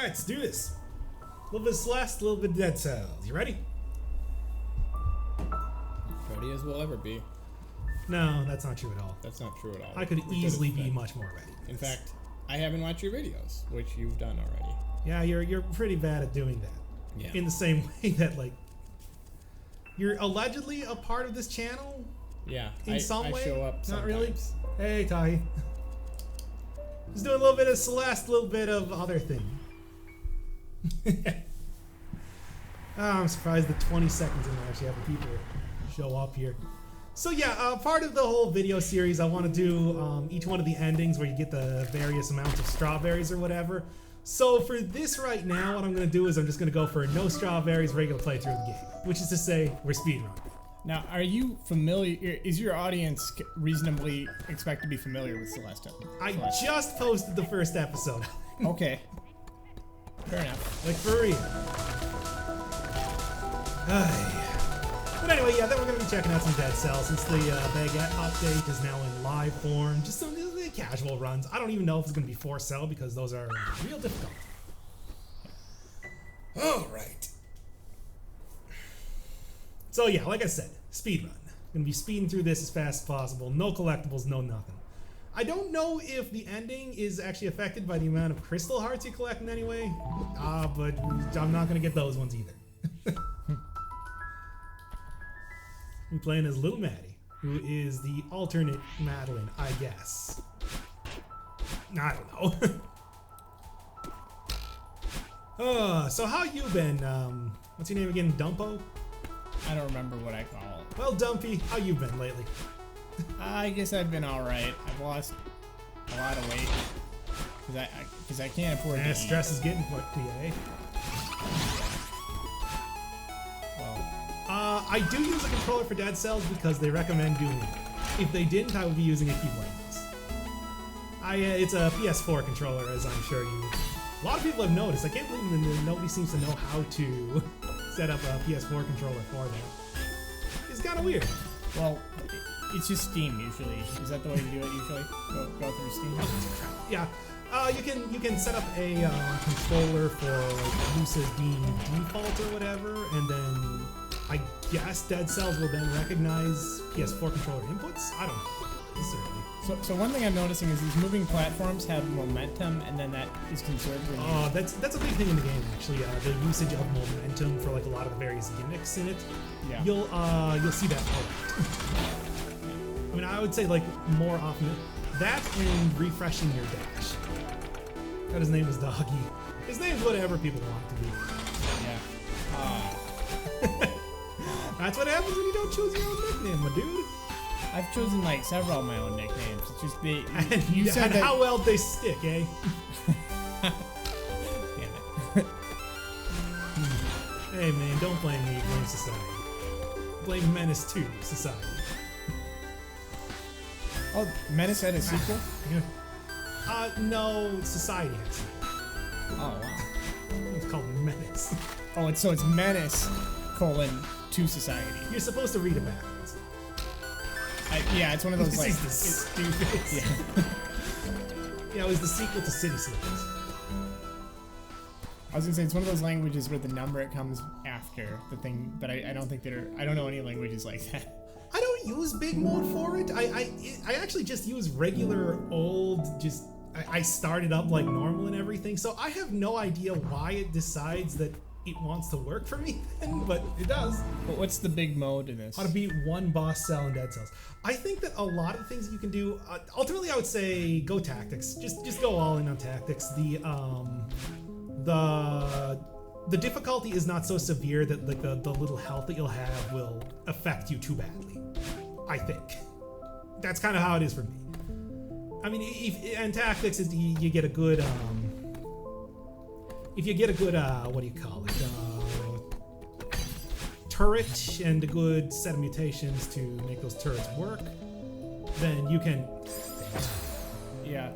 Alright, let's do this. A little bit of Celeste, a little bit of Dead Cells. You ready? Ready as we'll ever be. No, that's not true at all. That's not true at all. I could easily be much more ready. In fact, I haven't watched your videos, which you've done already. Yeah, you're pretty bad at doing that. Yeah. In the same way that, like, you're allegedly a part of this channel. Yeah. In some way. I show up sometimes. Not really. Hey, Tahi. Just doing a little bit of Celeste, a little bit of other thing. I'm surprised the 20 seconds in there actually have the people show up here. So yeah, part of the whole video series, I want to do each one of the endings where you get the various amounts of strawberries or whatever. So for this right now, what I'm going to do is I'm just going to go for no strawberries, regular playthrough of the game. Which is to say, we're speedrunning. Now, are you familiar? Is your audience reasonably expect to be familiar with Celeste? I just posted the first episode. Okay. Fair enough. Like, for real. But anyway, yeah, then we're going to be checking out some Dead Cells since the baguette update is now in live form. Just some casual runs. I don't even know if it's going to be 4 cell because those are real difficult. Alright. So yeah, like I said, speedrun. Gonna be speeding through this as fast as possible. No collectibles, no nothing. I don't know if the ending is actually affected by the amount of crystal hearts you collect in any way. But I'm not gonna get those ones either. We're playing as Little Maddie, who is the alternate Madeline, I guess. I don't know. So how you been? What's your name again? Dumpo? I don't remember what I call it. Well, Dumpy, how you been lately? I guess I've been alright. I've lost a lot of weight. Because I can't afford to eat. Stress is getting put to you, eh? Well, I do use a controller for Dead Cells because they recommend doing it. If they didn't, I would be using a keyboard and mouse. It's a PS4 controller, as I'm sure you... A lot of people have noticed. I can't believe that nobody seems to know how to set up a PS4 controller for that. It's kind of weird. well, it's just Steam usually. Is that the way you do it usually? Go through Steam? Yeah. You can set up a controller for like use as being default or whatever, and then I guess Dead Cells will then recognize PS4 controller inputs. I don't know. Certainly. So one thing I'm noticing is these moving platforms have momentum, and then that is conserved. That's a big thing in the game actually. The usage of momentum for like a lot of the various gimmicks in it. Yeah. You'll see that a lot. I mean, I would say like more often that and refreshing your dash. God, his name is Doggy. His name's whatever people want it to be. Yeah. That's what happens when you don't choose your own nickname, my dude. I've chosen like several of my own nicknames. It's just And you said and that. how well they stick, eh? Damn it. Hey man, don't blame me, blame society. Blame Menace 2 society. Oh, Menace had a sequel? Yeah. No, society has it. Oh wow. It's called Menace. Oh, it's Menace, to society. You're supposed to read it backwards. Yeah, it's one of those like. This is the stupidest. Yeah. Yeah, it was the sequel to City Slickers. I was gonna say it's one of those languages where the number it comes after the thing, but I don't think I don't know any languages like that. I don't use big mode for it. I actually just use regular old. I started up like normal and everything, so I have no idea why it decides that it wants to work for me, but it does. But what's the big mode in this? How to beat one boss cell in Dead Cells. I think that a lot of things that you can do. Ultimately, I would say go tactics. Just go all in on tactics. The difficulty is not so severe that like the little health that you'll have will affect you too badly. I think that's kind of how it is for me. I mean, and tactics is you get a good if you get a good what do you call it, turret and a good set of mutations to make those turrets work, then you can. Yeah.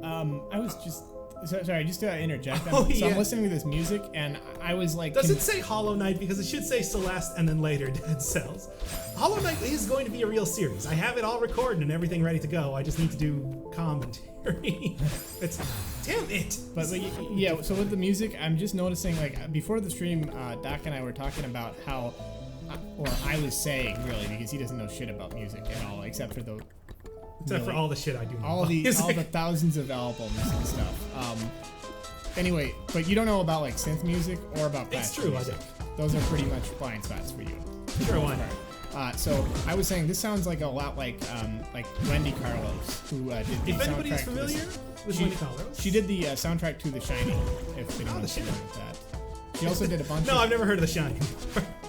I was just sorry, just to interject. Oh, So I'm yeah. listening to this music, and I was like, Does it say Hollow Knight? Because it should say Celeste and then later Dead Cells. Hollow Knight is going to be a real series. I have it all recorded and everything ready to go. I just need to do commentary. It's damn it. But yeah, so with the music, I'm just noticing, like, before the stream, Doc and I were talking about how, or I was saying, really, because he doesn't know shit about music at all, except for the... Except for all the shit I do know. all the thousands of albums and stuff. Anyway, but you don't know about, like, synth music or about classical true, music. I Those are pretty much blind spots for you. Sure, why not? So I was saying this sounds like a lot like Wendy Carlos, who did the If anybody is soundtrack to familiar this. with Wendy Carlos. She did the soundtrack to The Shining, if anyone's The familiar Shining. with that. She also did a bunch No, of... I've never heard of The Shining.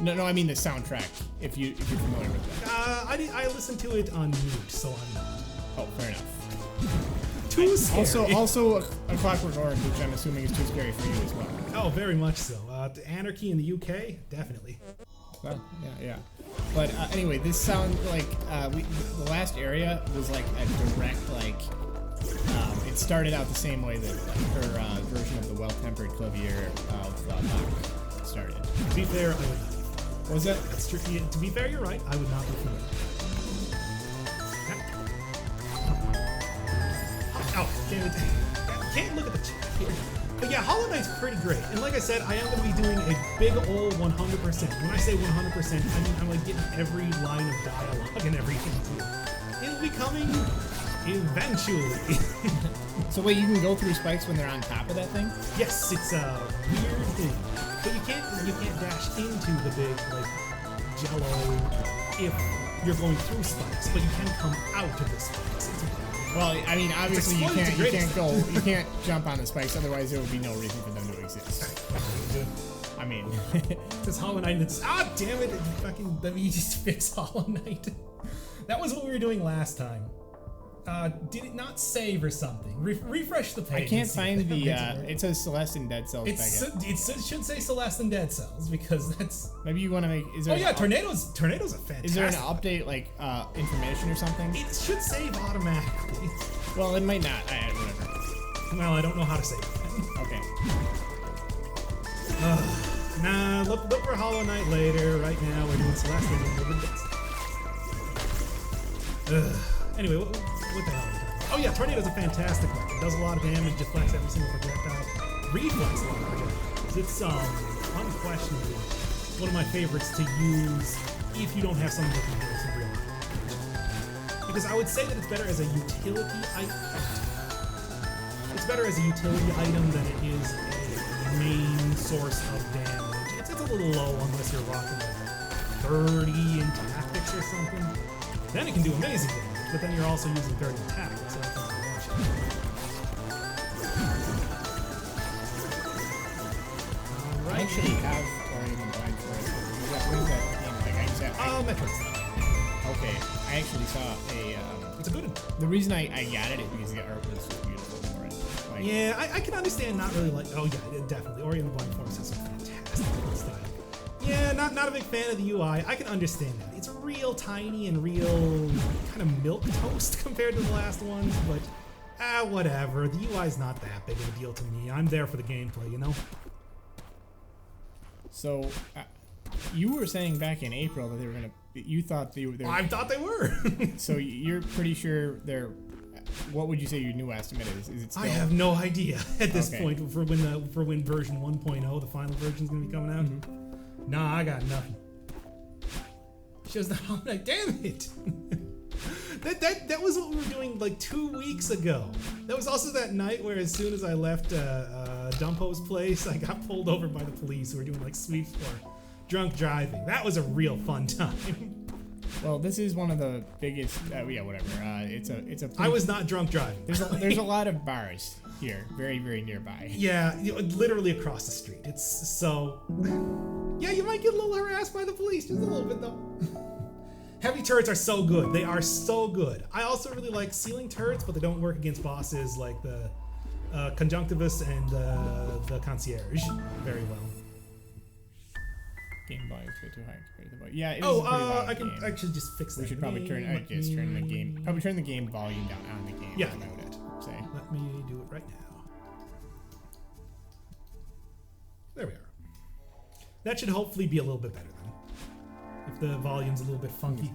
No, I mean the soundtrack, if you're familiar with that. I listened to it on mute, so I'm not. Oh, fair enough. Too scary. Also a Clockwork Orange, which I'm assuming is too scary for you as well. Oh, very much so. Anarchy in the UK? Definitely. Well, yeah. But anyway, this sounds like the last area was like a direct it started out the same way that her version of the Well-Tempered Clavier of Bach started. To be fair, I would not. What was that? That's true. Yeah, to be fair, you're right. I would not be familiar. Oh, can't look at the chat here. But yeah, Hollow Knight's pretty great. And like I said, I am going to be doing a big ol' 100%. When I say 100%, I mean I'm like getting every line of dialogue and everything too. It'll be coming eventually. So wait, you can go through spikes when they're on top of that thing? Yes, it's a weird thing. But you can't dash into the big like jello if you're going through spikes, but you can come out of the spikes. Well, I mean, obviously you explosive you can't jump on the spikes, otherwise there would be no reason for them to exist. I mean, This Hollow Knight, damn it, fucking, let me just fix Hollow Knight. That was what we were doing last time. Did it not save or something? Refresh the page. I can't find the, it says Celeste and Dead Cells It should say Celeste and Dead Cells, because that's... Maybe you want to make, Oh yeah, Tornado's a fantastic... Is there an update, like, information or something? It should save automatically. Well, it might not, whatever. Well, I don't know how to save it. Okay. Nah, look for Hollow Knight later. Right now, we're doing Celeste and Dead Cells. Anyway, what the hell are we talking about? Oh yeah, Tornado's a fantastic weapon. Does a lot of damage, deflects every single projectile. Reflex a lot of projectiles. It's unquestionably one of my favorites to use if you don't have something that can deal some real damage. Because I would say that it's better as a utility item. It's better as a utility item than it is a main source of damage. It's a little low unless you're rocking like 30 in tactics or something. Then it can do amazing damage. But then you're also using 30 tactics, so that's not watch it. I Alright. actually have Orion and Blind Forest. What is that game? Like, I just have, Metroid. okay, I actually saw a, It's a good one. the reason I got it is because the art was so beautiful for it. Like, Yeah, I can understand not really like... Oh yeah, definitely. Ori and the Blind Forest has some fantastic art style. Yeah, not a big fan of the UI. I can understand that. It's real tiny and real kind of milk toast compared to the last ones, but whatever. The UI is not that big of a deal to me. I'm there for the gameplay, you know? So, you were saying back in April that they were gonna. You thought they were. I thought they were. So you're pretty sure they're. What would you say your new estimate is? Is it still? I have no idea at this Okay. point for when version 1.0, the final version, is gonna be coming out. Mm-hmm. Nah, I got nothing. Shows that I'm like, damn it. That was what we were doing like 2 weeks ago. That was also that night where as soon as I left Dumpo's place, I got pulled over by the police who were doing like sweeps for drunk driving. That was a real fun time. Well, this is one of the biggest. Yeah, whatever. It's a. I was not drunk driving. There's a lot of bars here, very nearby. Yeah, literally across the street. It's so. Yeah, you might get a little harassed by the police, just a little bit though. Heavy turrets are so good. They are so good. I also really like ceiling turrets, but they don't work against bosses like the Conjunctivus and the Concierge very well. Game volume is too high compared to the. Yeah, it is Oh, a pretty loud I can game. actually just fix that. We should probably turn the game. Probably turn the game volume down on the game. Yeah. I would say. Let me do it right now. That should hopefully be a little bit better then. If the volume's a little bit funky.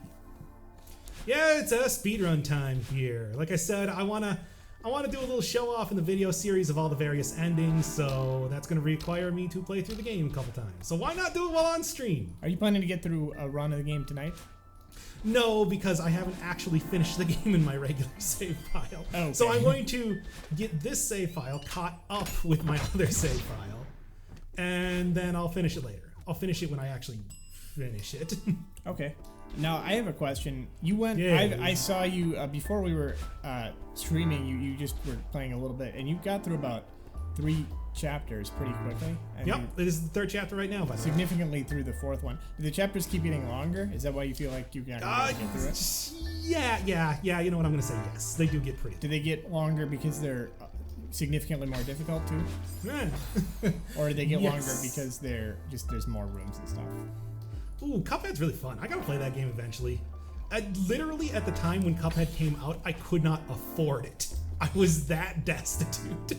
Yeah, it's a speedrun time here. Like I said, I wanna do a little show off in the video series of all the various endings, so that's gonna require me to play through the game a couple times. So why not do it while on stream? Are you planning to get through a run of the game tonight? No, because I haven't actually finished the game in my regular save file. Okay. So I'm going to get this save file caught up with my other save file, and then I'll finish it later. I'll finish it when I actually finish it. Okay. Now I have a question. You went. Yeah. I saw you before we were streaming. You just were playing a little bit, and you got through about 3 chapters pretty quickly. And Yep, it is the 3rd chapter right now, by the way. significantly through the 4th one. Do the chapters keep getting longer? Is that why you feel like you can get through it? Yeah. You know what I'm gonna say? Yes, they do get pretty. Do they get longer because they're significantly more difficult too, or do they get Yes. longer because there's more rooms and stuff? Ooh, Cuphead's really fun. I gotta play that game eventually. Literally at the time when Cuphead came out, I could not afford it. I was that destitute.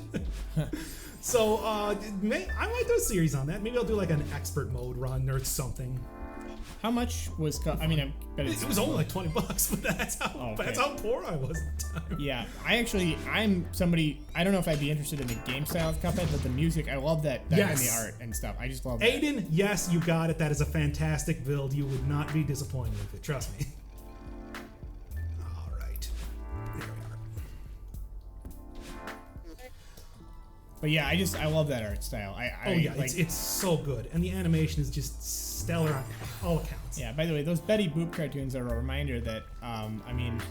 So I might do a series on that.Maybe I'll do like an expert mode run or something. How much was? I mean, I bet It was only like $20, but that's how poor I was at the time. Yeah, I'm somebody. I don't know if I'd be interested in the game style of Cuphead, but the music, I love that and the art and stuff. I just love that. Aiden, yes, you got it. That is a fantastic build. You would not be disappointed with it. Trust me. All right. There we are. But yeah, I love that art style. It's so good, and the animation is just stellar on all accounts. Yeah. By the way, those Betty Boop cartoons are a reminder that I mean,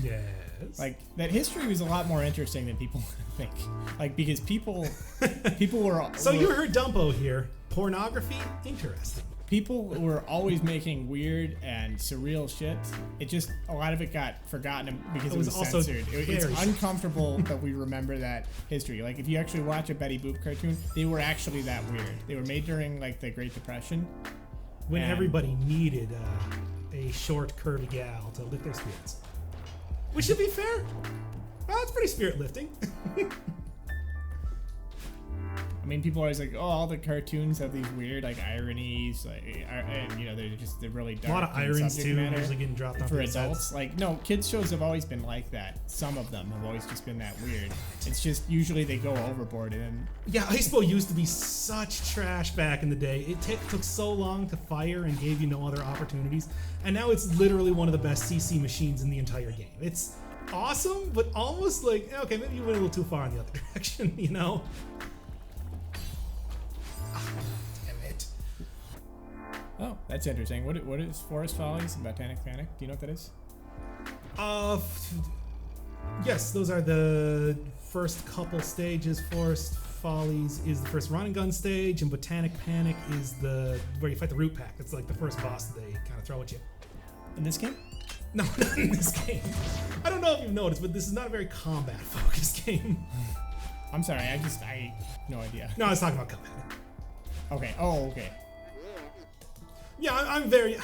Yes. like that history was a lot more interesting than people think. Like because people were So you heard Dumpo here. Pornography, interesting. people were always making weird and surreal shit. It just a lot of it got forgotten because it was also censored. It's very uncomfortable that we remember that history. Like if you actually watch a Betty Boop cartoon, they were actually that weird. They were made during like the Great Depression, When and everybody needed a short, curvy gal to lift their spirits. Which should be fair. Well, it's pretty spirit lifting. I mean, people are always like, "Oh, all the cartoons have these weird like ironies, like, and you know, they're really dark." A lot of in irons subject too, matter usually getting dropped on for people's adults. heads. Like, no, kids shows have always been like that. Some of them have always just been that weird. It's just usually they go overboard and then Yeah, Icepo used to be such trash back in the day. It took so long to fire and gave you no other opportunities, and now it's literally one of the best CC machines in the entire game. It's awesome, but almost like, okay, maybe you went a little too far in the other direction, you know? Damn it. oh, that's interesting. What is Forest Follies and Botanic Panic? Do you know what that is? Yes, those are the first couple stages. Forest Follies is the first run and gun stage, and Botanic Panic is where you fight the root pack. It's like the first boss that they kind of throw at you. In this game? No, not in this game. I don't know if you've noticed, but this is not a very combat-focused game. I'm sorry, I no idea. No, I was talking about Cuphead. Okay. Oh, okay. Yeah, I'm very...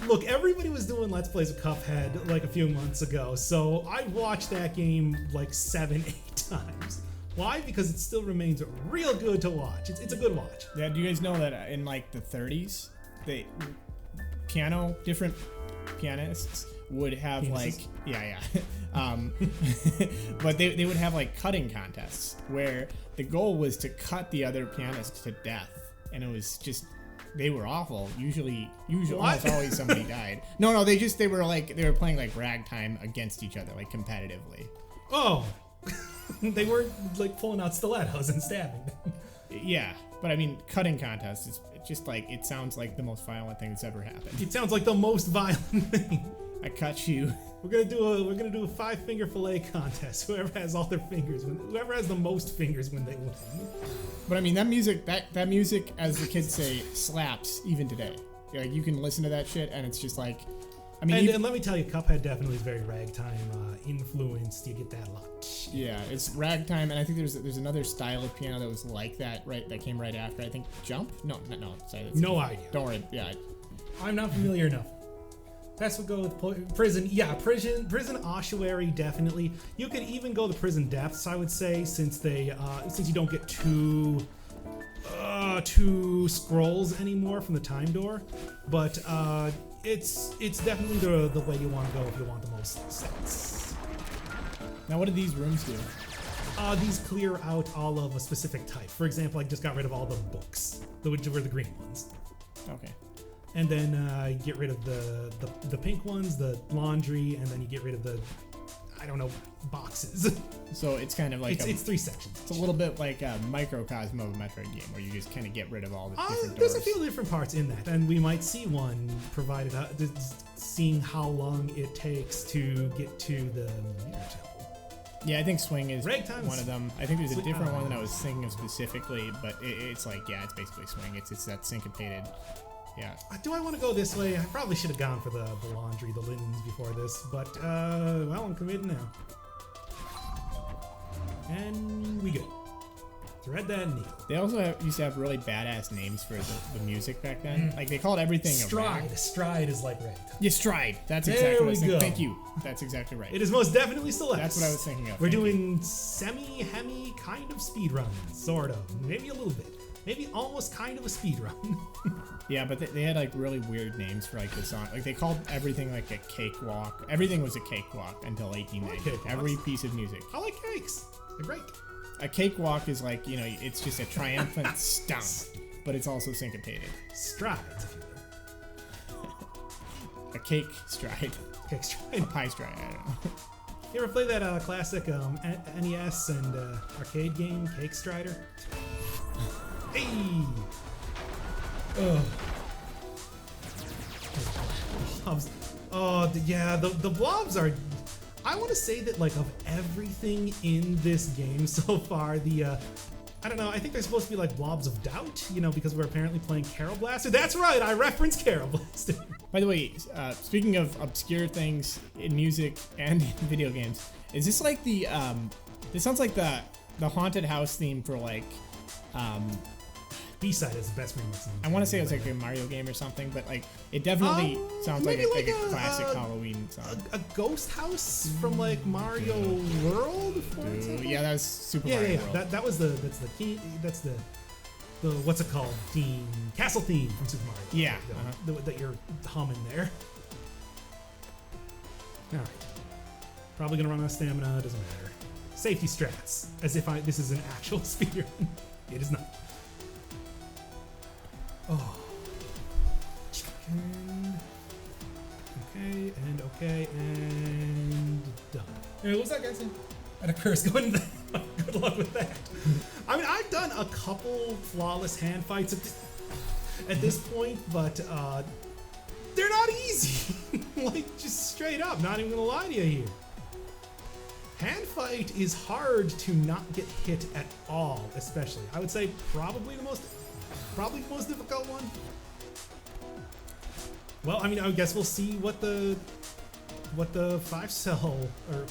Look, everybody was doing Let's Plays of Cuphead like a few months ago, so I watched that game like 7, 8 times. Why? Because it still remains real good to watch. It's a good watch. Yeah, do you guys know that in like the 30s, different pianists would have Penises? but they would have like cutting contests where the goal was to cut the other pianist to death, and it was just they were awful. Usually almost always somebody died. No, they were playing like ragtime against each other, like competitively. Oh, they were like pulling out stilettos and stabbing. Yeah, but I mean, cutting contests is just like it sounds like the most violent thing that's ever happened. It sounds like the most violent thing. I cut you. We're gonna do a 5-finger fillet contest. Whoever has all their fingers, whoever has the most fingers when they win. But I mean, that music, as the kids say, slaps even today. Like you can listen to that shit, and it's just like, I mean, and let me tell you, Cuphead definitely is very ragtime influenced. You get that a lot. yeah, it's ragtime, and I think there's another style of piano that was like that, right? That came right after. I think Jump. No, sorry. That's No idea. Don't worry. Yeah. I'm not familiar enough. That's what go with prison. Yeah, prison ossuary definitely. You could even go the prison depths, I would say, since you don't get too 2 scrolls anymore from the time door, but it's definitely the way you want to go if you want the most stats. Now, what do these rooms do? These clear out all of a specific type. For example, I just got rid of all the books, which were the green ones. Okay. And then you get rid of the pink ones, the laundry, and then you get rid of the, I don't know, boxes. So it's kind of like it's 3 sections. It's a little bit like a microcosm of a Metroid game, where you just kind of get rid of all the different There's doors. a few different parts in that, and we might see one provided seeing how long it takes to get to the mirror temple. Yeah, I think swing is Ragtime's- one of them. I think there's a different one that I was thinking of specifically, but it's like, yeah, it's basically swing. It's that syncopated. Yeah. Do I want to go this way? I probably should have gone for the laundry, the linens before this, but well, I'm committed now. And we go. Thread that needle. They also used to have really badass names for the music back then. Like they called everything Stride. a rag. Stride is like rag. Yeah, stride. That's There exactly what I was we thinking. go. Thank you. That's exactly right. It is most definitely Celeste. That's what I was thinking of. We're Thank you. doing semi-hemi kind of speed run, sort of, maybe a little bit, maybe almost kind of a speed run. Yeah, but they had like really weird names for like the song. Like they called everything like a cakewalk. Everything was a cakewalk until 1890. Cakewalks. Every piece of music. I like cakes. They're great. A cakewalk is like, you know, it's just a triumphant stomp, but it's also syncopated. Strides, if you will. A cake stride. Cake stride. Pie stride, I don't know. You ever play that classic NES and arcade game, Cake Strider? Hey! Ugh. Blobs. Oh, yeah, the blobs are... I want to say that, like, of everything in this game so far, I don't know, I think they're supposed to be like blobs of doubt, you know, because we're apparently playing Carol Blaster. That's right, I referenced Carol Blaster. By the way, speaking of obscure things in music and in video games, is this like the, this sounds like the haunted house theme for like, B-side is the best remix. I want to say it was like a Mario game or something, but like it definitely sounds like maybe a like classic Halloween song. A ghost house from like Mario World, for example? Yeah, that was Super Yeah, Mario yeah, World. that's the key. That's the what's it called? Theme, castle theme from Super Mario. Yeah, that you're humming there. All right, probably gonna run out of stamina. Doesn't matter. Safety strats, as if this is an actual speedrun. It is not. Oh. Okay, and done. Hey, what was that guy saying? I had a curse going there. Good luck with that. I mean, I've done a couple flawless hand fights at this point, but they're not easy. Like, just straight up, not even gonna lie to you here. Hand fight is hard to not get hit at all, especially. I would say probably the most difficult one. Well, I mean, I guess we'll see what the 5-cell or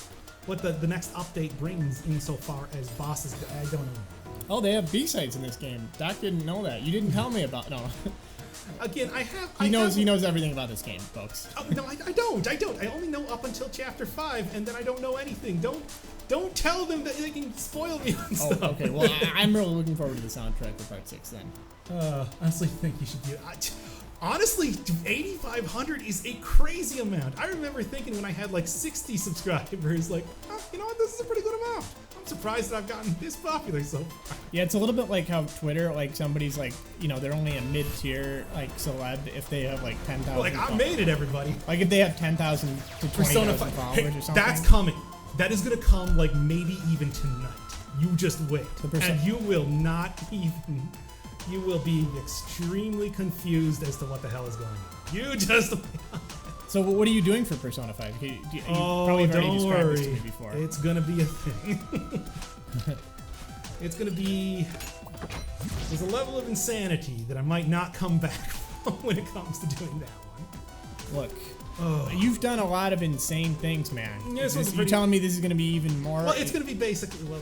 what the next update brings insofar as bosses. I don't know. Oh, they have B-sides in this game. Doc didn't know that. You didn't tell me about. No. Again, I have. He knows everything about this game, folks. Oh, no, I don't. I only know up until chapter 5, and then I don't know anything. Don't tell them that they can spoil me on stuff. Oh, okay. Well, I'm really looking forward to the soundtrack for Part 6 then. Honestly, think you should do it. Honestly, 8,500 is a crazy amount. I remember thinking when I had like 60 subscribers, like, oh, you know what, this is a pretty good amount. I'm surprised that I've gotten this popular so far. Yeah, it's a little bit like how Twitter, like somebody's like, you know, they're only a mid-tier like celeb if they have like 10,000. Like, I made it, everybody. Like if they have 10,000 to 20,000 followers Hey, or something. that's coming. That is gonna come like maybe even tonight. You just wait, and you will not even. You will be extremely confused as to what the hell is going on. You just wait. So what are you doing for Persona 5? You probably have already don't described worry. this to me before. It's gonna be a thing. It's gonna be. There's a level of insanity that I might not come back from when it comes to doing that one. Look. You've done a lot of insane things, man. Yeah, You're telling me this is going to be even more... Well, it's going to be basically... Well,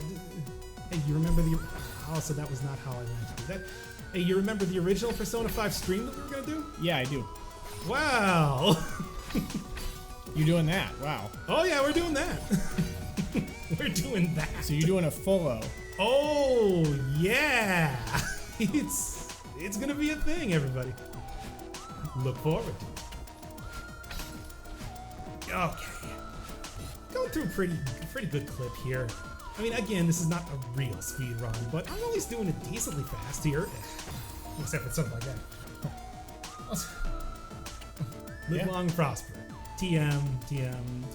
hey, you remember the... Oh, so that was not how I meant to do that. Hey, you remember the original Persona 5 stream that we were going to do? Yeah, I do. Wow. You're doing that? Wow. Oh, yeah, we're doing that. We're doing that. So you're doing a full-o. Oh, yeah. It's... It's gonna be a thing, everybody. Look forward to it. Okay. Going through a pretty good clip here. I mean, again, this is not a real speed run, but I'm always doing it decently fast here. Except for something like that. Live long and prosper. TM.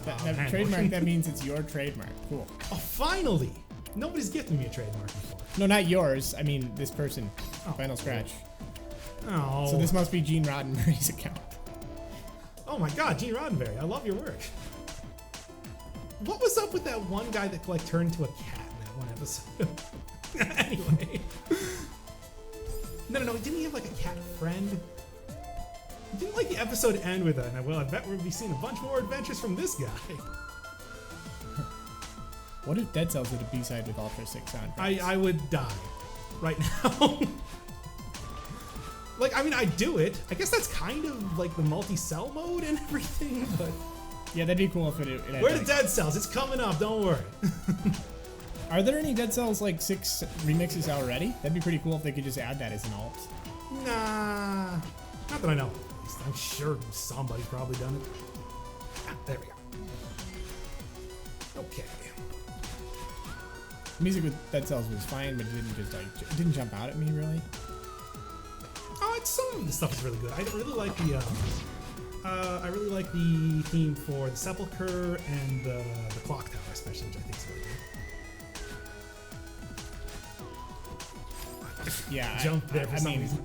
That trademark, that means it's your trademark. Cool. Oh, finally! Nobody's gifted me a trademark before. No, not yours. I mean, this person. Oh. Final Scratch. Oh. So this must be Gene Roddenberry's account. Oh my god, Gene Roddenberry, I love your work. What was up with that one guy that like turned into a cat in that one episode? Anyway. No, didn't he have like a cat friend? Didn't like the episode end with that? Well, I bet we'll be seeing a bunch more adventures from this guy. What if Dead Cells did a B-side with Ultra 6 soundtracks? I would die right now. Like, I mean, I'd do it. I guess that's kind of like the multi-cell mode and everything, but... Yeah, that'd be cool if it had Where are like, the Dead Cells? It's coming up, don't worry. Are there any Dead Cells like 6 remixes already? That'd be pretty cool if they could just add that as an alt. Nah, not that I know. At least I'm sure somebody's probably done it. Ah, there we go. Okay. Music with Dead Cells was fine, but it didn't jump out at me really. Oh, some of the stuff is really good. I really like the theme for the Sepulchre and the Clock Tower, especially, which I think is really good. Yeah, Jump there for some reason.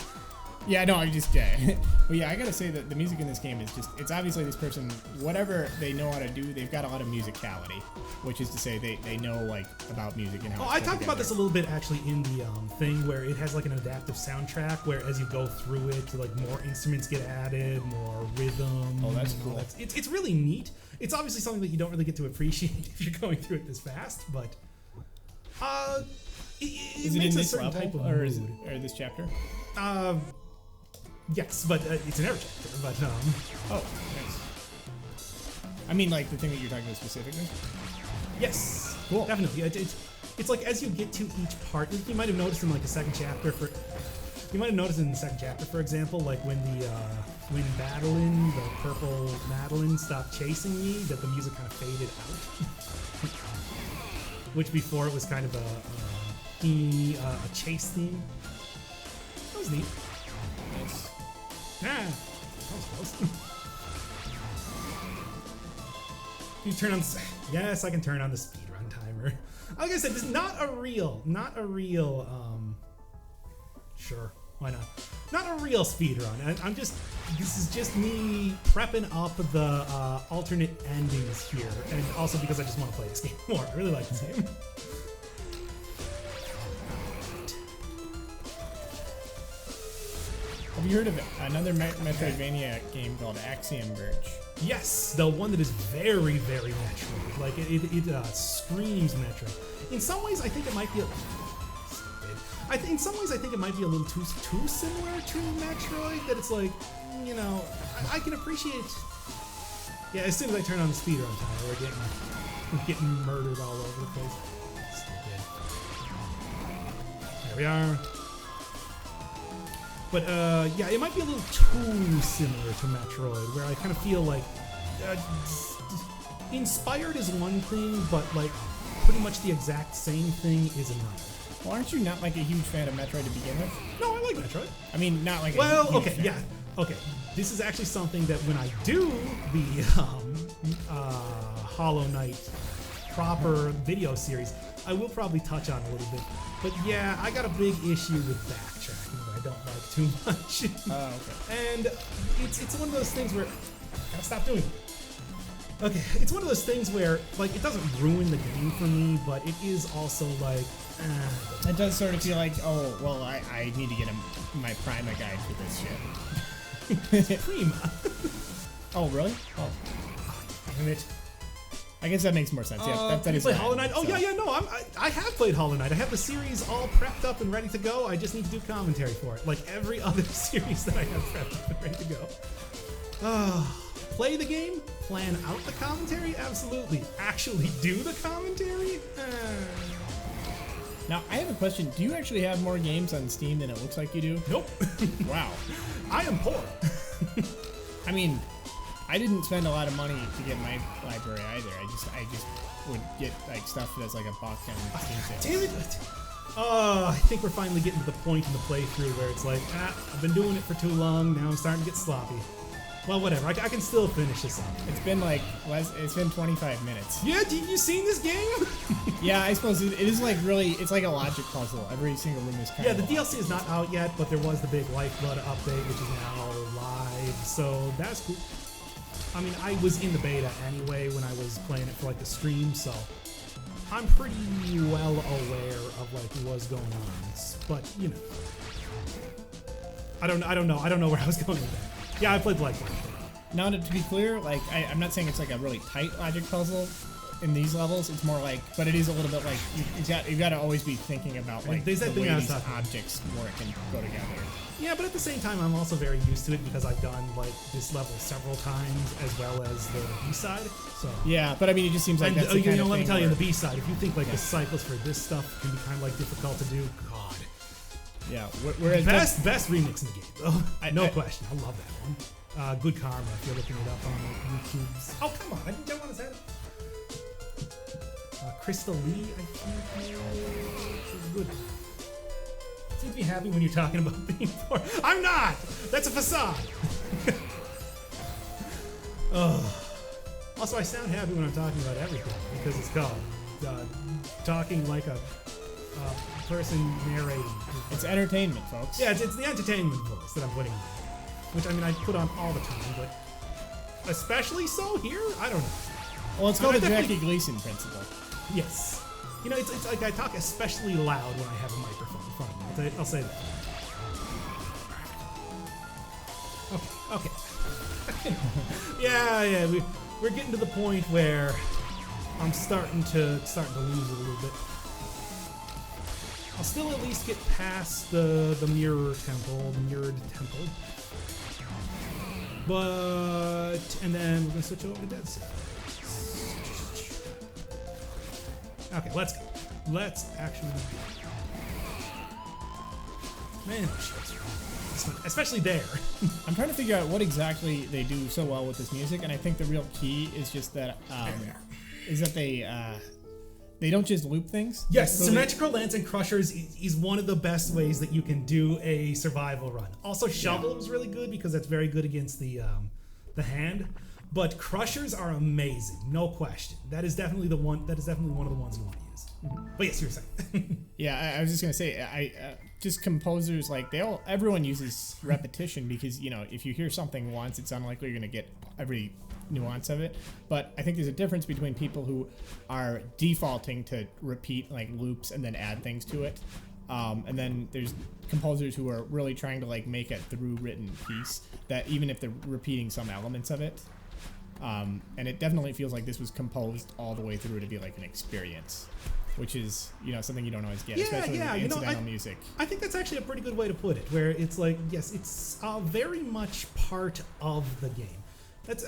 Yeah, no, I just well, yeah, I gotta say that the music in this game is it's obviously this person, whatever they know how to do, they've got a lot of musicality, which is to say they know like about music and how. Oh, I talked about this a little bit actually in the thing where it has like an adaptive soundtrack where as you go through it, like more instruments get added, more rhythm. Oh, that's cool. It's really neat. It's obviously something that you don't really get to appreciate if you're going through it this fast, but it is it makes in a this certain level type of or mood. or this chapter? Yes, but it's in every chapter. But Oh, nice. I mean, like the thing that you're talking about specifically. yes, Cool. definitely. It's like as you get to each part, you might have noticed in like the second chapter for example, like when when Madeline, the purple Madeline, stopped chasing me, that the music kind of faded out. Which before it was kind of a chase theme. That was neat. Nice. Ah, that was close. You turn on. Yes, I can turn on the speedrun timer. Like I said, this is not a real. Sure, why not? Not a real speedrun. This is just me prepping up the alternate endings here, and also because I just want to play this game more. I really like this game. Have you heard of another Metroidvania game called Axiom Verge? Yes, the one that is very, very Metroid. Like it screams Metroid. In some ways, I think it might be. In some ways, I think it might be a little too similar to Metroid. That it's like, you know, I can appreciate. Yeah, as soon as I turn on the speedrun timer, we're getting murdered all over the place. Stupid. There we are. But yeah, it might be a little too similar to Metroid, where I kind of feel like inspired is one thing, but like pretty much the exact same thing is another. Well, aren't you not like a huge fan of Metroid to begin with? No, I like Metroid. I mean, not like Well, a huge okay, fan. yeah, okay. This is actually something that when I do the Hollow Knight proper video series, I will probably touch on a little bit. But yeah, I got a big issue with backtracking that I don't like too much. Oh, okay. And it's one of those things where I gotta stop doing it. Okay, it's one of those things where like it doesn't ruin the game for me, but it is also like It does sort of feel like, oh, well, I need to get my Prima guide for this shit. Prima. Oh, really? Oh, Damn it. I guess that makes more sense. Yeah, that you is play bad, Hollow Knight? Oh so. yeah, no, I have played Hollow Knight. I have the series all prepped up and ready to go. I just need to do commentary for it, like every other series that I have prepped up and ready to go. Play the game, plan out the commentary, absolutely. Actually do the commentary? Now, I have a question. Do you actually have more games on Steam than it looks like you do? Nope. Wow. I am poor. I mean, I didn't spend a lot of money to get my library either. I just would get like stuff that's like $1 on Steam sales. Damn it. I think we're finally getting to the point in the playthrough where it's like, I've been doing it for too long, now I'm starting to get sloppy. Well, whatever, I can still finish this up. It's been like, it's been 25 minutes. Yeah, have you seen this game? Yeah, I suppose it is like really, it's like a logic puzzle. Every single room is kind Yeah, of the DLC is not out yet, but there was the big Lifeblood update, which is now live, so that's cool. I mean, I was in the beta anyway when I was playing it for like the stream, so I'm pretty well aware of like what's going on. But you know, I don't know where I was going with that. Yeah, I played Lifeblood. Now, to be clear, like I'm not saying it's like a really tight logic puzzle in these levels. It's more like, but it is a little bit like you've got to always be thinking about like There's the that thing way I was these talking about. objects work and go together. Yeah, but at the same time, I'm also very used to it because I've done like this level several times as well as the B-side. So Yeah, but I mean, it just seems like that's the kind of let me thing tell you, in where- the B-side, if you think like the cycles for this stuff can be kind of like difficult to do, God. Yeah, whereas Best remix in the game, though. No I- question. I love that one. Good Karma, if you're looking it up on YouTube's. Oh, come on. I didn't want to say that. Crystal Lee, I think. She's good. Seems to be happy when you're talking about being poor. I'm not! That's a facade! Also, I sound happy when I'm talking about everything because it's called talking like a person narrating. it's entertainment, folks. Yeah, it's the entertainment voice that I'm putting on. Which, I mean, I put on all the time, but especially so here? I don't know. Well, it's called I the definitely- Jackie Gleason principle. Yes. You know, it's like I talk especially loud when I have a microphone in front of me. I'll say that. Okay. Yeah, we're getting to the point where I'm starting to lose it a little bit. I'll still at least get past the mirrored temple. And then we're gonna switch over to Dead Cell. Okay, let's go. Let's actually go. Man, especially there. I'm trying to figure out what exactly they do so well with this music, and I think the real key is just that they don't just loop things. Yes, So symmetrical lance and crushers is one of the best ways that you can do a survival run. Also, shovel was really good because that's very good against the hand. But crushers are amazing, no question. That is definitely one. That is definitely one of the ones you want to use. But yes, you were saying. Yeah, I was just gonna say, just composers like everyone uses repetition because if you hear something once, it's unlikely you're gonna get every nuance of it. But I think there's a difference between people who are defaulting to repeat like loops and then add things to it, and then there's composers who are really trying to like make a through written piece that even if they're repeating some elements of it. And it definitely feels like this was composed all the way through to be like an experience, which is something you don't always get, especially with incidental music. I think that's actually a pretty good way to put it, where it's like, yes, it's very much part of the game. That's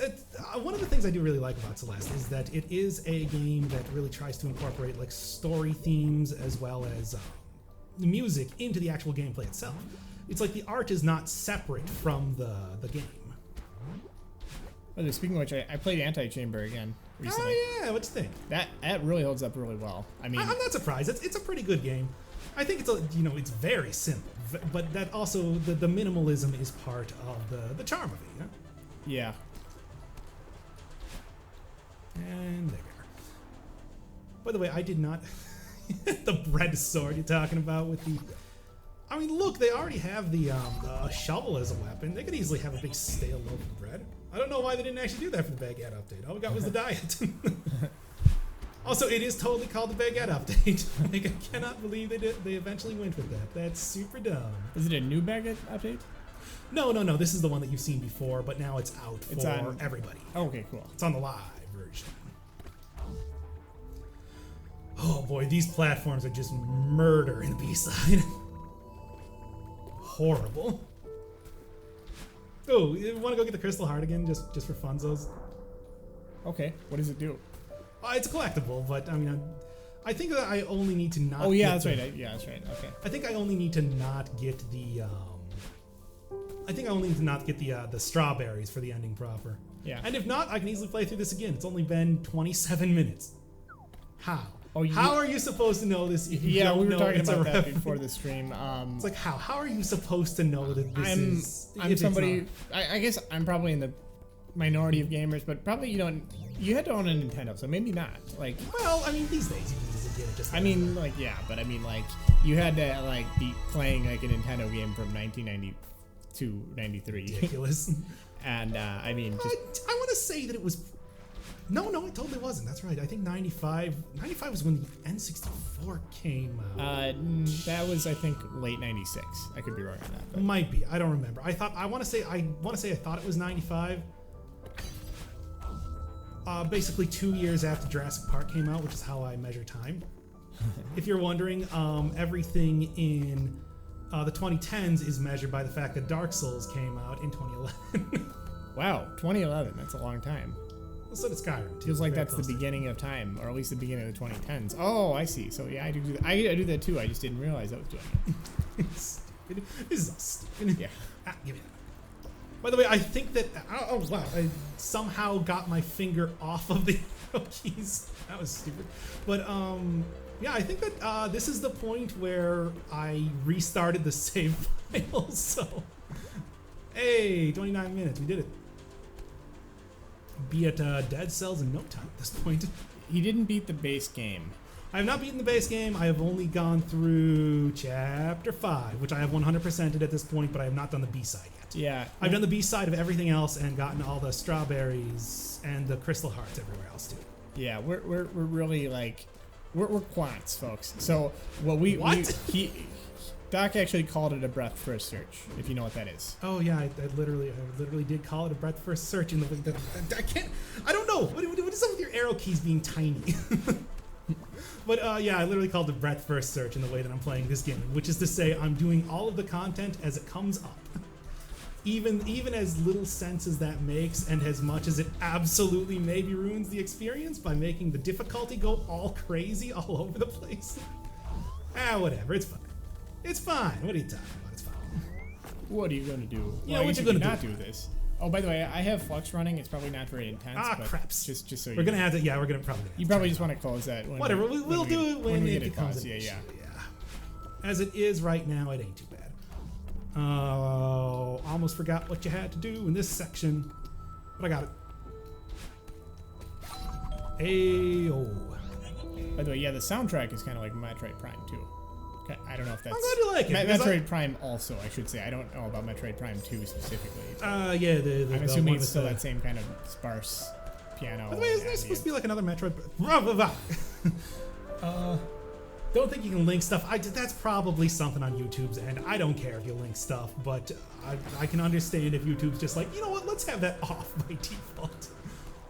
one of the things I do really like about Celeste is that it is a game that really tries to incorporate like story themes as well as the music into the actual gameplay itself. It's like the art is not separate from the game. Oh, speaking of which, I played Anti-Chamber again recently. Oh yeah, what'd you think? That really holds up really well. I mean, I'm not surprised. It's a pretty good game. I think it's very simple, but that also the minimalism is part of the charm of it. yeah. And there we are. By the way, I did not the bread sword you're talking about with the. I mean, look, they already have the shovel as a weapon. They could easily have a big stale loaf of bread. I don't know why they didn't actually do that for the baguette update. All we got was the diet. Also, it is totally called the baguette update. Like, I cannot believe they eventually went with that. That's super dumb. Is it a new baguette update? No. This is the one that you've seen before, but now it's out for everybody. Oh, okay, cool. It's on the live version. Oh boy, these platforms are just murder in the B-side. Horrible. Oh, you want to go get the Crystal Heart again, just for funzos? Okay, what does it do? It's a collectible, but I mean, I think that I only need to not. Oh yeah, get that's the, right. Yeah, that's right. Okay. I think I only need to not get the. I think I only need to not get the strawberries for the ending proper. Yeah. And if not, I can easily play through this again. It's only been 27 minutes. How? Oh, how are you supposed to know this if you don't we were know talking it's about a that reference? before the stream. It's like how? How are you supposed to know that this is? I'm if somebody. It's not? I guess I'm probably in the minority of gamers, but probably you don't. You had to own a Nintendo, so maybe not. Like, Well, I mean, these days you can easily get it. Just I mean, like, yeah, but I mean, like, you had to like be playing like a Nintendo game from 1992, 93, ridiculous. and I mean, just I want to say that it was. No, it totally wasn't. That's right. I think 95 was when the N64 came out. that was I think late '96. I could be wrong on that. But. Might be. I don't remember. I want to say I thought it was 95. Basically 2 years after Jurassic Park came out, which is how I measure time. If you're wondering, everything in the 2010s is measured by the fact that Dark Souls came out in 2011. Wow, 2011. That's a long time. So did Skyrim. Feels like Very that's the close to beginning of time, or at least the beginning of the 2010s. Oh, I see. So yeah, I do that. I do that too. I just didn't realize I was doing it. Stupid. This is all stupid. Yeah. Give me that. By the way, I think that oh wow, I somehow got my finger off of the arrow keys. That was stupid. But yeah, I think that this is the point where I restarted the save file. So hey, 29 minutes, we did it. Be at dead cells in no time at this point. He didn't beat the base game. I have not beaten the base game. I have only gone through chapter 5, which I have 100%ed at this point, but I have not done the B-side yet. Yeah. I've done the B-side of everything else and gotten all the strawberries and the crystal hearts everywhere else too. Yeah, we're really like we're quants, folks. So what Doc actually called it a breath first search, if you know what that is. Oh yeah, I literally did call it a breath first search. In the I don't know. What is up with your arrow keys being tiny? But yeah, I literally called it breath first search in the way that I'm playing this game, which is to say I'm doing all of the content as it comes up. Even as little sense as that makes, and as much as it absolutely maybe ruins the experience by making the difficulty go all crazy all over the place. Whatever, it's fine. It's fine. What are you talking about? It's fine. What are you going to do? Yeah, well, what you gonna not do this? Oh, by the way, I have Flux running. It's probably not very intense. But craps. Just so we're gonna have to. Yeah, we're gonna probably. You probably just want to close that. Whatever. We'll do it when it becomes an issue. issue. Yeah. As it is right now, it ain't too bad. Oh, almost forgot what you had to do in this section, but I got it. Ayo. By the way, yeah, the soundtrack is kind of like Metroid Prime too. Okay, I don't know if that's. I'm glad you like it. Metroid Prime also, I should say. I don't know about Metroid Prime 2 specifically. Yeah, I'm assuming it's still that same kind of sparse piano. By the way, isn't there supposed to be like another Metroid? Don't think you can link stuff. That's probably something on YouTube's end. I don't care if you link stuff, but I can understand if YouTube's just like, you know what, let's have that off by default.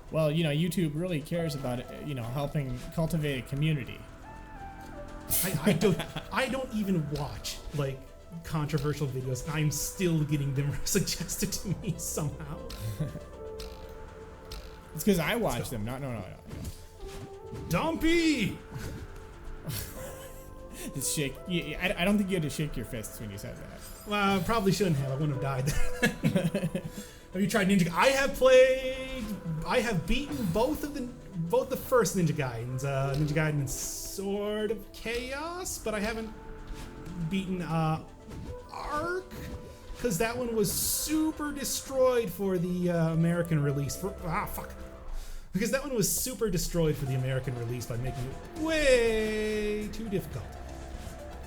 Well, you know, YouTube really cares about, you know, helping cultivate a community. I don't even watch like controversial videos. I'm still getting them suggested to me somehow. It's because I watch them. No. Dumpy. Just shake. I don't think you had to shake your fists when you said that. Well, I probably shouldn't have. I wouldn't have died. Have you tried Ninja? I have beaten both the first Ninja Gaidens. Ninja Gaiden and Sword of Chaos, but I haven't beaten Arc, because that one was super destroyed for the American release. Because that one was super destroyed for the American release by making it way too difficult.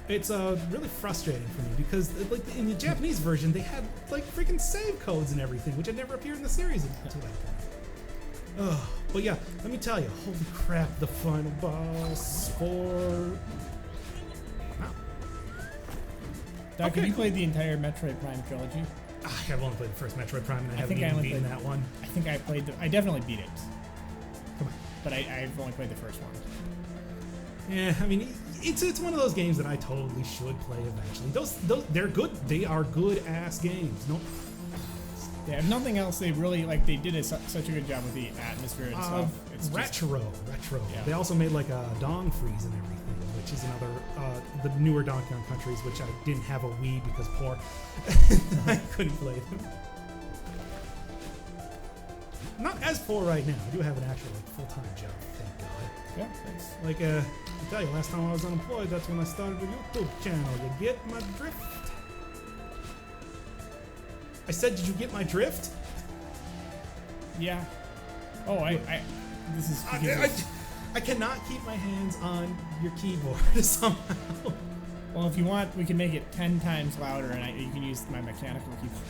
It's really frustrating for me because like in the Japanese version they had like freaking save codes and everything, which had never appeared in the series until that point. But yeah, let me tell you, holy crap, the final boss for... Wow. Doc, have you played the entire Metroid Prime trilogy? I've only played the first Metroid Prime and I haven't even beaten that one. I think I played I definitely beat it. Come on. But I've only played the first one. Yeah, I mean, it's one of those games that I totally should play eventually. Those they're good. They are good ass games. No, Yeah, if nothing else, they really they did such a good job with the atmosphere and stuff. It's retro. Yeah. They also made like a Dong Freeze and everything, which is another the newer Donkey Kong Countries, which I didn't have a Wii because poor. I couldn't play them. Not as poor right now. I do have an actual full-time job, thank God. Yeah, thanks. Like I tell you, last time I was unemployed, that's when I started a YouTube channel. You get my drift? I said, did you get my drift? Yeah. Oh, this is. I cannot keep my hands on your keyboard somehow. Well, if you want, we can make it 10 times louder, and you can use my mechanical keyboard.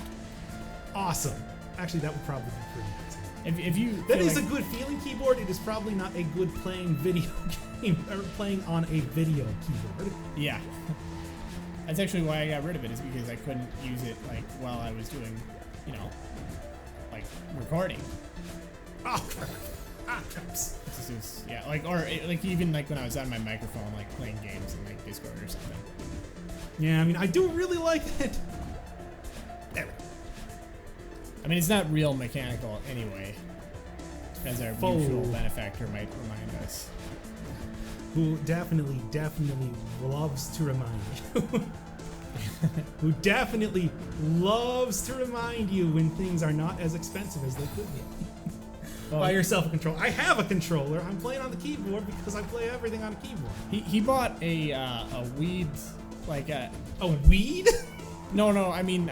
Awesome. Actually, that would probably be pretty nice. If you that is a good feeling keyboard. It is probably not a good playing video game or playing on a video keyboard. Yeah. That's actually why I got rid of it, is because I couldn't use it while I was doing, recording. Oh crap! Ah craps. Yeah, or even when I was on my microphone, playing games in Discord or something. Yeah, I mean, I do really like it. There we go. I mean, it's not real mechanical anyway, as our mutual benefactor might remind us. Who definitely loves to remind you. Who definitely loves to remind you when things are not as expensive as they could be. Buy yourself a controller. I have a controller. I'm playing on the keyboard because I play everything on a keyboard. He bought a weed, a weed? No, I mean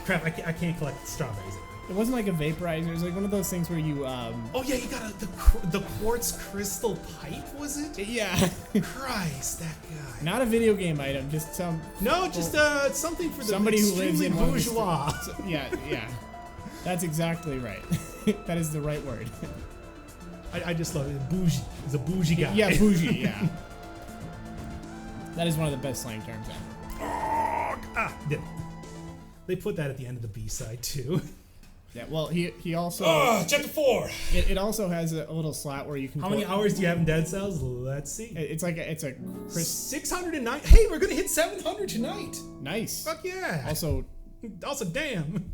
crap! I can't collect strawberries. It wasn't like a vaporizer. It was like one of those things where you. Oh yeah, you got the quartz crystal pipe, was it? Yeah. Christ, that guy. Not a video game item, just some. No, just something for the somebody who lives in bourgeois. Yeah. That's exactly right. That is the right word. I just love it. Bougie. He's a bougie guy. Yeah, bougie. Yeah. That is one of the best slang terms ever. They put that at the end of the B-side too. Yeah, well, he also. Chapter 4. It also has a little slot where you can. How many hours do you have in Dead Cells? Let's see. It's a 609. Hey, we're gonna hit 700 tonight. Nice. Fuck yeah. Also, damn.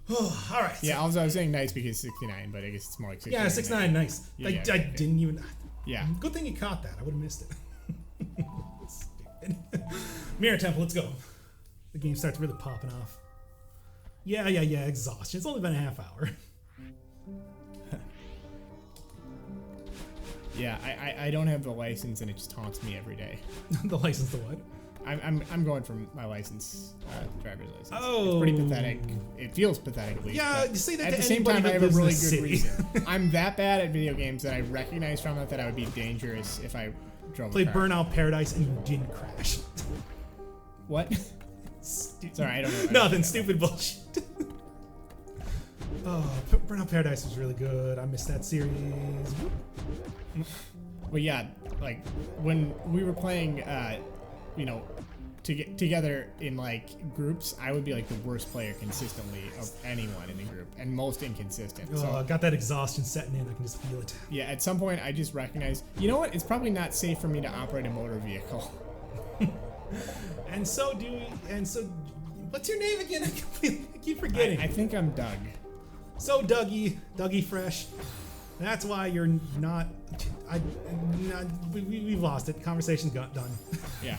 Oh, all right. Yeah, I was saying nice because 69, but I guess it's more like 69. Yeah, 69, nice. Yeah, I didn't even. Yeah. Good thing you caught that. I would have missed it. Stupid. Mirror Temple, let's go. The game starts really popping off. Yeah, exhaustion. It's only been a half hour. Yeah, I don't have the license and it just haunts me every day. The license to what? I'm going for my license, driver's license. Oh. It's pretty pathetic. It feels pathetic, at least. Yeah, you say that at to the same anybody time, I that have a lives in really the good city. reason. I'm that bad at video games that I recognize from that I would be dangerous if I drove Play a car. Burnout Paradise and you didn't crash. What? Sorry, I don't know. Nothing, stupid bullshit. Oh, Burnout Paradise was really good. I missed that series. But yeah, when we were playing, together in groups, I would be the worst player consistently of anyone in the group and most inconsistent. Oh, I got that exhaustion setting in. I can just feel it. Yeah, at some point I just recognized, you know what? It's probably not safe for me to operate a motor vehicle. And so, what's your name again? I keep forgetting. I think I'm Doug. So Dougie Fresh. That's why you're not. We've lost it. Conversation's done. Yeah.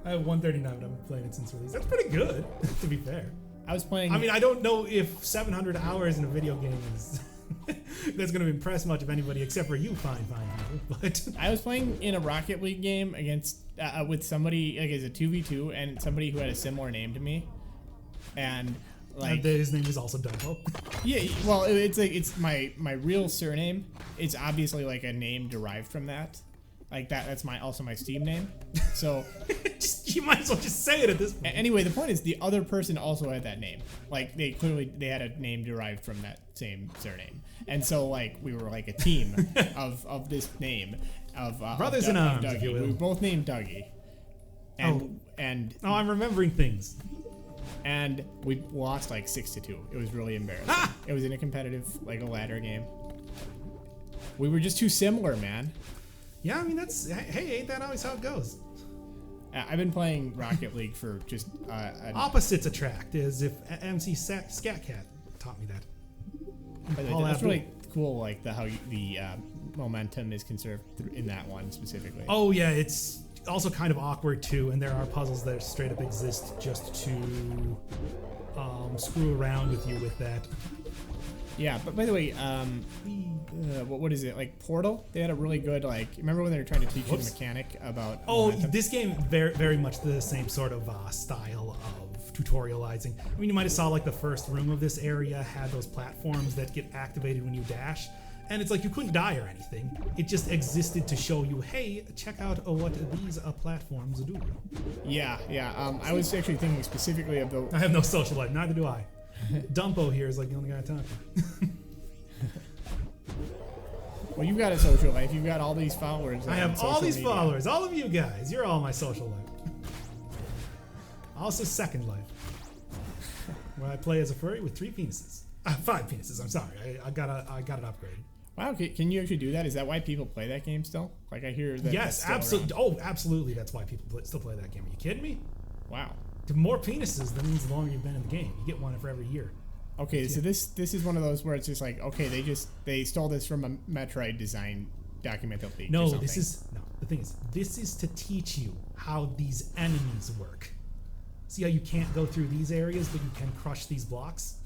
I have 139, but I've been playing it since release. That's pretty good, to be fair. I was playing. I mean, I don't know if 700 hours in a video game is that's going to impress much of anybody except for you, fine people. But I was playing in a Rocket League game against with somebody as a 2v2 and somebody who had a similar name to me, and his name is also Dumbo. Yeah, well, it's my real surname. It's obviously a name derived from that. That's also my Steam name. So you might as well just say it at this point. Anyway, the point is the other person also had that name. They had a name derived from that same surname. And so we were a team of this name of brothers in arms, if you will. We were both named Dougie. And I'm remembering things. And we lost 6-2. It was really embarrassing. Ah! It was in a competitive a ladder game. We were just too similar, man. Yeah, I mean, hey, ain't that always how it goes? I've been playing Rocket League for just Opposites attract, as if MC Scat Cat taught me that. that's really cool, like how the momentum is conserved in that one specifically. Oh yeah, it's also kind of awkward too, and there are puzzles that straight up exist just to screw around with you with that. Yeah, but by the way, what is it, like Portal? They had a really good, like, remember when they were trying to teach you the mechanic about momentum? This game very much the same sort of style of tutorializing. I mean, you might have saw like the first room of this area had those platforms that get activated when you dash, and it's like you couldn't die or anything. It just existed to show you, hey, check out what these platforms do. Yeah. I was actually thinking specifically of the. I have no social life. Neither do I. Dumpo here is like the only guy I talk to. Well, you've got a social life. You've got all these followers. I have all these followers. All of you guys. You're all my social life. Also, Second Life, where I play as a furry with 3 penises. 5 penises. I'm sorry. I got it upgraded. Wow. Can you actually do that? Is that why people play that game still? Like I hear that. Yes, absolutely. Oh, absolutely. That's why people still play that game. Are you kidding me? Wow. The more penises, that means the longer you've been in the game. You get one for every year. Okay, so this is one of those where it's just like, okay, they stole this from a Metroid design document that leaked. No, the thing is, this is to teach you how these enemies work. See how you can't go through these areas, but you can crush these blocks?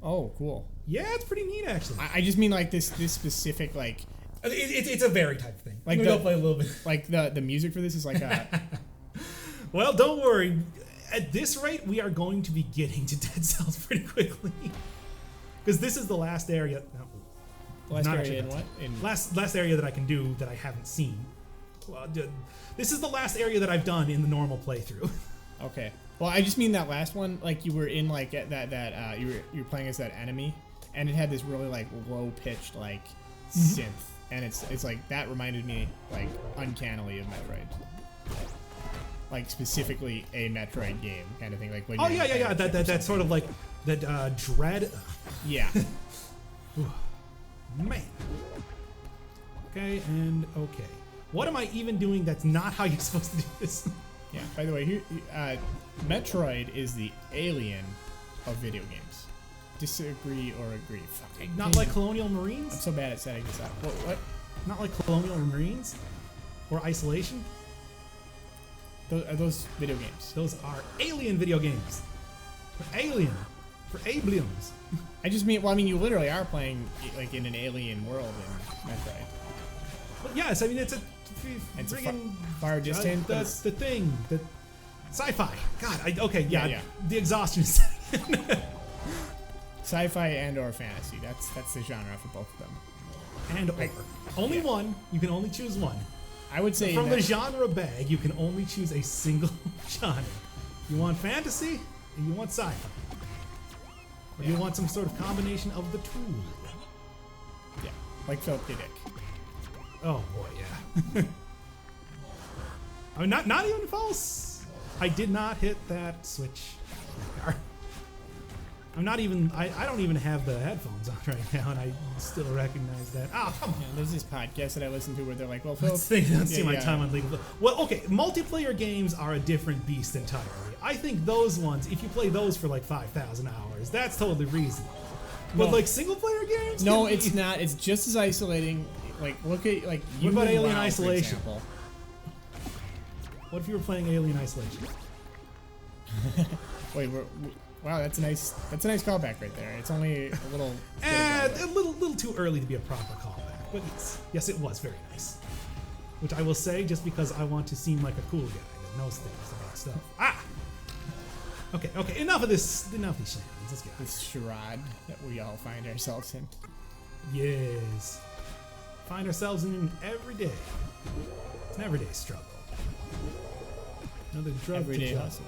Oh, cool. Yeah, it's pretty neat actually. I just mean like this specific like. It's a very type of thing. Like I'll play a little bit. Like the music for this is like a. Well, don't worry. At this rate, we are going to be getting to Dead Cells pretty quickly. Because this is the last area. No, last area in what? Last area that I can do that I haven't seen. Well, this is the last area that I've done in the normal playthrough. Okay. Well, I just mean that last one, like you were in like you were playing as that enemy, and it had this really like low pitched like synth, and it's like that reminded me like uncannily of Metroid. Like specifically a Metroid game kind of thing, like when. Oh yeah. That's sort of like that dread. Yeah. Man. Okay and okay. What am I even doing? That's not how you're supposed to do this. Yeah. By the way, here, Metroid is the Alien of video games. Disagree or agree? Fuck, not like Colonial Marines. I'm so bad at setting this up. What? Not like Colonial Marines or Isolation. Are those video games? Those are Alien video games. For Alien. For aliens. I just mean, well, I mean, you literally are playing like in an alien world in Metroid. Well, yes, I mean it's a friggin' far distant. That's the thing. The sci-fi. God. Okay. Yeah. The exhaustion is. Sci-fi and/or fantasy. That's the genre for both of them. And only one. You can only choose one. I would say from the genre bag, you can only choose a single genre. You want fantasy, and you want sci-fi. Or you want some sort of combination of the two. Yeah, like Philip K. Dick. Oh boy, yeah. I mean, not even false. I did not hit that switch. I'm not even. I don't even have the headphones on right now, and I still recognize that. Oh, come on. Yeah, there's this podcast that I listen to where they're like, "Well, let's see my time on legal." Well, okay, multiplayer games are a different beast entirely. I think those ones, if you play those for like 5,000 hours, that's totally reasonable. But like single player games? No, it's not. It's just as isolating. Like, look at like. What about Alien Isolation? What if you were playing Alien Isolation? Wait, wow, that's a nice callback right there. It's only a little. A little too early to be a proper callback, but yes, it was very nice. Which I will say, just because I want to seem like a cool guy that knows things about stuff. Ah. Okay. Enough of this. Enough of these shenanigans. Let's get out. This charade that we all find ourselves in. Yes. Find ourselves in every day. It's an everyday struggle. Another drug everyday to hustle.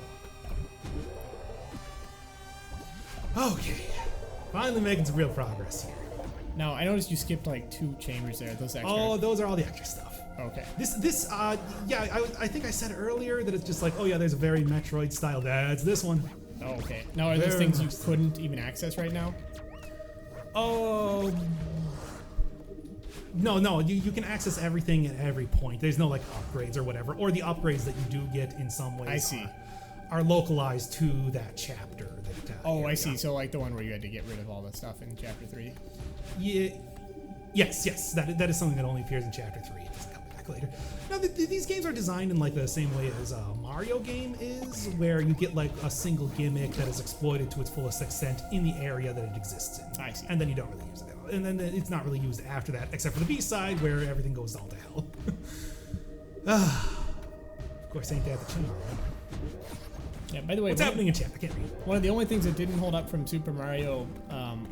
Okay. Finally making some real progress here. Now, I noticed you skipped like 2 chambers there. Those extra. Oh, those are all the extra stuff. Okay. I think I said earlier that it's just like, oh yeah, there's a very Metroid style. That's this one. Oh, okay. Now, are those things you couldn't even access right now? Oh. No, you can access everything at every point. There's no like upgrades or whatever, or the upgrades that you do get in some ways. I see. Are localized to that chapter. Oh, I see. So like the one where you had to get rid of all the stuff in chapter 3. Yeah. Yes. That is something that only appears in chapter 3. It doesn't come back later. Now, these games are designed in like the same way as a Mario game is, where you get like a single gimmick that is exploited to its fullest extent in the area that it exists in. I see. And then you don't really use it. And then it's not really used after that, except for the B-side where everything goes all to hell. Of course, ain't that the channel, right? Yeah, by the way, what's happening in chat? I can't read. One of the only things that didn't hold up from Super Mario, I'm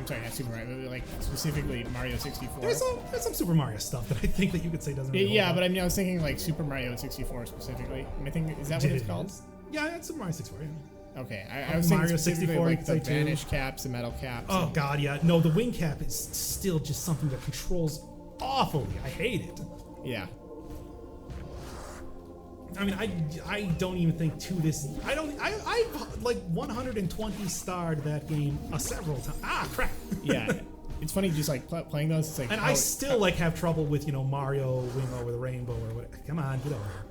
sorry, not Super Mario, but like specifically Mario 64. There's some Super Mario stuff that I think that you could say doesn't really hold up. But I mean, I was thinking like Super Mario 64 specifically. I think, is that what it's called? Yeah, it's Super Mario 64. Yeah. Okay, I was Mario thinking specifically 64, like the say too. vanish caps, the metal caps. Oh god, yeah. No, the wing cap is still just something that controls awfully. I hate it. Yeah. I mean, I don't even think to this. I've like 120 starred that game several times. Ah, crap. Yeah, it's funny just like playing those. It's like, and I still like have trouble with Mario Wing Over the Rainbow or whatever. Come on, get over here.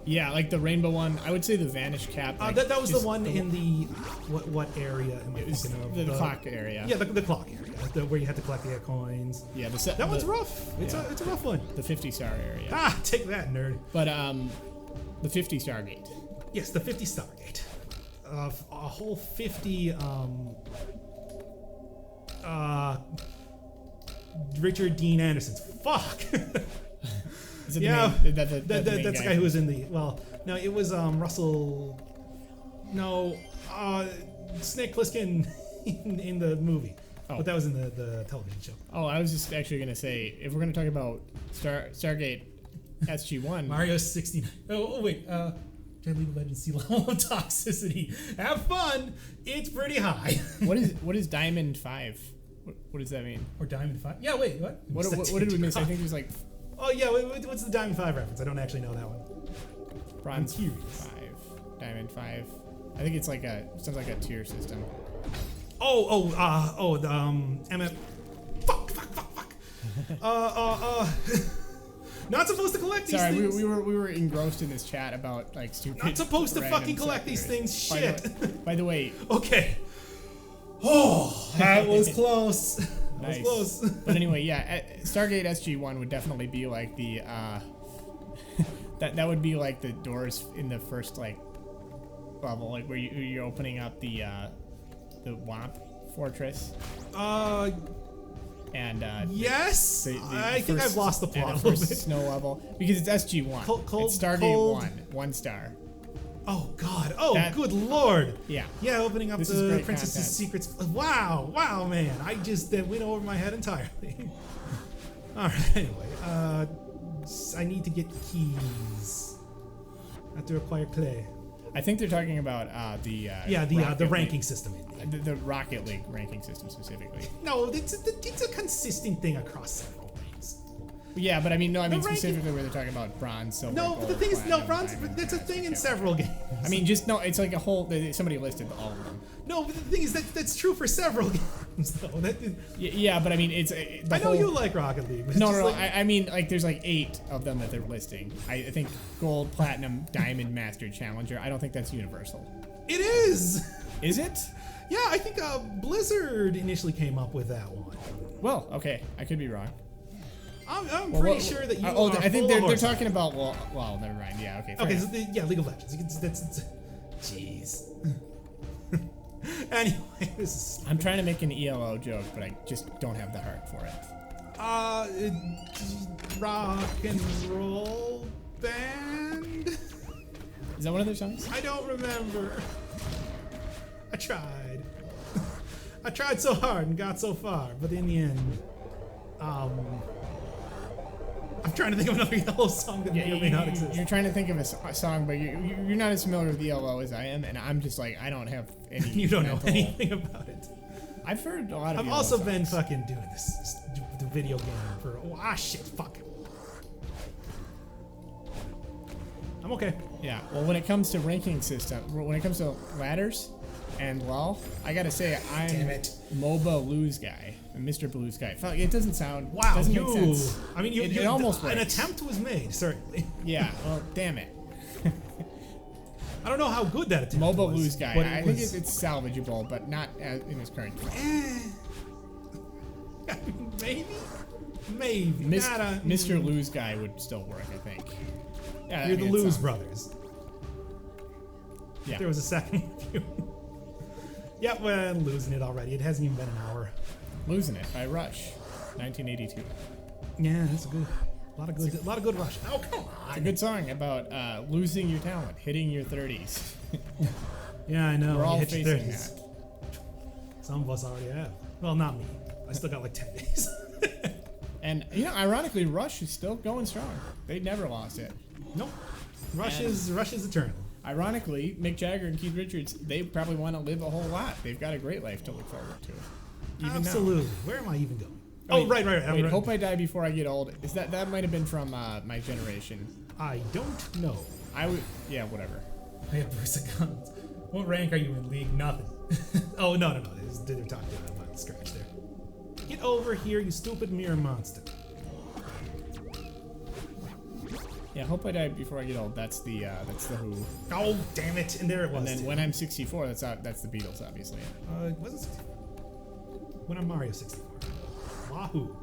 Yeah, like the rainbow one. I would say the vanish cap. Like, that was the one in the what area am I thinking of? The clock area. Yeah, the clock area, where you had to collect the coins. Yeah, that one's rough. It's a rough one. The 50-star area. Ah, take that, nerd. But the 50-star gate. Yes, the 50-star gate. A whole 50 Richard Dean Andersons. Fuck. Yeah, that's the guy who was in the. Well, no, it was Russell. No, Snake Plissken in the movie. Oh. But that was in the television show. Oh, I was just actually gonna say, if we're gonna talk about Stargate SG-1. Mario 69. Oh wait. League of Legends sea level of toxicity. Have fun. It's pretty high. What is Diamond 5? What does that mean? Or Diamond 5? Yeah. Wait. What? What did we miss? I think it was like. Oh yeah. What's the Diamond 5 reference? I don't actually know that one. Bronze 5. Diamond 5. I think it's like sounds like a tier system. MF. Fuck. Not supposed to collect these things. We were engrossed in this chat about like stupid. Not supposed to fucking collect these things. Shit. By the way. Okay. Oh, that was close. Nice. That was close. But anyway, yeah, Stargate SG-1 would definitely be like the that would be like the doors in the first like level, like where you're opening up the Womp Fortress. And yes, I think I've lost the plot a little bit. Snow level because it's SG-1. It's Stargate 1 star. Oh God! Oh, good Lord! Yeah. Yeah, opening up the Princess's Secrets. Wow, man! I just went over my head entirely. All right. Anyway, I need to get keys. I have to acquire clay. I think they're talking about the ranking system. The Rocket League ranking system specifically. No, it's a consistent thing across several lanes. Yeah, but I mean specifically where they're talking about bronze, silver. No, gold, but the thing is, bronze. Diamond, That's a thing in several games. I mean, it's like a whole. Somebody listed all of them. No, but the thing is that's true for several games, though. Yeah, but I mean, it's. I know you like Rocket League. No. I mean, like, there's like 8 of them that they're listing. I think gold, platinum, diamond, master, challenger. I don't think that's universal. It is. Is it? Yeah, I think Blizzard initially came up with that one. Well, okay, I could be wrong. I'm pretty sure that you. I think they're talking about. Well, never mind. Yeah, okay. Okay, so League of Legends. Jeez. Anyway, I'm trying to make an ELO joke, but I just don't have the heart for it. Rock and roll band. Is that one of their songs? I don't remember. I tried. I tried so hard and got so far, but in the end, I'm trying to think of another ELO song that may or may not exist. You're trying to think of a song, but you're not as familiar with ELO as I am, and I'm just like, I don't have any. You don't know anything about it. I've heard a lot of. I've also been fucking doing the video game for. Shit, fuck. I'm okay. Yeah. Well, when it comes to ranking system, when it comes to ladders and LOL, I gotta say I'm MOBA lose guy. And Mr. Blue Sky. Fuck, it doesn't sound. Wow, Doesn't make sense. I mean, It almost an works. attempt was made, certainly. Yeah. Well, damn it. I don't know how good that attempt Mobile was. Blue Sky. but I think it's salvageable, but not in its current form. Maybe. Mr. Lose Guy would still work, I think. Yeah, You're the Lose Brothers. Yeah. There was a second review. Yep, we're losing it already. It hasn't even been an hour. Losing It by Rush, 1982. Yeah, that's a lot of good Rush. Oh, come on. It's a good song about losing your talent, hitting your 30s. Yeah, I know. We're all You hit your facing 30s. that. Some of us already have. Well, not me. I still got like 10 days. And, you know, ironically, Rush is still going strong. They never lost it. Nope. Rush is eternal. Ironically, Mick Jagger and Keith Richards, they probably want to live a whole lot. They've got a great life to look forward to. Even Absolutely. now. Where am I even going? Wait, Oh, right. Wait, Hope I Die Before I Get Old. Is that might have been from my generation. I don't know. Yeah, whatever. I have Bruce of Guns. What rank are you in, League? Nothing. Oh, no. They're talking about the scratch there. Get over here, you stupid mirror monster. Yeah, Hope I Die Before I Get Old. That's the Who. Oh, damn it. And there it was. And then When I'm 64, that's the Beatles, obviously. Was it 64? When I'm Mario 64. Wahoo.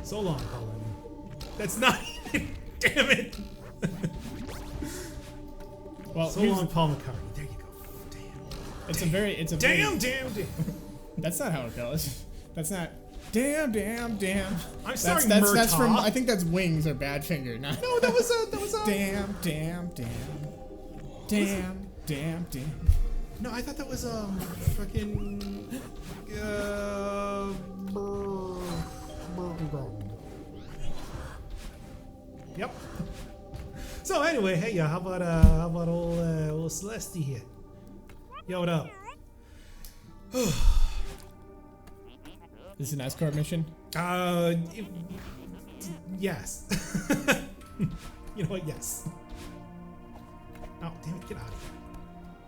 So long, Colin. That's not even. Damn it. Well, So long, Paul McCartney. There you go. Damn. it's a very. Damn. That's not how it goes. That's not. Damn. I'm sorry, that's from. Murtaugh. I think that's Wings or Badfinger. Not. No, that was a. Damn. No, I thought that was fucking. Yep. So anyway, hey, how about old Celeste here? Yo, what up? This is an escort mission. Yes. You know what? Yes. Oh, damn it! Get out of here.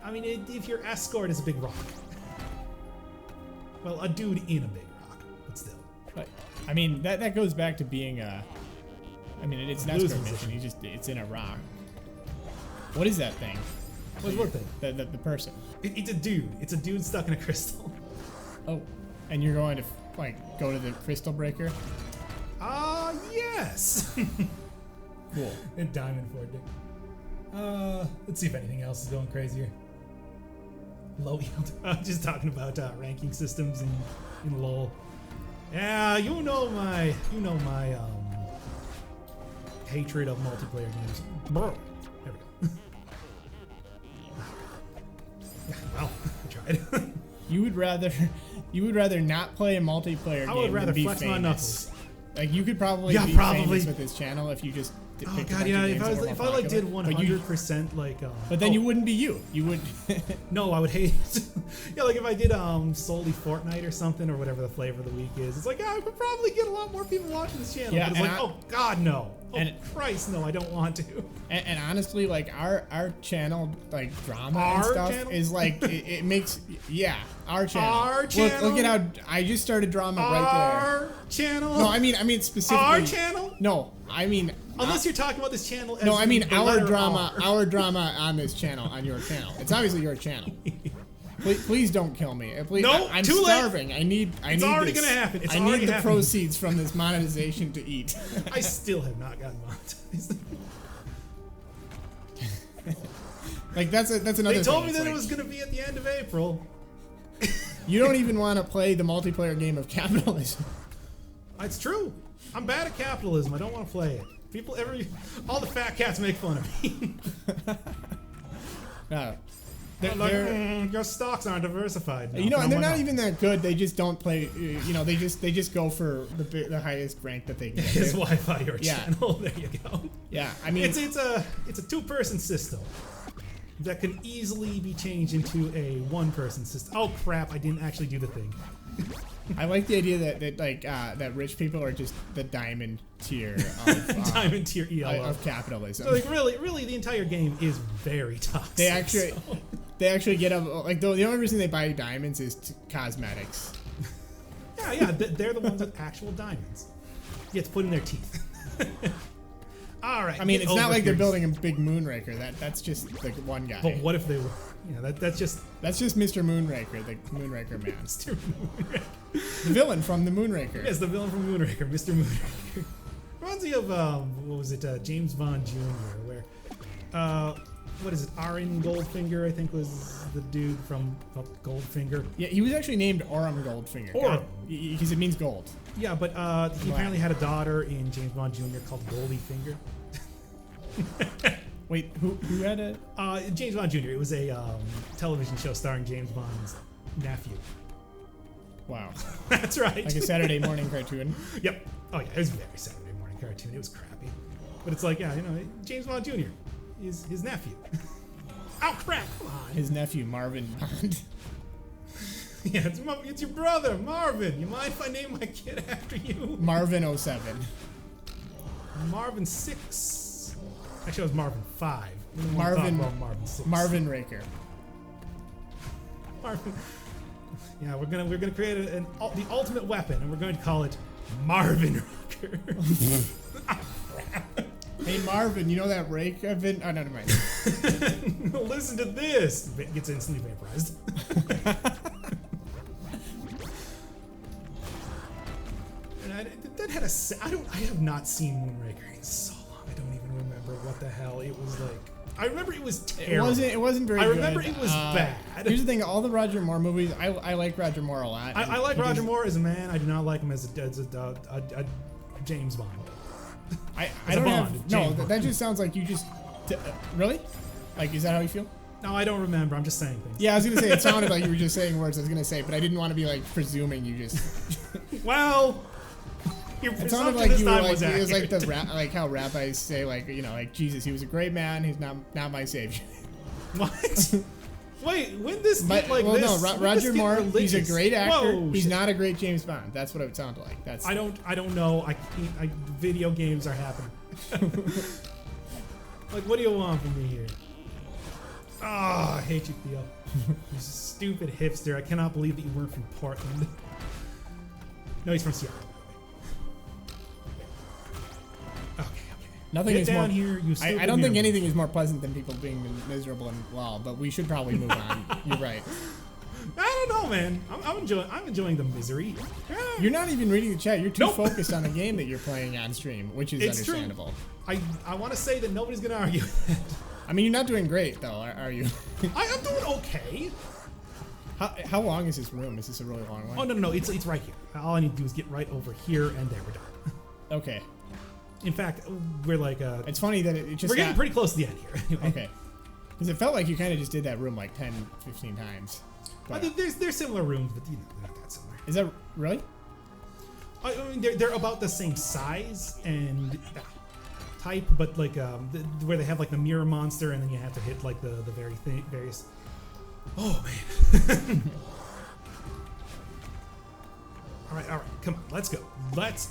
I mean, if your escort is a big rock. Well, a dude in a big rock, but still. But I mean, that goes back to being a. I mean, it's an Losing escort mission. It's in a rock. What is that thing? What's what thing? The person. It's a dude. It's a dude stuck in a crystal. Oh, and you're going to go to the crystal breaker? Yes. Cool. And Diamond for it. Let's see if anything else is going crazier. Low yield. Just talking about ranking systems in LoL. Yeah, you know my hatred of multiplayer games. There we go. Well, I tried. You would rather not play a multiplayer I game would rather than be flex my famous. knuckles. Like you could probably Yeah, be probably. famous with this channel if you just Oh picked a god, bunch yeah. of games that were If more I like did popular. But you- 100% like. But then you wouldn't be you. You would. No, I would hate it. Yeah, like if I did solely Fortnite or something or whatever the flavor of the week is, it's like I could probably get a lot more people watching this channel. Yeah, but it's like, and oh god, no. Oh and- Christ, no, I don't want to. And honestly, like our channel, like drama and Our stuff, channel? is like it makes our channel. Our channel? Look at how I just started drama right Our channel. there. No, I mean specifically Our channel. No, I mean Unless you're talking about this channel. As no, I mean the our letter drama, R. our drama on this channel, on your channel. It's obviously your channel. Please don't kill me. Please, No, I'm too late. starving. I need It's already this. gonna happen. It's I already need the happening. proceeds from this monetization to eat. I still have not gotten monetized. Like that's another. They told thing. me It's that it like, was gonna be at the end of April. You don't even want to play the multiplayer game of capitalism. It's true. I'm bad at capitalism. I don't want to play it. All the fat cats make fun of me. No. They're like, your stocks aren't diversified. You know, and they're why not even that good. They just don't play. You know, they just go for the highest rank that they can get. Is Wi-Fi your Yeah. channel? There you go. Yeah, I mean, It's a two-person system that can easily be changed into a one-person system. Oh crap! I didn't actually do the thing. I like the idea that rich people are just the diamond tier of, Diamond tier ELO. of capitalism. So like really, the entire game is very toxic. They actually get up like the only reason they buy diamonds is cosmetics. Yeah, they're the ones with actual diamonds. You have to put in their teeth. All right. I mean, it's not like they're building a big Moonraker. That's just like one guy. But what if they were? Yeah, that's just Mr. Moonraker, the Moonraker man. Mr. Moonraker. The villain from the Moonraker. Yes, the villain from Moonraker, Mr. Moonraker. Reminds me of what was it? James Bond Jr. Where what is it? Arin Goldfinger, I think, was the dude from Goldfinger. Yeah, he was actually named Aurum Goldfinger. Aurum. Because it means gold. Yeah, but he apparently had a daughter in James Bond Jr. called Goldiefinger. Wait, who had a... James Bond Jr. It was a television show starring James Bond's nephew. Wow. That's right. Like a Saturday morning cartoon. Yep. Oh yeah, it was a very Saturday morning cartoon. It was crappy. But it's like, yeah, you know, James Bond Jr. is his nephew. Oh crap, come on. His nephew, Marvin Bond. Yeah, it's your brother, Marvin. You mind if I name my kid after you? Marvin 07. Marvin 6. Actually, it was Marvin 5. Marvin 6. Marvin Raker. Marvin. Yeah, we're gonna create the ultimate weapon, and we're going to call it Marvin Raker. Hey Marvin, you know that rake I've been... Oh, no, never mind. Listen to this. Gets instantly vaporized. And I have not seen Moonraker in so long. I don't even remember what the hell it was like. I remember it was terrible. It wasn't very good. I remember it was bad. Here's the thing, all the Roger Moore movies, I like Roger Moore a lot. I like Roger Moore as a man. I do not like him as a James Bond. I don't have... No, that just sounds like you just... Really? Like, is that how you feel? No, I don't remember. I'm just saying things. Yeah, I was going to say, it sounded like you were just saying words I was going to say, but I didn't want to be, like, presuming you just... Well... It sounded like you were like, it was like the like how rabbis say, like, you know, like, Jesus, he was a great man, he's not my savior. What? Wait, when this get like well, this? No, Roger Moore, he's a great actor. Whoa, he's not a great James Bond. That's what it sounded like. That's. I don't know. Video games are happening. Like, what do you want from me here? Oh, I hate you, Theo. You stupid hipster. I cannot believe that you weren't from Portland. No, he's from Seattle. Nothing Get is down more, here, you stupid I don't think mule. anything is more pleasant than people being miserable and lol, but we should probably move on. You're right. I don't know, man. I'm enjoying the misery. You're not even reading the chat. You're too focused on the game that you're playing on stream, which is understandable. True. I want to say that nobody's gonna argue with that. I mean, you're not doing great though, are you? I'm doing okay. How long is this room? Is this a really long one? Oh no, it's right here. All I need to do is get right over here, and there we're done. Okay. In fact, we're like it's funny that it just we're getting pretty close to the end here. Anyway. Okay. Because it felt like you kind of just did that room like 10, 15 times. But there's similar rooms, but they're not that similar. Is that really? I mean, they're about the same size and type, but like where they have like the mirror monster, and then you have to hit like the various. Oh man. All right, come on, let's go. But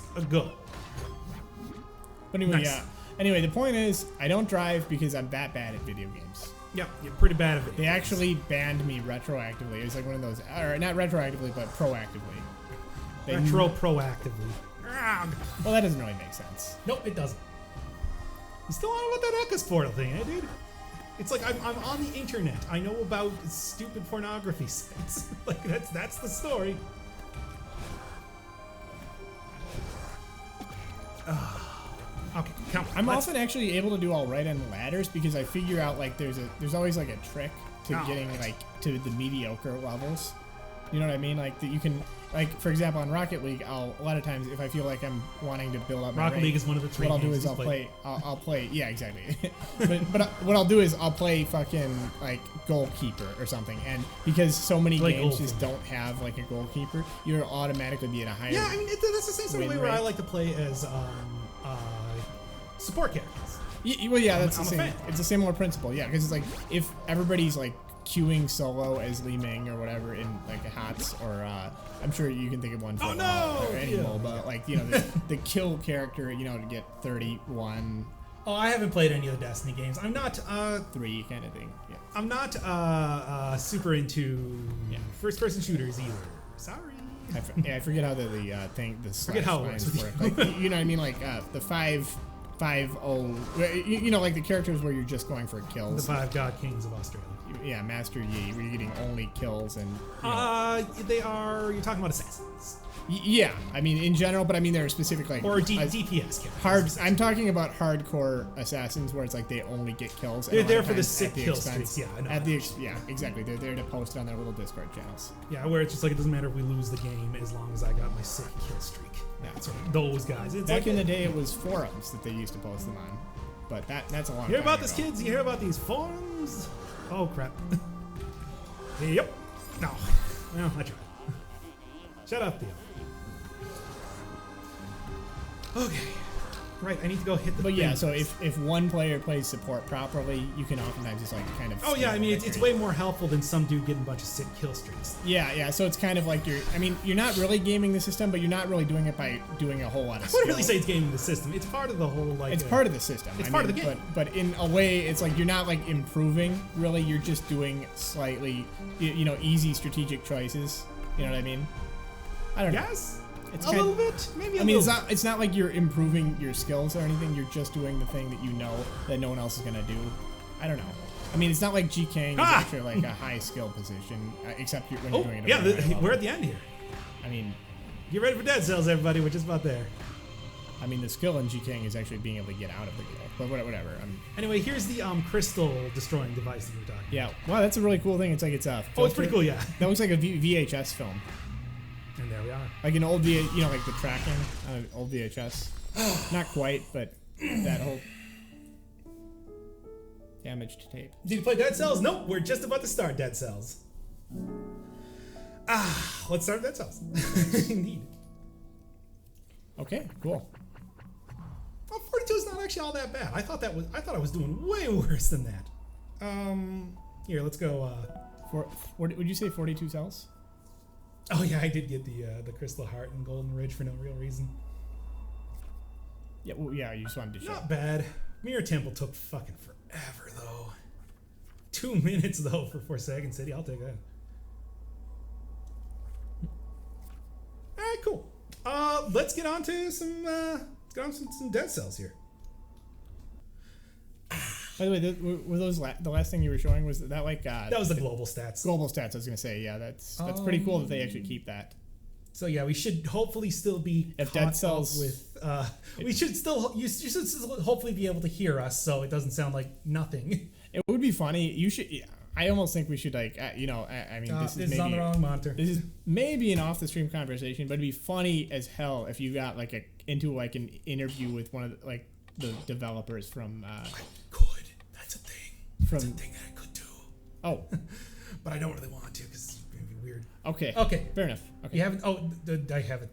anyway, nice. yeah. Anyway, the point is, I don't drive because I'm that bad at video games. Yeah, you're pretty bad at it. They actually banned me retroactively. It was like one of those, or not retroactively, but proactively. Proactively. Well, that doesn't really make sense. Nope, it doesn't. You still on about that Echoes Portal thing, eh, dude? It's like I'm on the internet. I know about stupid pornography sites. Like that's the story. Okay, come on. I'm often actually able to do all right on ladders because I figure out like there's always like a trick to getting like to the mediocre levels. You know what I mean? Like that you can, like for example on Rocket League, a lot of times if I feel like I'm wanting to build up my Rocket rank, League is one of the three what I'll do games is he's I'll play yeah, exactly. but what I'll do is I'll play fucking like goalkeeper or something, and because so many games just don't have like a goalkeeper, you'll automatically be in a higher. Yeah, I mean that's the same sort of way where I like to play as support characters. Well, yeah, that's the I'm a same. fan. It's a similar principle, yeah, because it's like if everybody's like queuing solo as Li Ming or whatever in like HOTS, or I'm sure you can think of one for Animal, but like you know the kill character, you know, to get 31. Oh, I haven't played any of the Destiny games. I'm not 3 kind of thing. Yeah. I'm not super into first-person shooters either. Sorry. I forget how the thing the Forget how it lines works work. with Like, you know what I mean? Like the 5-5-0. You know, like the characters where you're just going for kills. The 5 God Kings of Australia. Yeah, Master Yi, where you're getting only kills and. You know, they are. You're talking about assassins. Yeah, I mean in general, but I mean there are specific like Or DPS characters. I'm talking about hardcore assassins where it's like they only get kills. They're and a lot there of for the times sick at the kill expense- streaks. Yeah, I know. Yeah, exactly. They're there to post on their little Discord channels. Yeah, where it's just like it doesn't matter if we lose the game as long as I got my sick kill streak. Yeah. Sort of those guys. It's Back like, in the day, it was forums that they used to post them on, but that's a long. You hear time about ago. this, kids? You hear about these forums? Oh crap. Yep. No. Well, I tried. Shut up, Theo. Okay. Right, I need to go hit the. But yeah, thing. so if one player plays support properly, you can oftentimes just like kind of. Oh yeah, I mean it's victory. way more helpful than some dude getting a bunch of sick kill streaks. Yeah. So it's kind of like you're not really gaming the system, but you're not really doing it by doing a whole lot of. I wouldn't really skill. say it's gaming the system. It's part of the whole like. It's part of the system. It's part of the game. But in a way, it's like you're not like improving. Really, you're just doing slightly, you know, easy strategic choices. You know what I mean? I don't know. Yes. It's a kind little bit, maybe a I mean, little. it's not like you're improving your skills or anything. You're just doing the thing that you know that no one else is gonna do. I don't know. I mean, it's not like G King is actually like a high skill position, except when you're doing it. Yeah, at a high level. we're at the end here. I mean, Get ready for Dead Cells, everybody. We're just about there. I mean, the skill in G King is actually being able to get out of the kill. But whatever. Anyway, here's the crystal destroying device that we were talking about. Yeah. Wow, that's a really cool thing. It's like it's a. Oh, it's pretty cool, yeah. That looks like a VHS film. And there we are. Like an old you know, like the tracking on an old VHS. Not quite, but that whole damaged tape. Did you play Dead Cells? Nope, we're just about to start Dead Cells. Let's start Dead Cells. Indeed. Okay, cool. Well, 42 is not actually all that bad. I thought I was doing way worse than that. Here, let's go. Would you say 42 cells? Oh yeah, I did get the Crystal Heart and Golden Ridge for no real reason. Yeah, well, yeah. You just wanted to show. Not bad. Mirror Temple took fucking forever though. 2 minutes though for Forsaken City. I'll take that. All right, cool. Let's get on to some Dead Cells here. By the way, were those the last thing you were showing was that like That was the global stats. global stats? I was gonna say, yeah, that's pretty cool that they actually keep that. So yeah, we should hopefully still be If caught Dead Cells- up with. You should still hopefully be able to hear us, so it doesn't sound like nothing. It would be funny. You should. I almost think we should like you know. I mean, this is maybe on the wrong monitor. this is maybe an off the stream conversation, but it'd be funny as hell if you got like into like an interview with one of the developers from. Could. That's a thing. That's a From- thing that I could do. Oh, But I don't really want to because it's gonna be weird. okay. Okay. Fair enough. Okay. You haven't. Oh, I have it.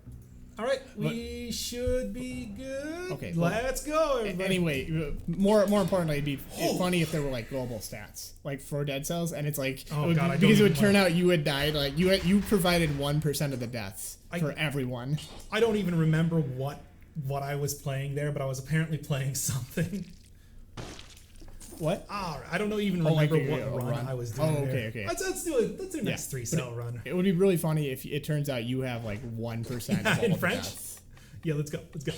All right, we should be good. Okay, well, let's go. Everybody. Anyway, more importantly, it'd be funny if there were like global stats, like for Dead Cells, and it's like Oh, it would God, I don't because it would even turn out you had died, like you provided 1% of the deaths for everyone. I don't even remember what I was playing there, but I was apparently playing something. What? I don't even like remember a what run I was doing. Oh, there. okay. Let's do it. Let's do next Yeah, 3 cell run. It would be really funny if it turns out you have like 1% of all In the French? deaths. Yeah, let's go. Let's go.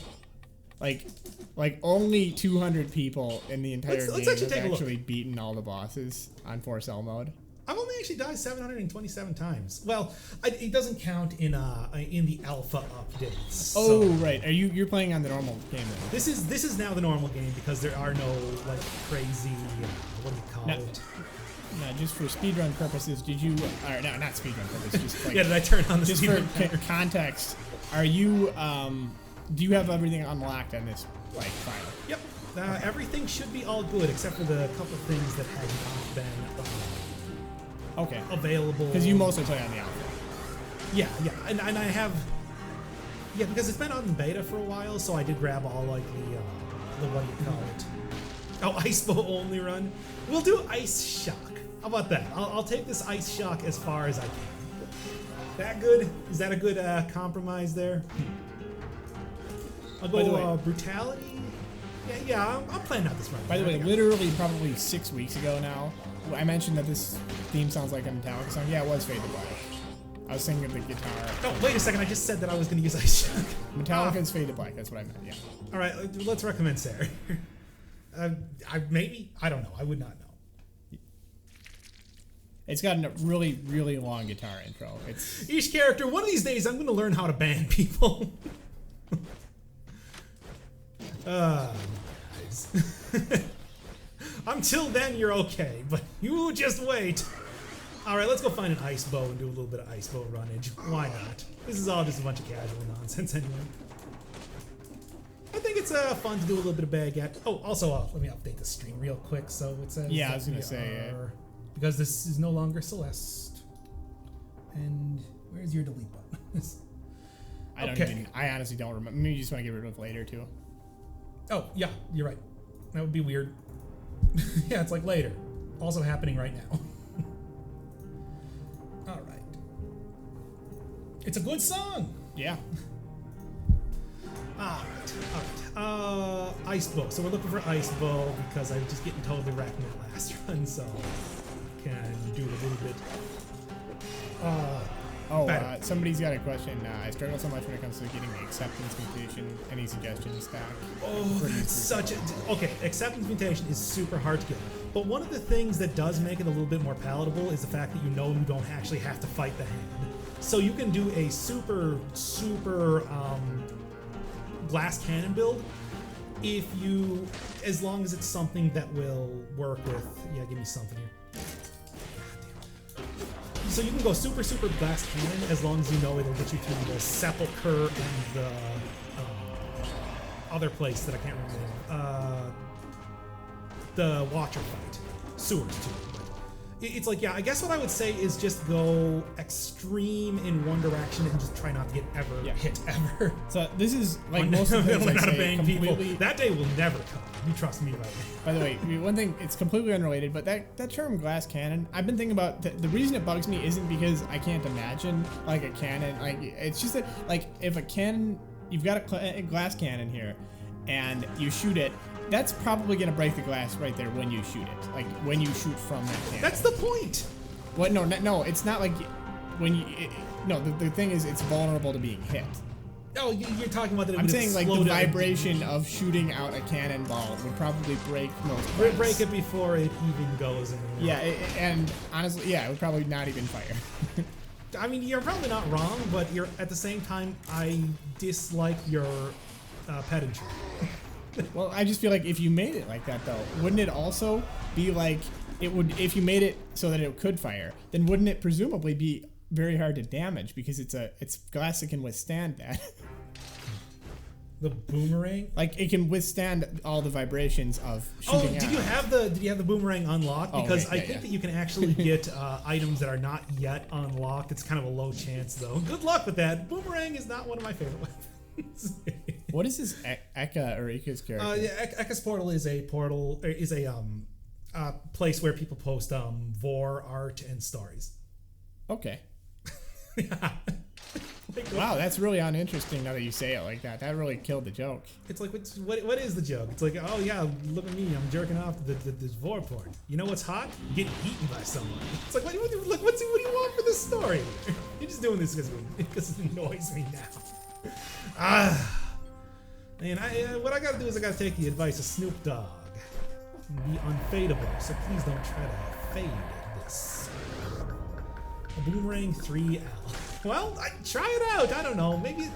Like only 200 people in the entire Let's game actually have take a look. actually beaten all the bosses on 4-cell mode. I've only actually died 727 times. Well, it doesn't count in the alpha updates. Oh, so right. You're playing on the normal game then? this is now the normal game because there are no like crazy what do you call No. it? No, just for speedrun purposes, did you? Or no, not speedrun purposes. Just like Yeah, did I turn on the just speed for counter? context, are you? Do you have everything unlocked on this like file? Yep. Everything should be all good except for the couple things that had not been Okay. available. Because you mostly play on the alpha. Yeah, and I have. Yeah, because it's been on beta for a while, so I did grab all like the what do you call it? Oh, Ice Bow only run. We'll do Ice Shock. How about that? I'll take this Ice Shock as far as I can. That good? Is that a good compromise there? I'll By the way- go Brutality. Yeah, I'm playing out this run. By the way, literally probably 6 weeks ago now, I mentioned that this theme sounds like a Metallica song. Yeah, it was Fade to Black. I was thinking of the guitar. Oh, wait a second. I just said that I was going to use Ice Chunk. Metallica's Fade to Black. That's what I meant. Yeah. All right, let's recommend Sarah. Maybe? I don't know. I would not know. It's got a really, really long guitar intro. It's each character. One of these days, I'm going to learn how to ban people. Guys. Until then, you're okay, but you just wait. All right, let's go find an ice bow and do a little bit of ice bow runnage. Why not? This is all just a bunch of casual nonsense anyway. I think it's fun to do a little bit of baguette. Oh, also, let me update the stream real quick. So it says yeah, I was gonna say because this is no longer Celeste. And where's your delete button? I honestly don't remember. Maybe you just want to get rid of it later too. Oh yeah, you're right. That would be weird. Yeah, it's like later. Also happening right now. All right. It's a good song. Yeah. All right. Ice bow. So we're looking for ice bow because I was just getting totally wrecked in that last run, so can do a little bit. Somebody's got a question. I struggle so much when it comes to getting the acceptance mutation. Any suggestions, Stack? Oh, that's such a... Okay, acceptance mutation is super hard to get. But one of the things that does make it a little bit more palatable is the fact that you know you don't actually have to fight the hand. So you can do a super glass cannon build as long as it's something that will work with... Yeah, give me something here. So you can go super glass cannon as long as you know it'll get you to the sepulcher and the other place that I can't remember the Watcher fight. Sewers too. It's like, yeah, I guess what I would say is just go extreme in one direction and just try not to get hit ever. So this is like most of the things I say completely... That day will never come. You trust me right now. By the way, one thing, it's completely unrelated, but that term glass cannon, I've been thinking about, the reason it bugs me isn't because I can't imagine like a cannon, like it's just that like if a cannon, you've got a glass cannon here and you shoot it, that's probably going to break the glass right there when you shoot it. Like, when you shoot from that cannon. That's the point! What? No, it's not like when you... the thing is, it's vulnerable to being hit. Oh, you're talking about that. I'm saying, like, the vibration of shooting out a cannonball would probably break most glass. Break it before it even goes anywhere. Yeah, and honestly, yeah, it would probably not even fire. I mean, you're probably not wrong, but at the same time, I dislike your pedantry. Well, I just feel like if you made it like that, though, wouldn't it also be like it would if you made it so that it could fire? Then wouldn't it presumably be very hard to damage because it's glass that can withstand that? The boomerang, like it can withstand all the vibrations of shooting. Did you have the boomerang unlocked? Because I think that you can actually get items that are not yet unlocked. It's kind of a low chance, though. Good luck with that. Boomerang is not one of my favorite weapons. What is this Eka or Ika's character? Eka's portal is a place where people post vor art and stories. Okay. Yeah. Wow, that's really uninteresting now that you say it like that. That really killed the joke. It's like, what is the joke? It's like, oh yeah, look at me, I'm jerking off to this vor porn. You know what's hot? Getting eaten by someone. It's like, what do you want for this story? You're just doing this because it annoys me now. Man, what I gotta do is I gotta take the advice of Snoop Dogg and be unfadeable, so please don't try to fade this. A boomerang 3L. Well, try it out. I don't know. Maybe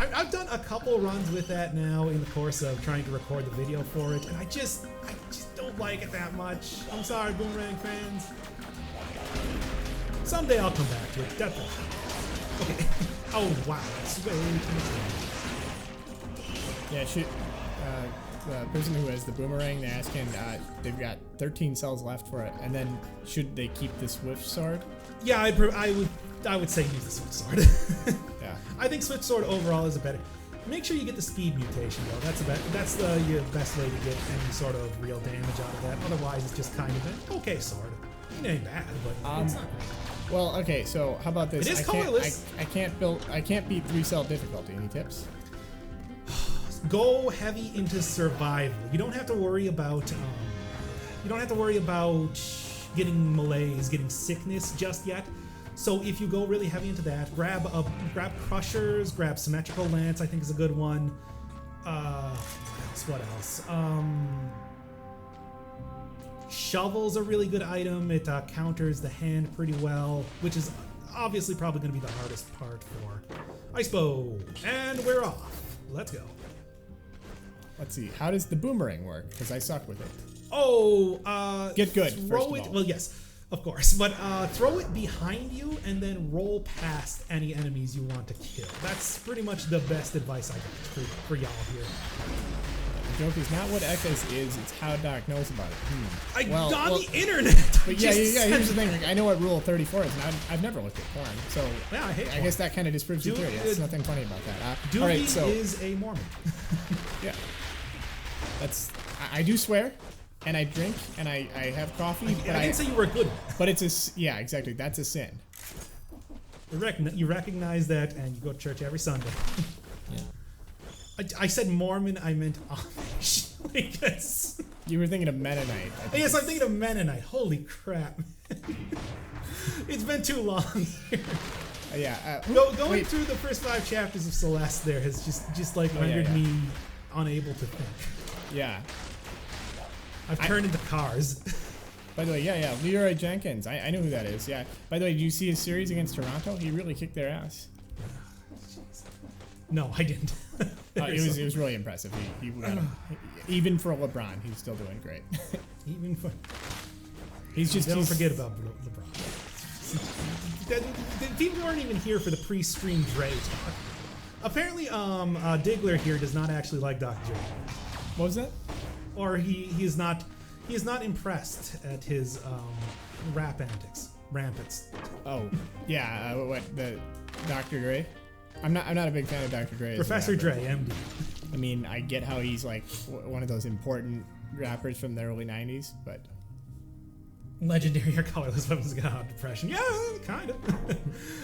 I've done a couple runs with that now in the course of trying to record the video for it, and I just don't like it that much. I'm sorry, boomerang fans. Someday I'll come back to it. Definitely. Okay. Oh wow, that's way too much. Yeah, the person who has the boomerang, they're asking, they've got 13 cells left for it, and then should they keep the Swift Sword? Yeah, I would say use the Swift Sword. Yeah. I think Swift Sword overall is a better. Make sure you get the speed mutation though. That's your best way to get any sort of real damage out of that. Otherwise, it's just kind of an okay sword. It ain't bad, but it's not great. Well, okay, so how about this? It is colorless. I can't beat 3-cell difficulty. Any tips? Go heavy into survival. You don't have to worry about getting malaise, getting sickness just yet. So if you go really heavy into that, grab Crushers, grab Symmetrical Lance, I think is a good one. What else? Shovel's a really good item. It counters the hand pretty well, which is obviously probably going to be the hardest part for Ice Bow. And we're off. Let's go. Let's see. How does the boomerang work? Because I suck with it. Oh, get good. Throw it. Well, yes, of course. But throw it behind you and then roll past any enemies you want to kill. That's pretty much the best advice I got for y'all here. The joke is not what Ekka's is, it's how Doc knows about it. On the internet. But yeah, here's the thing. Like, I know what Rule 34 is, and I've never looked at porn. So yeah, I guess that kind of disproves your theory. There's nothing funny about that. All right, so is a Mormon. Yeah. I do swear, and I drink, and I have coffee. But I didn't say you were a good one. But it's yeah, exactly. That's a sin. You recognize that, and you go to church every Sunday. Yeah. I said Mormon, I meant Amish. Yes. You were thinking of Mennonite. Yes, I'm thinking of Mennonite. Holy crap. It's been too long here. Yeah. Going through the first 5 chapters of Celeste there has just like rendered me unable to think. Yeah. I've turned into cars. By the way, yeah. Leroy Jenkins. I know who that is. Yeah. By the way, did you see his series against Toronto? He really kicked their ass. No, I didn't. It was really impressive. He got him. Even for LeBron, he's still doing great. Even for don't forget about LeBron. People aren't even here for the pre-stream Dre talk. Apparently, Diggler here does not actually like Dr. J. What was that? Or he is not impressed at his rap antics, rampants. Oh, yeah. What the Dr. Dre? I'm not a big fan of Dr. Dre. Professor Dre, MD. I mean, I get how he's like one of those important rappers from the early '90s, but legendary or colorless weapons got out of depression. Yeah, kind of.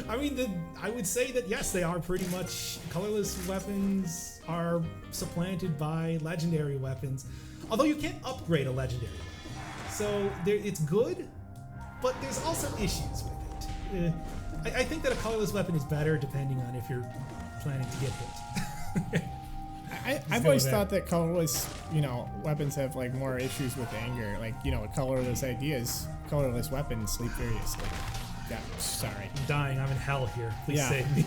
I mean, I would say that yes, they are pretty much colorless weapons are supplanted by legendary weapons. Although you can't upgrade a legendary weapon, so it's good, but there's also issues with it. I think that a colorless weapon is better depending on if you're planning to get hit. I've always thought that colorless, weapons have like more issues with anger. Like, colorless ideas, colorless weapons sleep furiously. Yeah, sorry. I'm dying. I'm in hell here. Please save me.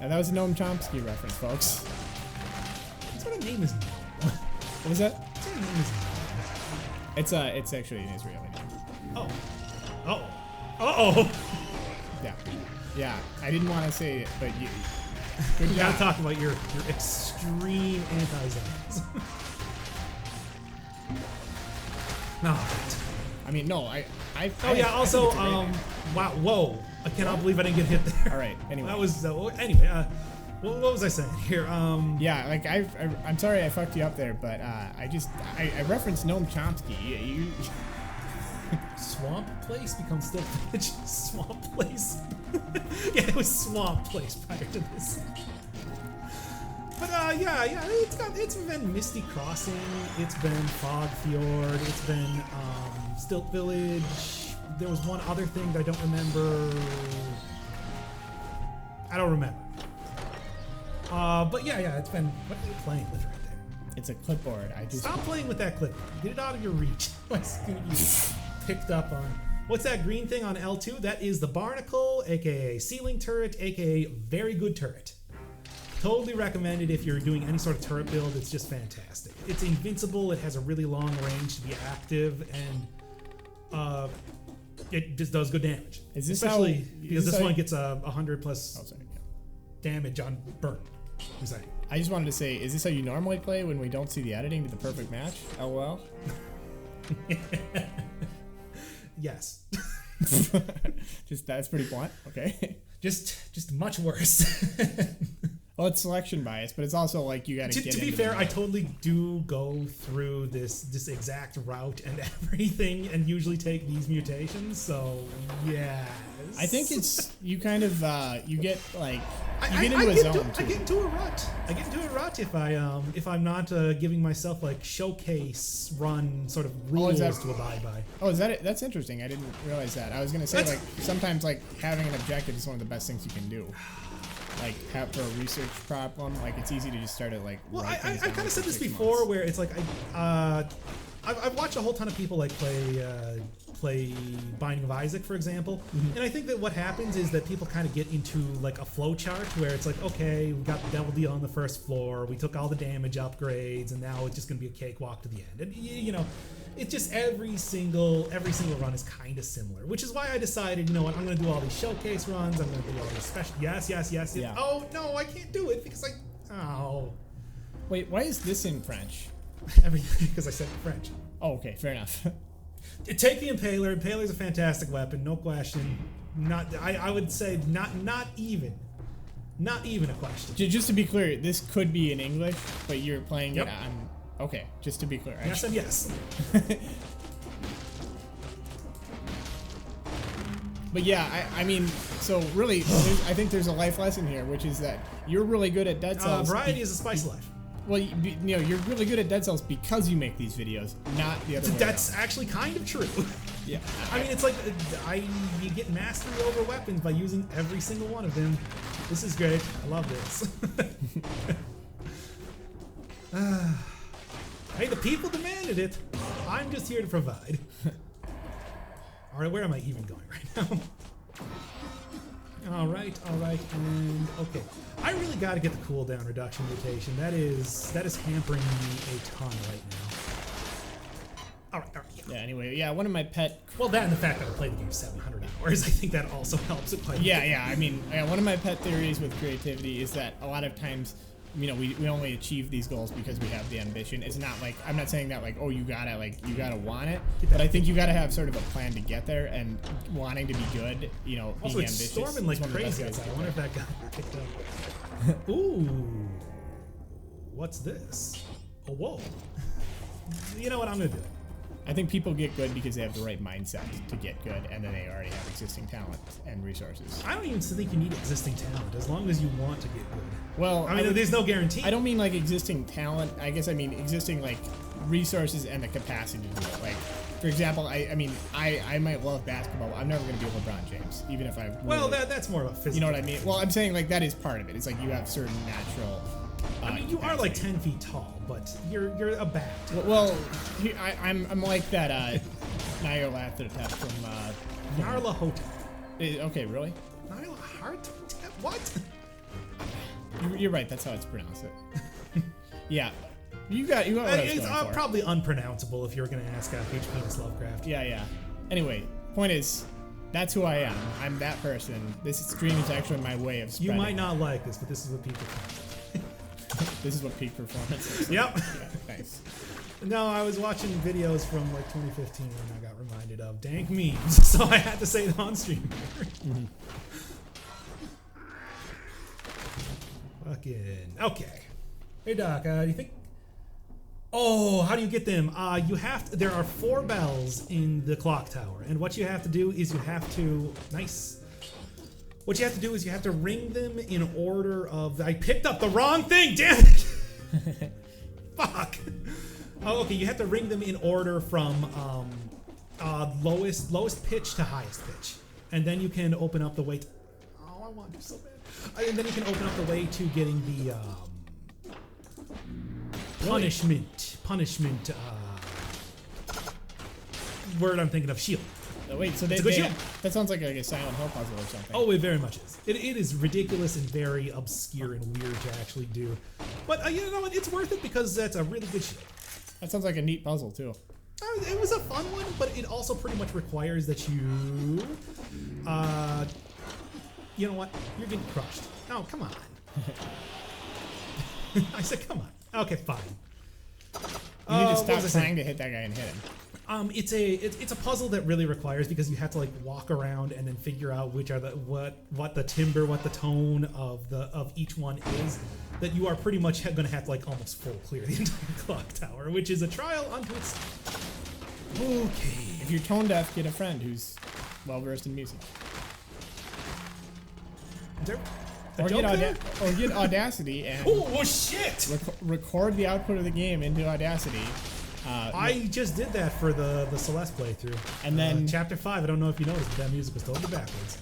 And that was a Noam Chomsky reference, folks. What sort of name is Noam? What was that? What sort of name is Noam? It's actually an Israeli name. Oh. Uh-oh. Uh-oh. Yeah, I didn't want to say it, but you gotta talk about your extreme anti-Zionism. No. I mean, no, Also, wow, whoa! I cannot believe I didn't get hit there. All right. Anyway, that was anyway. What was I saying here? Yeah, like I'm sorry I fucked you up there, but I referenced Noam Chomsky. You Swamp Place becomes still Village Swamp Place. Yeah, it was Swamp Place prior to this. But it's been Misty Crossing, it's been Fog Fjord, it's been Stilt Village. There was one other thing that I don't remember. But yeah, it's been. What are you playing with right there? It's a clipboard. Stop playing with that clipboard. Get it out of your reach. Picked up on. What's that green thing on L2? That is the Barnacle, aka ceiling turret, aka very good turret. Totally recommended if you're doing any sort of turret build. It's just fantastic. It's invincible. It has a really long range to be active, and it just does good damage. Especially because this one gets 100 plus damage on burn. I just wanted to say, is this how you normally play when we don't see the editing to the perfect match? LOL. Yes. That's pretty blunt. Okay. Just much worse. Well, it's selection bias, but it's also like you got to get. To be fair, I totally do go through this exact route and everything, and usually take these mutations. So yeah, I think it's you kind of you get like you I get into a zone too. I get into a rut. I get into a rut if I'm not giving myself like showcase run sort of rules to abide by. Oh, is that it? That's interesting. I didn't realize that. I was gonna say like sometimes like having an objective is one of the best things you can do. Like for a research problem, like it's easy to just start it like. Well, I kind of said this before, where it's like I've watched a whole ton of people like play Binding of Isaac, for example, and I think that what happens is that people kind of get into like a flow chart where it's like, okay, we got the devil deal on the first floor, we took all the damage upgrades, and now it's just gonna be a cakewalk to the end, and you know, it's just every single run is kind of similar, which is why I decided, you know what, I'm gonna do all these showcase runs, I'm gonna do all these special, yes. Yeah. Oh no, I can't do it because Wait, why is this in French? everything because I said French. Oh, okay, fair enough. Take the Impaler. Impaler's a fantastic weapon, no question. I would say not even a question. Just to be clear, this could be in English, but you're playing Yep. it on. Okay, just to be clear. Yes and yes. But yeah, I mean, so really, I think there's a life lesson here, which is that you're really good at Dead Cells. Variety is a spice of life. Well, you know, you're really good at Dead Cells because you make these videos, not the other way That's around. actually kind of true. Yeah. I mean, it's like you get mastery over weapons by using every single one of them. This is great. I love this. Hey, the people demanded it. I'm just here to provide. All right, where am I even going right now? All right, and okay. I really got to get the cooldown reduction mutation. That is hampering me a ton right now. All right. Yeah. Anyway, yeah. One of my pet. Well, that and the fact that I played the game 700 hours, I think that also helps it quite a bit. Yeah. I mean, one of my pet theories with creativity is that a lot of times, you know, we only achieve these goals because we have the ambition. It's not like, I'm not saying that like, oh, you gotta want it, but I think you gotta have sort of a plan to get there, and wanting to be good, you know, also, being it's ambitious. storming like is one of the best crazy ways to outside. I get wonder if there. that got picked up. Ooh, what's this? Oh, whoa. You know what? I'm gonna do it. I think people get good because they have the right mindset to get good, and then they already have existing talent and resources. I don't even think you need existing talent as long as you want to get good. Well, I mean, there's no guarantee. I don't mean like existing talent. I guess I mean existing like resources and the capacity to do it. Like, for example, I mean, I might love basketball, but I'm never going to be LeBron James, even if I. Really, Well, that's more of a physical. You know what I mean? Well, I'm saying like that is part of it. It's like you have certain natural. I mean, you are like 10 feet tall, but you're a bat. Well, I'm like that Nyla Hotep from Nyla Hotep. Okay, really? Nyla Hotep? What? You're right. That's how it's pronounced. Yeah, you got what I was It's going for. probably unpronounceable if you're going to ask H. Penis Lovecraft. Yeah. Anyway, point is, that's who I am. I'm that person. This stream is actually my way of spreading. You might not like this, but this is what people think. This is what peak performance is. Yep. Yeah, thanks. No, I was watching videos from like 2015 and I got reminded of dank memes, so I had to say it on stream. Fucking okay. Hey Doc, do you think? Oh, how do you get them? You have to. There are 4 bells in the clock tower, and what you have to do is you have to. Nice. What you have to do is you have to ring them in order of. I picked up the wrong thing. Damn it! Fuck. Oh, okay. You have to ring them in order from lowest pitch to highest pitch, and then you can open up the way. Oh, I want to so bad. And then you can open up the way to getting the punishment. Word I'm thinking of, shield. Oh, wait, so It's a good shield. that sounds like a Silent Hill puzzle or something. Oh, it very much is. It is ridiculous and very obscure and weird to actually do. But you know what? It's worth it because that's a really good shield. That sounds like a neat puzzle too. It was a fun one, but it also pretty much requires that you... you know what? You're getting crushed. Oh, come on. I said come on. Okay, fine. You need to stop what was I saying? trying to hit that guy and hit him. It's a puzzle that really requires, because you have to like walk around and then figure out which are the what the timbre, what the tone of each one is. That you are pretty much going to have to like almost full clear the entire clock tower, which is a trial unto itself. Okay. If you're tone deaf, get a friend who's well versed in music. Is there a Or joke there? get Audacity and Oh shit! record the output of the game into Audacity. I just did that for the Celeste playthrough. And then chapter 5. I don't know if you noticed, but that music was totally backwards.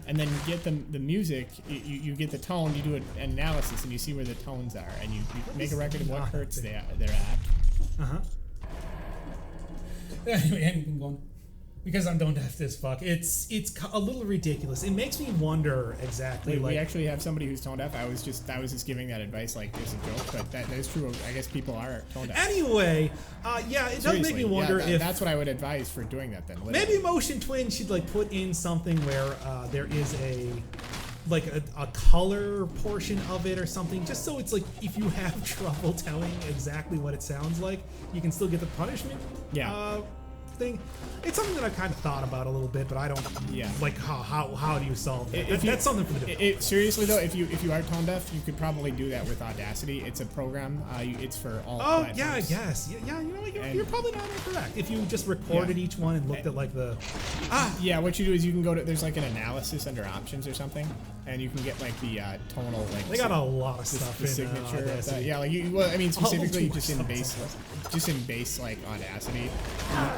And then you get the music, you get the tone, you do an analysis, and you see where the tones are, and you make a record of what hertz they're at. Anyway, anything going? Because I'm don't have this fuck. It's a little ridiculous. It makes me wonder exactly. We actually have somebody who's tone deaf. I was just giving that advice like as a joke, but that is true. I guess people are tone deaf. Anyway, yeah, it does make me wonder if that's what I would advise for doing that then. Literally. Maybe Motion Twin should like put in something where there is a color portion of it or something, just so it's like if you have trouble telling exactly what it sounds like, you can still get the punishment. Yeah. Thing. It's something that I've kind of thought about a little bit, but I don't. Yeah. Like how do you solve that? That's something for the developers. Seriously though, if you are tone deaf, you could probably do that with Audacity. It's a program. It's for all. Oh platforms. yeah, yes, yeah. You know, you're probably not incorrect. If you just recorded each one and looked at like the. Yeah, what you do is you can go to there's like an analysis under options or something, and you can get like the tonal like. They got a lot of stuff the in signature. Yeah, like I mean specifically just in base like Audacity,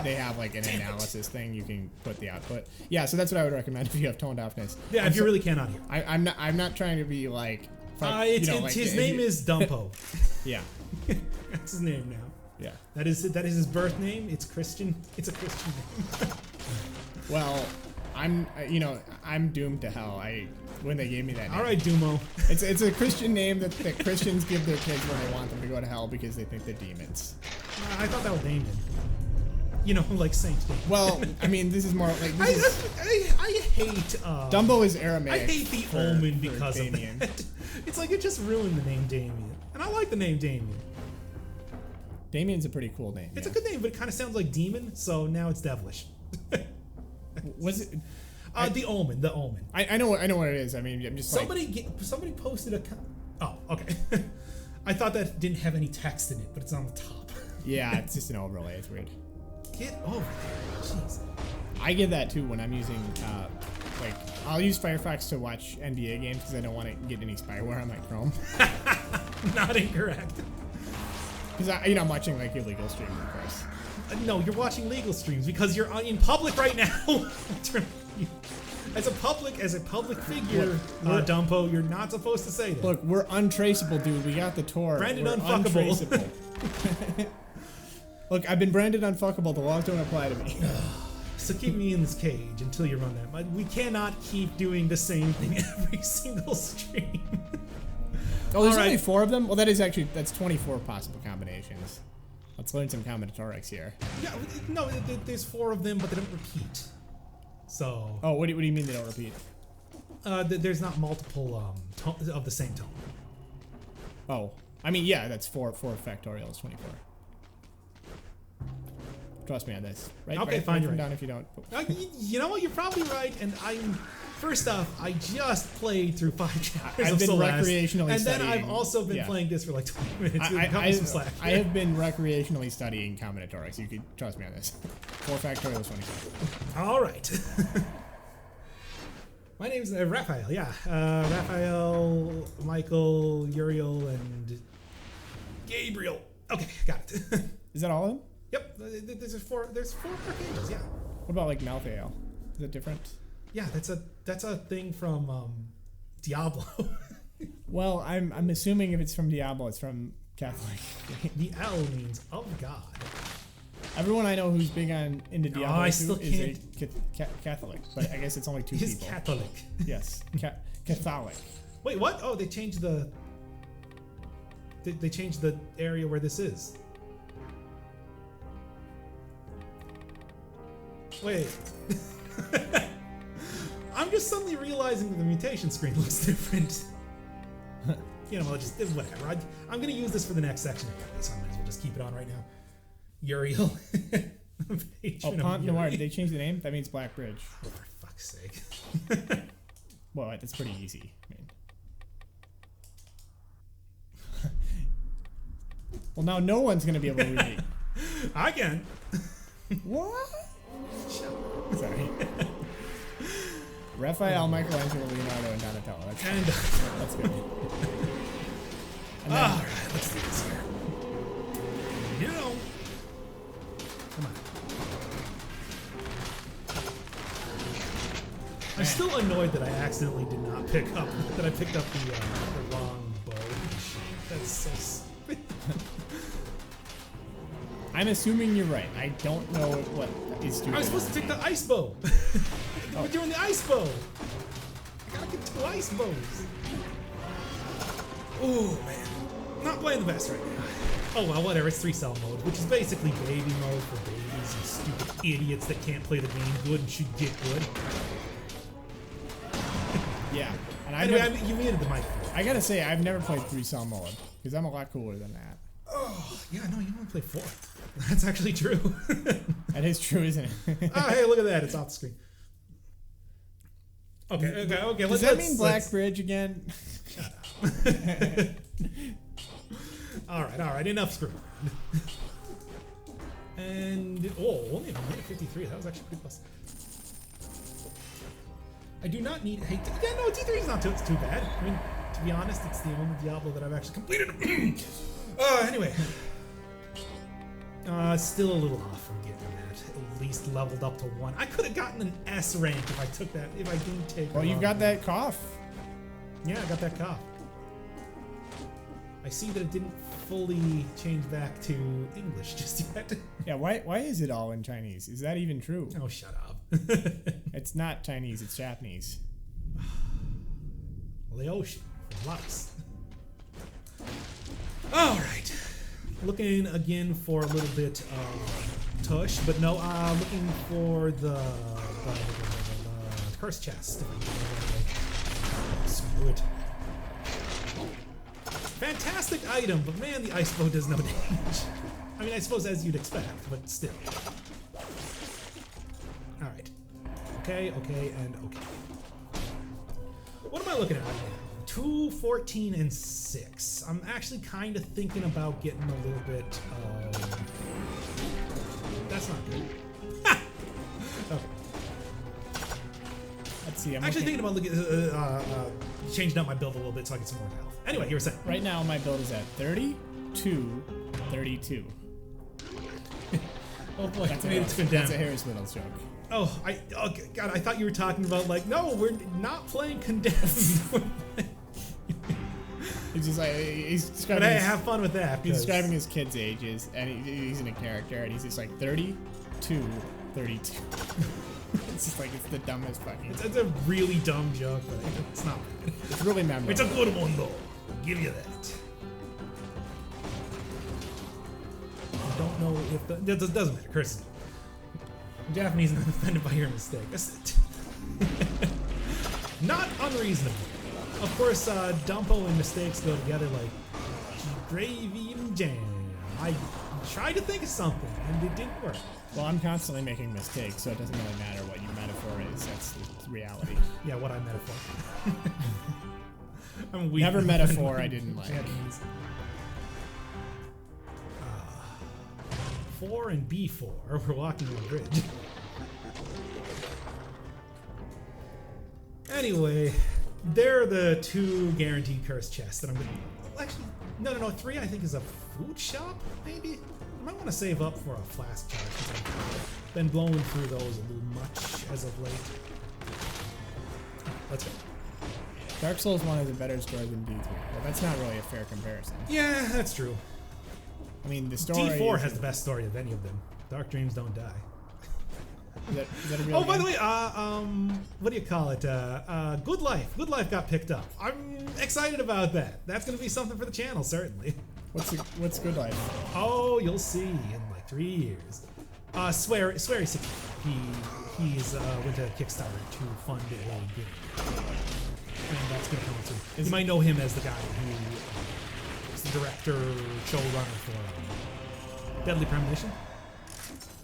they have like an analysis thing. You can put the output. Yeah, so that's what I would recommend if you have tone deafness. Yeah, if you really cannot hear. I'm not trying to be like. His name is Dumpo. Yeah. That's his name now. Yeah. That is his birth name. It's Christian. It's a Christian name. Well, I'm doomed to hell. When they gave me that name. All right, Dumo. It's a Christian name that Christians give their kids when they want them to go to hell because they think they're demons. I thought that was Damon. You know, like Saint Damon. Well, I mean, this is more like I hate. Dumbo is Aramaic. I hate the Omen because of Damien. that. It's like it just ruined the name Damien, and I like the name Damien. Damien's a pretty cool name. It's a good name, but it kind of sounds like demon, so now it's devilish. Was it? The Omen. The Omen. I know what it is. I mean, I'm just somebody posted a. Oh, okay. I thought that didn't have any text in it, but it's on the top. Yeah, it's just an overlay. It's weird. Get over there. Jeez. I get that too when I'm using like I'll use Firefox to watch NBA games because I don't want to get any spyware on my Chrome. Not incorrect. Because I'm watching like illegal streaming, of course. No, you're watching legal streams because you're in public right now. As a public figure, Dumpo, you're not supposed to say that. Look, we're untraceable, dude. We got the tour. Branded we're unfuckable. Untraceable. Look, I've been branded unfuckable. The laws don't apply to me. So keep me in this cage until you run that. We cannot keep doing the same thing every single stream. Oh, there's only 4 of them? Well, that's 24 possible combinations. Let's learn some combinatorics here. Yeah, no, there's 4 of them, but they don't repeat. So. Oh, what do you mean they don't repeat? There's not multiple of the same tone. Oh, I mean, yeah, that's 4 factorial is 24. Trust me on this. Right? Okay, right, fine. Write You're them right. down if you don't. You know what? You're probably right. And first off, I just played through 5 chapters I've of been Celeste, recreationally and then studying. I've also been playing this for like 20 minutes. I have been recreationally studying combinatorics. You could trust me on this. 4 factorial is 24. All right. My name's Raphael. Yeah, Raphael, Michael, Uriel, and Gabriel. Okay, got it. Is that all of them? Yep. There's 4 archangels. Yeah. What about like Malthael? Is that different? Yeah, that's a thing from Diablo. Well, I'm assuming if it's from Diablo, it's from Catholic. The L means of God. Everyone I know who's big into Diablo is a Catholic, but I guess it's only 2 He's people. Catholic. Yes, Catholic. Wait, what? Oh, they changed the. They changed the area where this is. Wait. I'm just suddenly realizing that the mutation screen looks different. You know, just whatever. I'm gonna use this for the next section anyway, so I might as well just keep it on right now. Uriel. Oh, Pont Noir. Did they change the name? That means Black Bridge. Oh, for fuck's sake. Well, that's pretty easy. I mean. Well, now no one's gonna be able to read it. I can. What? Sorry. Raphael, Michelangelo, Leonardo, and Donatello. That's good. All right, let's do this here. You know. Come on. I'm still annoyed that I accidentally did not pick up, that I picked up the wrong bow. That's so stupid. I'm assuming you're right. I don't know what is stupid. I was supposed to take the ice bow. We're doing the ice bow. I gotta get 2 ice bows. Oh man, not playing the best right now. Oh well, whatever. It's 3-cell mode, which is basically baby mode for babies and stupid idiots that can't play the game good and should get good. Yeah. And anyway, you muted the mic. I gotta say, I've never played 3-cell mode because I'm a lot cooler than that. Oh yeah, no, you want to play 4. That's actually true. That is true, isn't it? Oh hey, look at that! It's off the screen. Okay. Does that mean Black Bridge again? Shut up. All right. Enough screw. And only a minute 53. That was actually pretty close. I do not need. Hey, yeah, no, T3 is not too bad. I mean, to be honest, it's the only Diablo that I've actually completed. Anyway, still a little off from getting that at least leveled up to 1. I could have gotten an S rank if I took that. If I didn't take. Well, you got that cough. Yeah, I got that cough. I see that it didn't fully change back to English just yet. Yeah, why is it all in Chinese? Is that even true? Oh, shut up. It's not Chinese, it's Japanese. Well, the ocean for lice. All right. Looking again for a little bit of tush, but no, looking for the curse chest. Screw it. Fantastic item, but man, the ice bow does no damage. I mean, I suppose as you'd expect, but still. All right. Okay, and okay. What am I looking at right now? 2, 14, and 6. I'm actually kind of thinking about getting a little bit of. That's not good. Okay. Let's see. I'm actually thinking about changing up my build a little bit so I get some more health. Anyway, you were saying. Right now, my build is at 32, 32. Oh boy, that's a Harris Whittles joke. Oh, God, I thought you were talking about like, no, we're not playing Condemned. He's just like, he's describing. But hey, have fun with that. He's describing his kids' ages, and he's in a character, and he's just like 32, 32. It's just like, it's the dumbest fucking. It's a really dumb joke, but it's not. It's really memorable. It's a good one though. I'll give you that. I don't know if that doesn't matter. Chris, Japanese and offended by your mistake. That's it. Not unreasonable. Of course, Dumpo and mistakes go together like gravy and jam. I tried to think of something, and it didn't work. Well, I'm constantly making mistakes, so it doesn't really matter what your metaphor is. That's reality. Yeah, what I metaphor. I'm weak. Never metaphor I didn't like. 4 and B4. We're walking on a bridge. Anyway, they're the 2 guaranteed curse chests that I'm gonna. Actually, no. 3 I think is a food shop. Maybe I might want to save up for a flask charge because I've been blowing through those a little much as of late. Let's go. Dark Souls 1 is a better story than D3. Well, that's not really a fair comparison. Yeah, that's true. I mean, the story. D4 has the best story of any of them. Dark Dreams Don't Die. Is that a real game? By the way, what do you call it? Good Life. Good Life got picked up. I'm excited about that. That's going to be something for the channel, certainly. What's Good Life? Oh, you'll see in like 3 years. Sweary 60. He's went to Kickstarter to fund a game. And that's going to come soon. You might know him as the guy who is the director, showrunner for Deadly Premonition.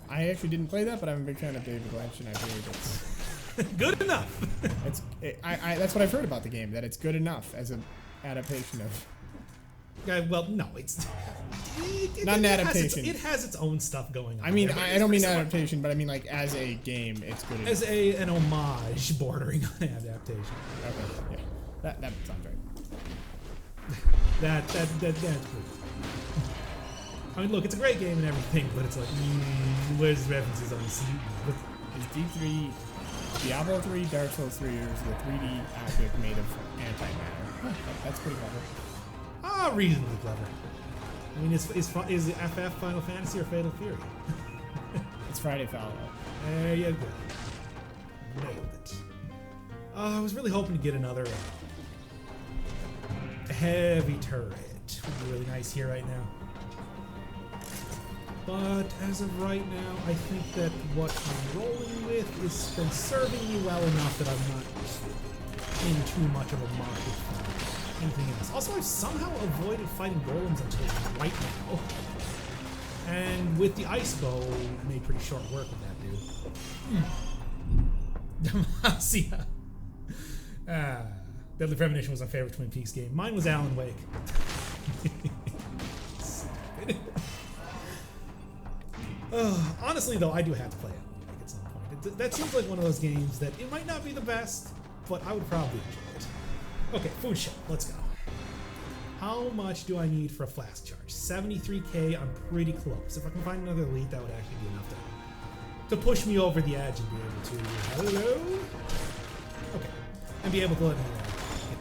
I actually didn't play that, but I'm a big fan of David Lynch, and I believe it's good enough. That's what I've heard about the game, that it's good enough as an adaptation of. Well, no, it's not an adaptation. It has its own stuff going on. I mean, I don't mean adaptation, but I mean like as a game, it's good. As an homage bordering on adaptation. Okay, yeah, that sounds right. That's good. I mean, look, it's a great game and everything, but it's like, where's the references on the CD? Is D3, Diablo 3, Dark Souls 3, or is the 3D object made of antimatter? Huh, that's pretty clever. Ah, reasonably clever. I mean, is FF Final Fantasy or Fatal Fury? It's Friday Fallout. There you go. Nailed it. I was really hoping to get another heavy turret. Would be really nice here right now. But as of right now, I think that what I'm rolling with has been serving me well enough that I'm not in too much of a market for anything else. Also, I've somehow avoided fighting golems until right now. And with the ice bow, I made pretty short work of that dude. Demacia. Deadly Premonition was my favorite Twin Peaks game. Mine was Alan Wake. Honestly, though, I do have to play Alan Wake at some point. That seems like one of those games that it might not be the best, but I would probably enjoy it. Okay, food shop. Let's go. How much do I need for a flask charge? 73k. I'm pretty close. If I can find another elite, that would actually be enough to push me over the edge and be able to. Hello. Okay, and be able to let me get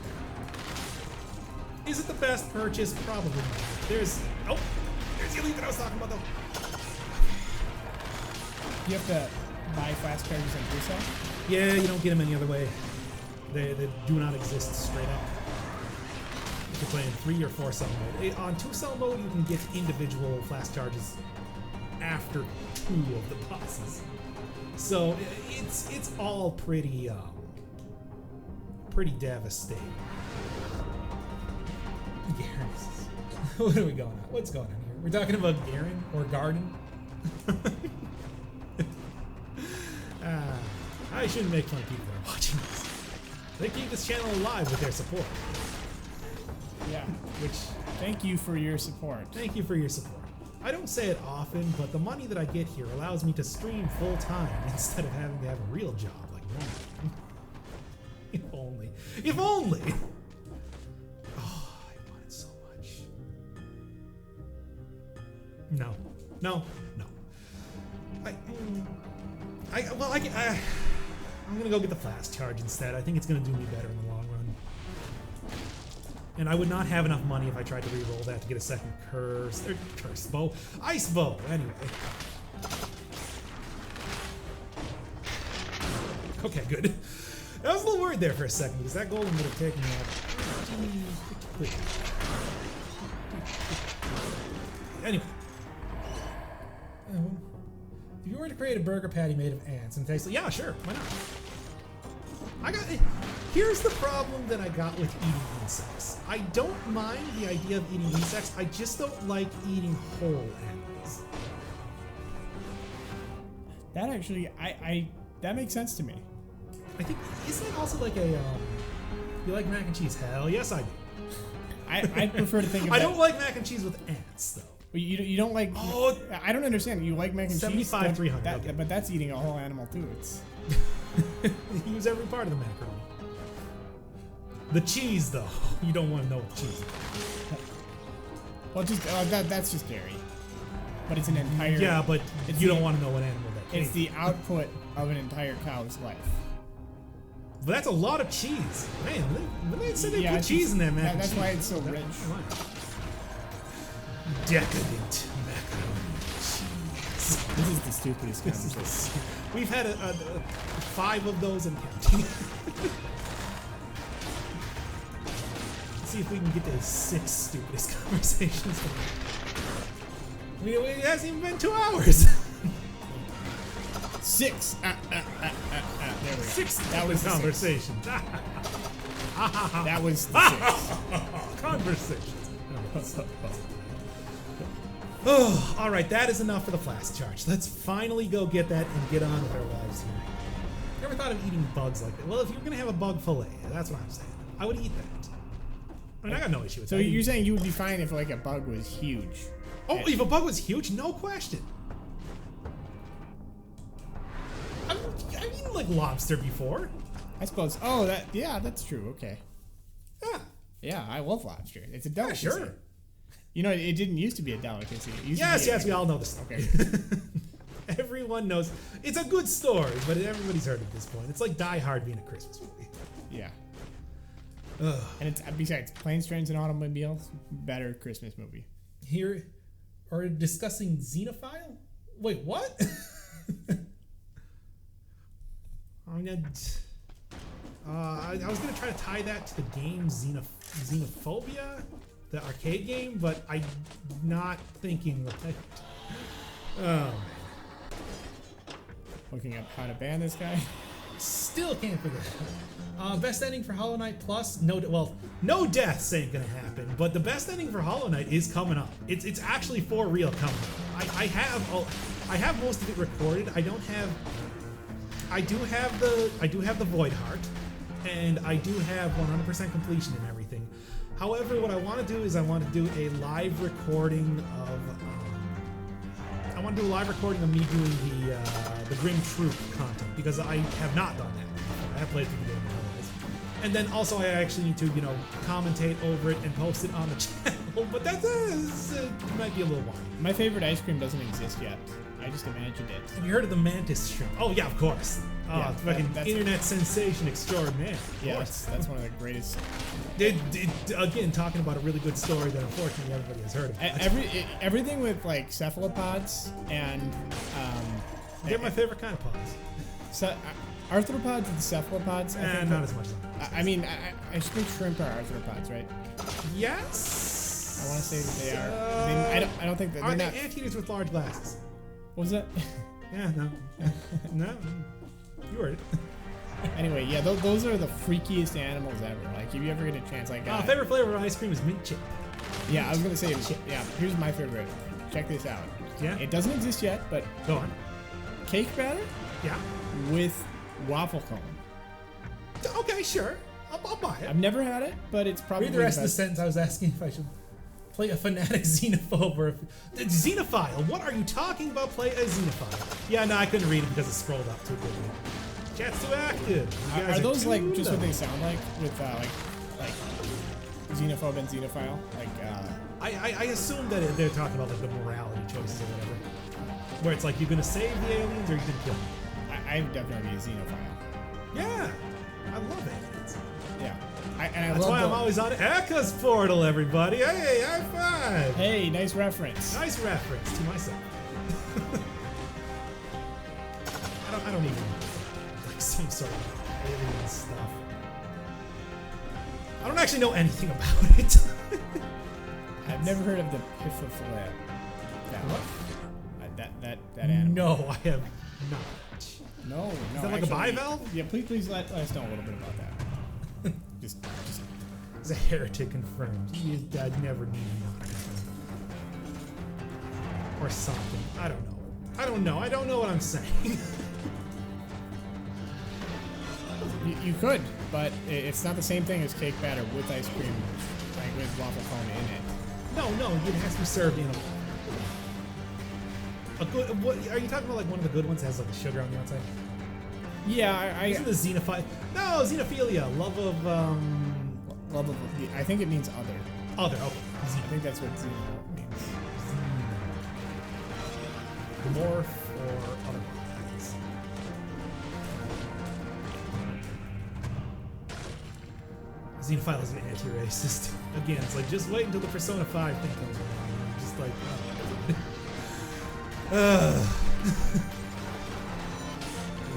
there. Is it the best purchase? Probably not. There's the elite that I was talking about though. You have to buy fast charges on 2-cell? Yeah, you don't get them any other way. They do not exist straight up. If you're playing 3 or 4 cell mode. On 2-cell mode, you can get individual flash charges after 2 of the bosses. So it's all pretty devastating. Garrus. What are we going on? What's going on here? We're talking about Garen or Garden? I shouldn't make fun of people that are watching this. They keep this channel alive with their support. Yeah. Thank you for your support. Thank you for your support. I don't say it often, but the money that I get here allows me to stream full time instead of having to have a real job like normal. If only. If only! Oh, I want it so much. No. I'm gonna go get the flask charge instead. I think it's gonna do me better in the long run. And I would not have enough money if I tried to re-roll that to get a second curse bow. Ice bow, anyway. Okay, good. I was a little worried there for a second because that golem would have taken me out pretty quick. Anyway. If you were to create a burger patty made of ants and taste, yeah, sure, why not? Here's the problem that I got with eating insects. I don't mind the idea of eating insects. I just don't like eating whole animals. That actually, that makes sense to me. I think, isn't it also like a, you like mac and cheese? Hell yes, I do. I prefer to think of I don't like mac and cheese with ants, though. You don't like. Oh, I don't understand. You like mac and 75, cheese? 300. Okay. But that's eating a whole animal too. It's. You use every part of the macaroni. The cheese, though, you don't want to know what cheese is. Well, just that's just dairy. But it's an entire. Yeah, but you don't want to know what animal that is. It's the output of an entire cow's life. But that's a lot of cheese, man. When they said they put cheese in that mac and cheese, that's why it's so rich. Decadent macaroni cheese. This is the stupidest conversation. We've had 5 of those and counting. Let's see if we can get to 6 stupidest conversations. I mean, it hasn't even been 2 hours. 6. There we go. 6 that was conversations. That was the 6. Conversations. Oh, all right, that is enough for the flask charge. Let's finally go get that and get on with our lives here. Never thought of eating bugs like that. Well, if you're gonna have a bug fillet, that's what I'm saying. I would eat that. I mean, I got no issue with So that. you're saying you would be fine if like a bug was huge? Oh, if a bug was huge, no question. I've eaten like lobster before. I suppose. Oh, that's true. Okay. Yeah. Yeah, I love lobster. It's a delicacy. Yeah, sure. You know, it didn't used to be a delicacy. It used Yes, to be yes, we all know this. Okay. Everyone knows. It's a good story, but everybody's heard it at this point. It's like Die Hard being a Christmas movie. Yeah. Ugh. And it's besides Planes, Trains, and Automobiles, better Christmas movie. Here, are discussing Xenophile? Wait, what? I was gonna try to tie that to the game Xenophobia, the arcade game, but I'm not thinking right. Oh, Looking up how to ban this guy. still can't figure it out. Best ending for Hollow Knight Plus? No deaths ain't gonna happen, but the best ending for Hollow Knight is coming up. It's actually for real coming up. I have most of it recorded. I do have the Void Heart, and I do have 100% completion and everything. However, what I want to do is I want to do a live recording of me doing the Grim Troop content, because I have not done that before. I have played through the game otherwise. And then also I actually need to, commentate over it and post it on the channel, but that might be a little while. My favorite ice cream doesn't exist yet. I just imagined it. Have you heard of the Mantis Shrimp? Oh yeah, of course. Yeah, it's fucking that's internet sensation extraordinaire. Yeah, that's one of the greatest. Again, talking about a really good story that unfortunately everybody has heard of. Everything with like cephalopods and they're my favorite kind of pods. So, arthropods and cephalopods. Not as much. I think shrimp are arthropods, right? Yes. I want to say that they are. I don't think that are they're they not. anteaters with large glasses? What was that? Yeah, no. No. You heard it. Anyway, yeah, those are the freakiest animals ever. Like, if you ever get a chance, like, favorite flavor of ice cream is mint chip. Yeah, I was gonna say, yeah. Here's my favorite. Check this out. Yeah. It doesn't exist yet, but go on. Cake batter. Yeah. With waffle cone. Okay, sure. I'll buy it. I've never had it, but it's probably read the rest of the sentence. I was asking if I should play a fanatic xenophobe or xenophile. What are you talking about? Play a xenophile. Yeah, no, I couldn't read it because it scrolled up too quickly. Chat's too active. Are those like just what they sound like with like xenophobe and xenophile? Like I assume that they're talking about like the morality choices or whatever. Where it's like you're gonna save the aliens or you're gonna kill them. I'm definitely a xenophile. Yeah, I love aliens. Yeah. That's why I'm always on Ekka's portal, everybody. Hey, high five. Hey, nice reference. Nice reference to myself. I don't even like some sort of alien stuff. I don't actually know anything about it. I've never heard of the Pifafillet. What? That animal. No, I have not. No. Is that like a bivalve? Yeah, please let us know a little bit about that. just. He's a heretic confirmed. I'd never knew nothing. Or something. I don't know. I don't know what I'm saying. You could, but it's not the same thing as cake batter with ice cream, like with waffle cone in it. No, it has to be served in a good. What are you talking about? Like one of the good ones that has like the sugar on the outside. Yeah, Isn't the xenophile? No, xenophilia. Love of. I think it means other. Other. Okay. I think that's what xeno means. Morph or otherwise. Xenophile is an anti-racist. Again, it's like just wait until the Persona 5 thing comes around. I'm just like, I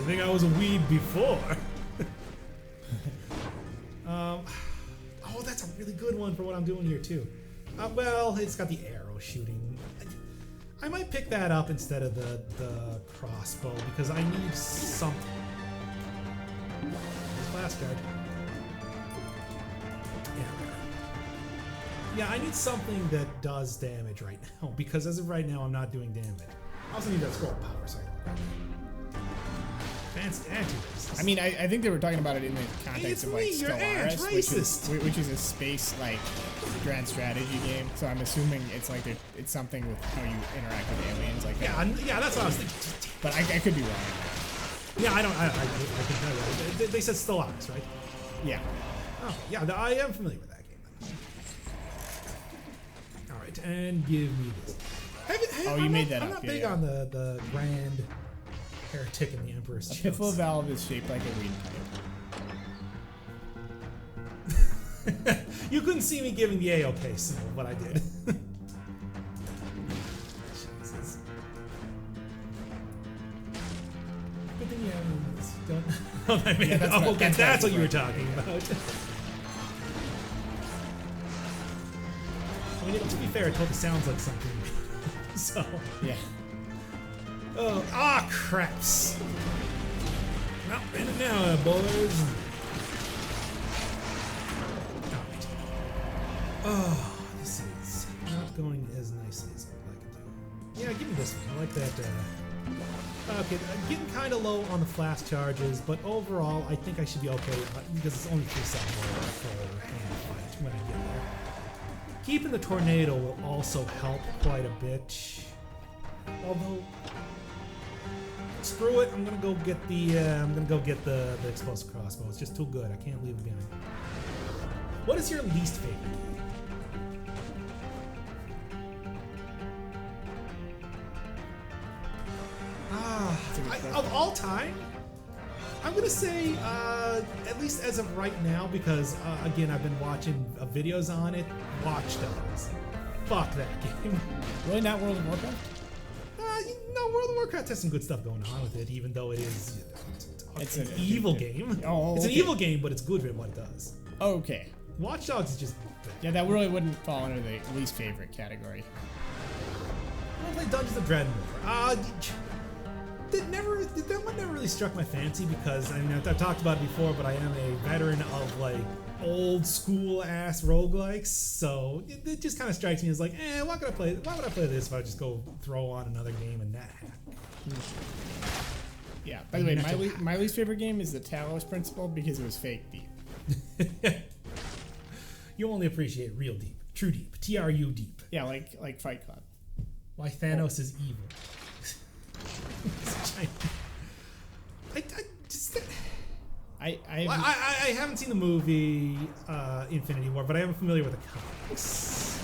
think I was a weeb before. Oh, that's a really good one for what I'm doing here too. Well, it's got the arrow shooting. I might pick that up instead of the crossbow because I need something. This last card. Yeah, I need something that does damage right now because as of right now, I'm not doing damage. I also need that scroll power, so anti-racist. I mean, I think they were talking about it in the context It's of like me, you're Stellaris, which is a space like grand strategy game. So I'm assuming it's like it's something with how you interact with aliens, like yeah, that's what I was thinking. But I could be wrong. Yeah, I can tell you. They said Stellaris, right? Yeah. Oh, yeah, I am familiar with that game. All right, and give me this. You made that I'm up. not big on the Grand Heretic and the Emperor's A Chips. piffle valve is shaped like a weed pipe. You couldn't see me giving the A-OK symbol, but I did. Jesus. Good thing you have this. Don't. I mean, Yeah, that's what you were talking about. I mean, to be fair, it totally sounds like something. So. Yeah. Oh, craps. Well, in it now, boys. Alright. Oh, this is not going as nicely as I would like it to. Yeah, give me this one. I like that. Okay, I'm getting kind of low on the flash charges, but overall, I think I should be okay because it's only 3 seconds more for hand fight when I get there. Keeping the tornado will also help quite a bit. Although, screw it, I'm gonna go get the explosive crossbow. It's just too good. I can't leave it behind. What is your least favorite game? Of all time, I'm gonna say at least as of right now, because again I've been watching videos on it. Watch Dogs. Fuck that game. Really, not World of Warcraft? No, World of Warcraft has some good stuff going on with it, even though it is it's an evil game. Oh, it's an evil game, but it's good at what it does. Okay. Watch Dogs is just. Yeah, that really wouldn't fall under the least favorite category. I play Dungeons of Dreadmore. That one never really struck my fancy because I mean I've talked about it before, but I am a veteran of like old school ass roguelikes, so it just kind of strikes me as like, why would I play this if I just go throw on another game and that hack? Yeah. By the way, my least favorite game is the Talos Principle because it was fake deep. You only appreciate real deep, true deep, TRU deep. Yeah, like Fight Club. Why Thanos is evil. I haven't seen the movie Infinity War, but I am familiar with the comics.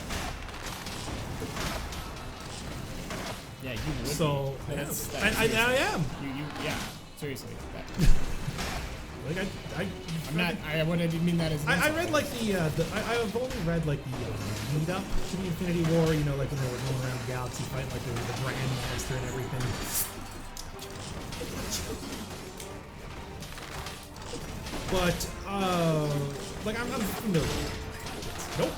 Yeah, you would. So I am. Yeah, seriously. Like I didn't mean that as. I read like I've only read like the lead up to the Infinity War. You know, like when they were going around the galaxy fighting like the Grandmaster and everything. But like I'm familiar with it. Nope.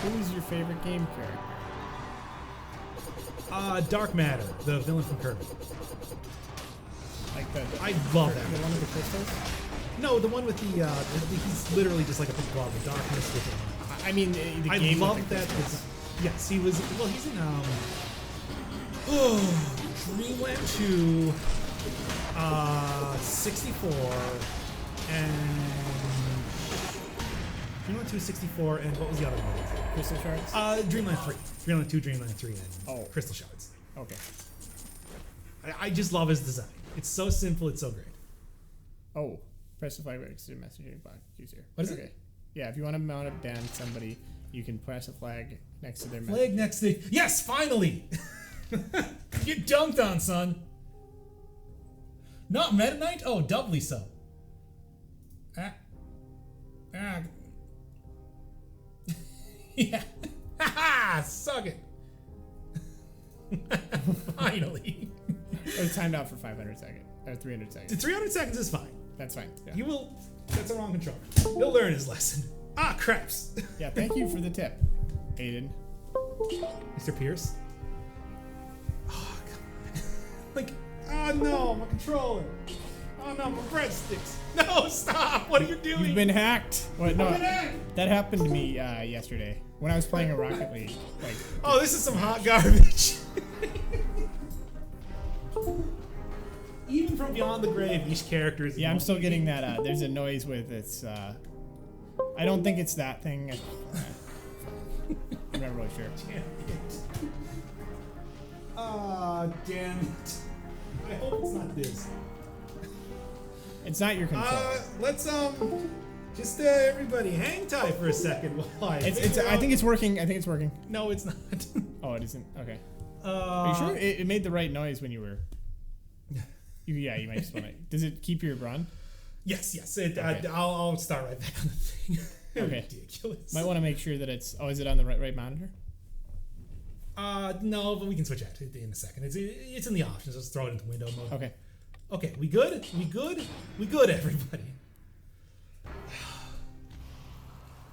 Who was your favorite game character? Dark Matter, the villain from Kirby. Like I love that. The one with the crystals? No, the one with the he's literally just like a big blob of darkness with him. I mean, the I game love with the that. crystals. Yes, he was. Well, he's in Dreamland 2, 64, and Dreamland 2, 64, and what was the other one? Crystal Shards? Dreamland 3. Dreamland 2, Dreamland 3, and Crystal Shards. Okay. I just love his design. It's so simple, it's so great. Oh, press the flag next to the messaging box user. What is it? Yeah, if you want to mount up down somebody, you can press a flag next to their flag next to. Yes, finally! Get dunked on, son. Not Meta Knight? Oh, doubly so. Yeah. Ha! Suck it. Finally. It was timed out for 500 seconds. Or 300 seconds. 300 seconds is fine. That's fine. Yeah. You will. That's the wrong controller. He'll learn his lesson. Craps. Yeah, thank you for the tip, Aiden. Mr. Pierce? Oh, come on. Like, oh no, my controller. Oh no, my breadsticks. No, stop. What are you doing? You've been hacked. What? No, I've been hacked. That happened to me yesterday when I was playing a Rocket League. Like, oh, this is some hot garbage. beyond the grave. Each character is. Yeah, I'm still getting that. There's a noise with its. I don't think it's that thing. I'm not really sure. Damn it. Ah, damn it. I hope it's not this. It's not your control. Let's just everybody hang tight for a second while I I think it's working. I think it's working. No, it's not. Oh, it isn't. Okay. Are you sure it made the right noise when you were? Yeah, you might just want to. Does it keep your run? Yes. Okay. I'll start right back on the thing. Okay. Ridiculous. Might want to make sure that it's. Oh, is it on the right monitor? No, but we can switch out in a second. It's in the options. Let's throw it into window mode. Okay. Okay, we good? We good, everybody.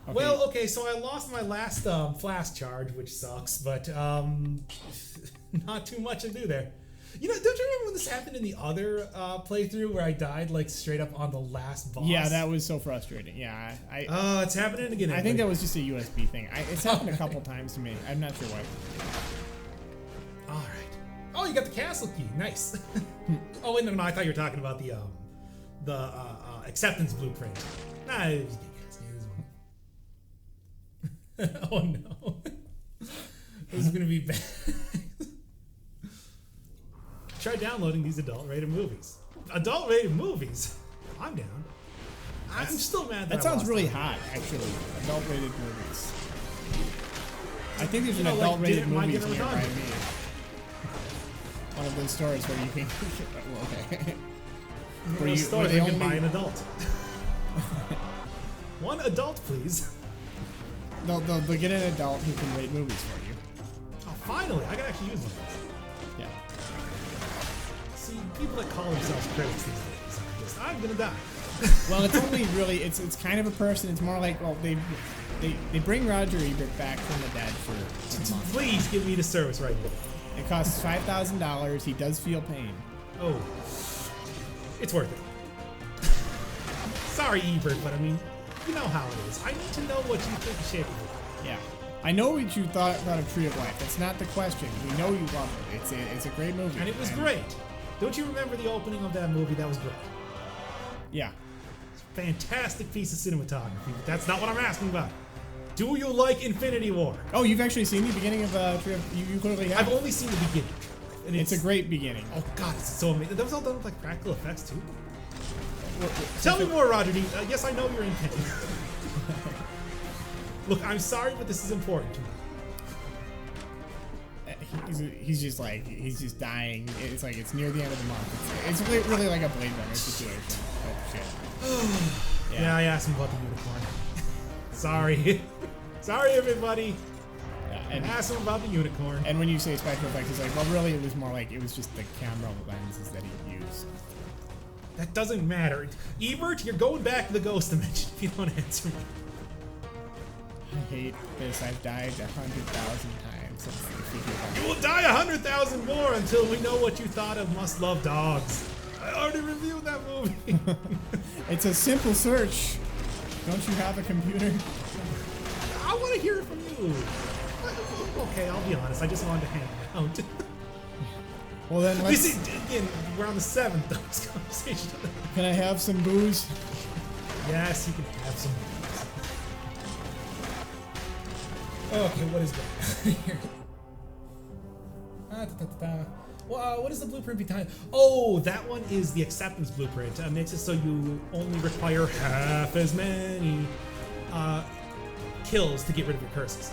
Okay. Well, okay, so I lost my last flash charge, which sucks, but not too much to do there. You know, don't you remember when this happened in the other playthrough where I died like straight up on the last boss? Yeah, that was so frustrating. Yeah, it's happening again. I think that was just a USB thing. It's happened a couple times to me. I'm not sure why. All right. Oh, you got the castle key. Nice. Oh wait, no, I thought you were talking about the acceptance blueprint. Nah, it was this one. Oh no. This is gonna be bad. Try downloading these adult-rated movies. Adult-rated movies? I'm down. I'm still mad that sounds really hot, actually. Adult-rated movies. I think there's an adult-rated movies nearby me. One of those stores where you can. Okay. Where they can buy an adult. One adult, please. They'll get an adult who can rate movies for you. Oh, finally! I can actually use one of those. Yeah. See, people that call themselves critics these days are just, I'm gonna die. Well, it's only really, it's kind of a person. It's more like, well, they bring Roger Ebert back from the dead for. Please give me the service right now. It costs $5,000. He does feel pain. Oh, it's worth it. Sorry, Ebert, but I mean, you know how it is. I need to know what you think of Shape of It. Yeah. I know what you thought of Tree of Life. That's not the question. We know you love it. It's a great movie. And it was great. Don't you remember the opening of that movie? That was great. Yeah. It's a fantastic piece of cinematography, but that's not what I'm asking about. Do you like Infinity War? Oh, you've actually seen the beginning of Tree of... You clearly have. I've only seen the beginning. And it's a great beginning. Oh, God, it's so amazing. That was all done with, like, practical effects, too? Tell me more, Roger D. Yes, I know you're in pain. Look, I'm sorry, but this is important to me. He's just dying. It's like it's near the end of the month. It's really like a Blade Runner situation. Oh, shit. Yeah, I asked him about the unicorn. Sorry. Sorry, everybody. I asked him about the unicorn. And when you say special effects, it's like, well, really, it was more like it was just the camera lenses that he used. That doesn't matter. Ebert, you're going back to the ghost dimension if you don't answer me. I hate this. I've died 100,000 times since the figure. You will die 100,000 more until we know what you thought of Must Love Dogs. I already reviewed that movie. It's a simple search. Don't you have a computer? I want to hear it from you. Okay, I'll be honest. I just wanted to hang out. Well then, let's... Again, we're on the 7th of this conversation. Can I have some booze? Yes, you can have some booze. Okay, what is that here? Well, what is the blueprint behind? Oh, that one is the acceptance blueprint. Makes it so you only require half as many kills to get rid of your curses.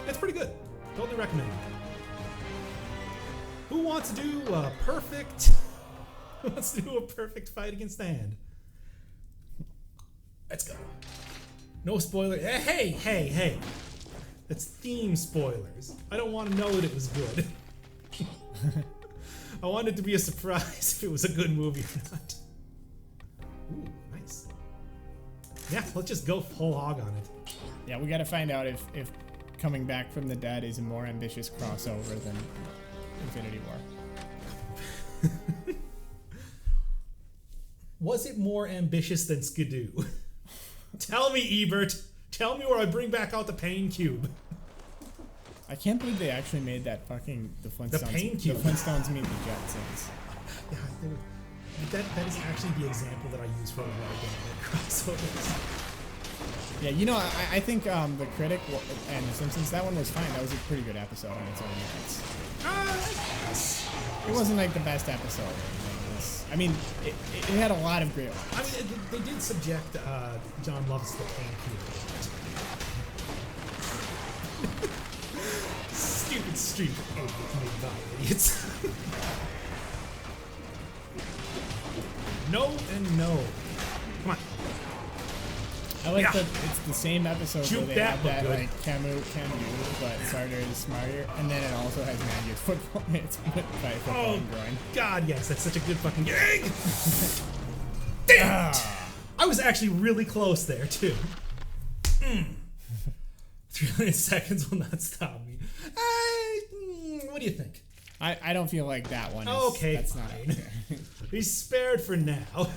It's pretty good. Totally recommend it. Who wants to do a perfect? Who wants to do a perfect fight against the hand? Let's go. No spoiler. Hey. That's theme spoilers. I don't want to know that it was good. I want it to be a surprise if it was a good movie or not. Ooh, nice. Yeah, let's just go full hog on it. Yeah, we gotta find out if Coming Back from the Dead is a more ambitious crossover than Infinity War. Was it more ambitious than Skidoo? Tell me, Ebert. Tell me where I bring back out the pain cube. I can't believe they actually made that fucking the Flintstones. The pain cube. The Flintstones meet the Jetsons. Yeah, That is actually the example that I use for a lot of crossovers. Yeah, you know, I think The Critic and The Simpsons, that one was fine. That was a pretty good episode on its own units. Yes. It wasn't like the best episode. I mean, it had a lot of great ones. I mean, they did subject John Lovitz to pain here. Stupid street idiots made by idiots. No and no. Come on. I like that it's the same episode Juke where they that have that good. like Camus, but Sartre is smarter, and then it also has Mandy's football. It's by football and groin. God, yes, that's such a good fucking gag. Damn it! I was actually really close there too. 3 seconds will not stop me. What do you think? I don't feel like that one is, Okay, that's fine. not okay. He's spared for now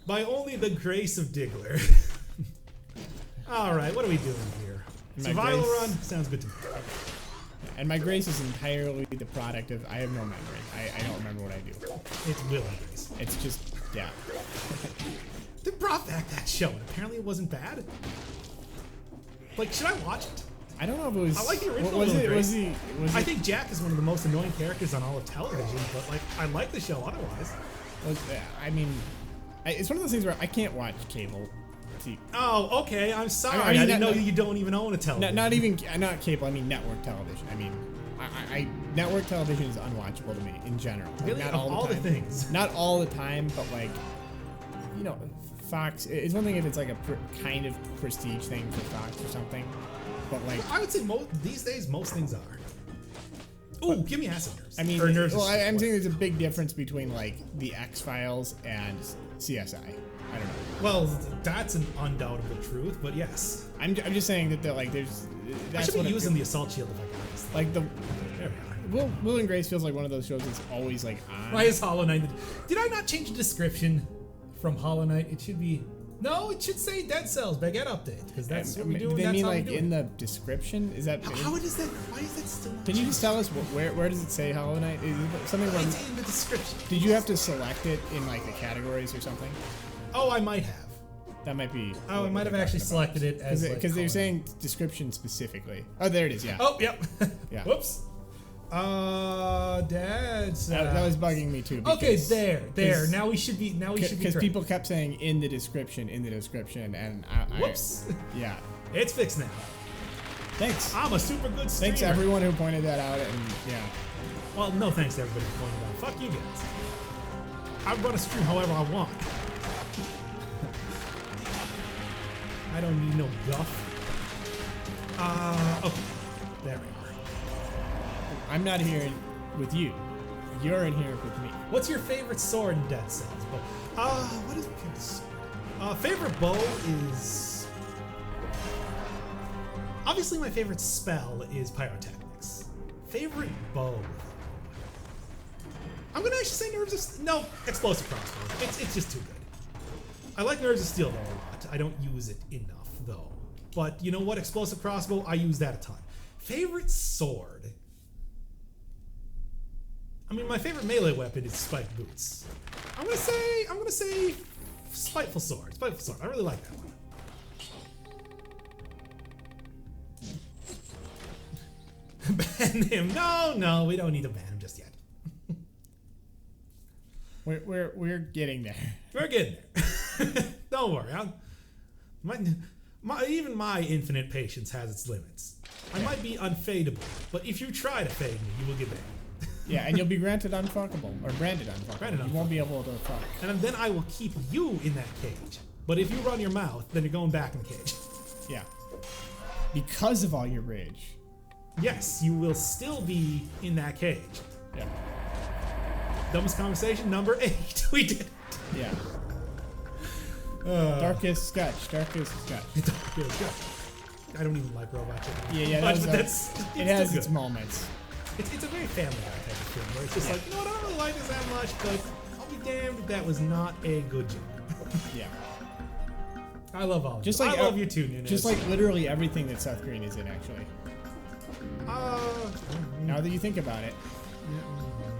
by only the grace of Diggler. All right, what are we doing here? Survival run sounds good to me. And my grace is entirely the product of I have no memory. I don't remember what I do. It's will and grace. It's just yeah. They brought back that show, and apparently it wasn't bad. Like, should I watch it? I don't know if it was. I like the original. Was he? I think Jack is one of the most annoying characters on all of television, but like, I like the show otherwise. I mean, it's one of those things where I can't watch cable. Oh, okay. I'm sorry. I, mean, didn't know you don't even own a television. Not cable. I mean network television. I mean, network television is unwatchable to me in general. Like, Really, not of all the time. the things. Not all the time, but like, you know, Fox. It's one thing if it's like a kind of prestige thing for Fox or something, but like I would say these days most things are. Ooh, give me acid nerves. I mean, or nerves. well, I'm saying there's a big difference between like the X-Files and CSI. I don't know. Well, that's an undoubtable truth, but yes. I'm just saying that like there's. I should be using the assault shield if I got this. Like the. There we are. Will and Grace feels like one of those shows that's always like on. Why is Hollow Knight? Did I not change the description from Hollow Knight? It should be. No, it should say Dead Cells Baguette Update because that's what we do. Do they that's mean how we like do in it. the description? Is that? How is that? Why is that still? Not Can you just tell us where does it say Hollow Knight? Is it something where? It's in the description. Did you have to select it in like the categories or something? Oh, I might have. That might be. Oh, I might have actually selected it as because they're saying description specifically. Oh, there it is. Yeah. Oh, yep. Yeah. Whoops. Dad's. That was bugging me too. Okay, there. Now we should be. Because people kept saying in the description, and Whoops. Yeah. It's fixed now. Thanks. I'm a super good streamer. Thanks everyone who pointed that out, and yeah. Well, no thanks to everybody who pointed out. Fuck you guys. I'm gonna stream however I want. I don't need no guff. Okay. There we are. I'm not here with you. You're in here with me. What's your favorite sword in Dead Cells? What is my favorite sword? Favorite bow is... Obviously my favorite spell is Pyrotechnics. Favorite bow? I'm gonna actually say Nerves of Steel. No, Explosive Crossbow. It's just too good. I like Nerves of Steel though a lot. I don't use it enough though. But you know what? Explosive Crossbow, I use that a ton. Favorite sword? I mean, my favorite melee weapon is Spiked Boots. I'm gonna say Spiteful Sword. Spiteful Sword. I really like that one. Ban him. No, we don't need to ban him just yet. We're getting there. We're getting there. Don't worry. Even my infinite patience has its limits. I might be unfadable, but if you try to fade me, you will get banned. Yeah, and you'll be granted unfuckable, or branded unfuckable. You won't be able to fuck. And then I will keep you in that cage. But if you run your mouth, then you're going back in the cage. Yeah. Because of all your rage. Yes, you will still be in that cage. Yeah. Dumbest conversation number 8. We did it. Yeah. Darkest Sketch. Darkest Sketch. I don't even like Robot Chicken. Yeah, but it has its moments. It's a very family guy type of film where it's just like, you know what, I don't really like this that much, but I'll be damned if that was not a good joke. Yeah. I love all of just you. like I love you too, Nunez. Just like literally everything that Seth Green is in, actually. Now that you think about it.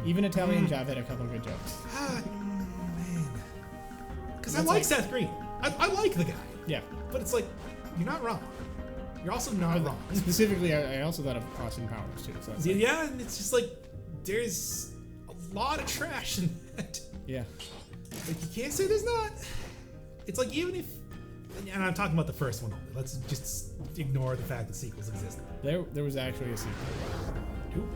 Even Italian Job had a couple good jokes. Ah, man. Because I That's like like- Seth Green. I like the guy. Yeah. But it's like, you're not wrong. You're also not wrong. Specifically, I also thought of Austin Powers too. So that's like- Yeah, and it's just like, there's a lot of trash in that. yeah. Like, you can't say there's not. It's like, even if, and I'm talking about the first one only. Let's just ignore the fact that sequels exist. There was actually a sequel. Ooh.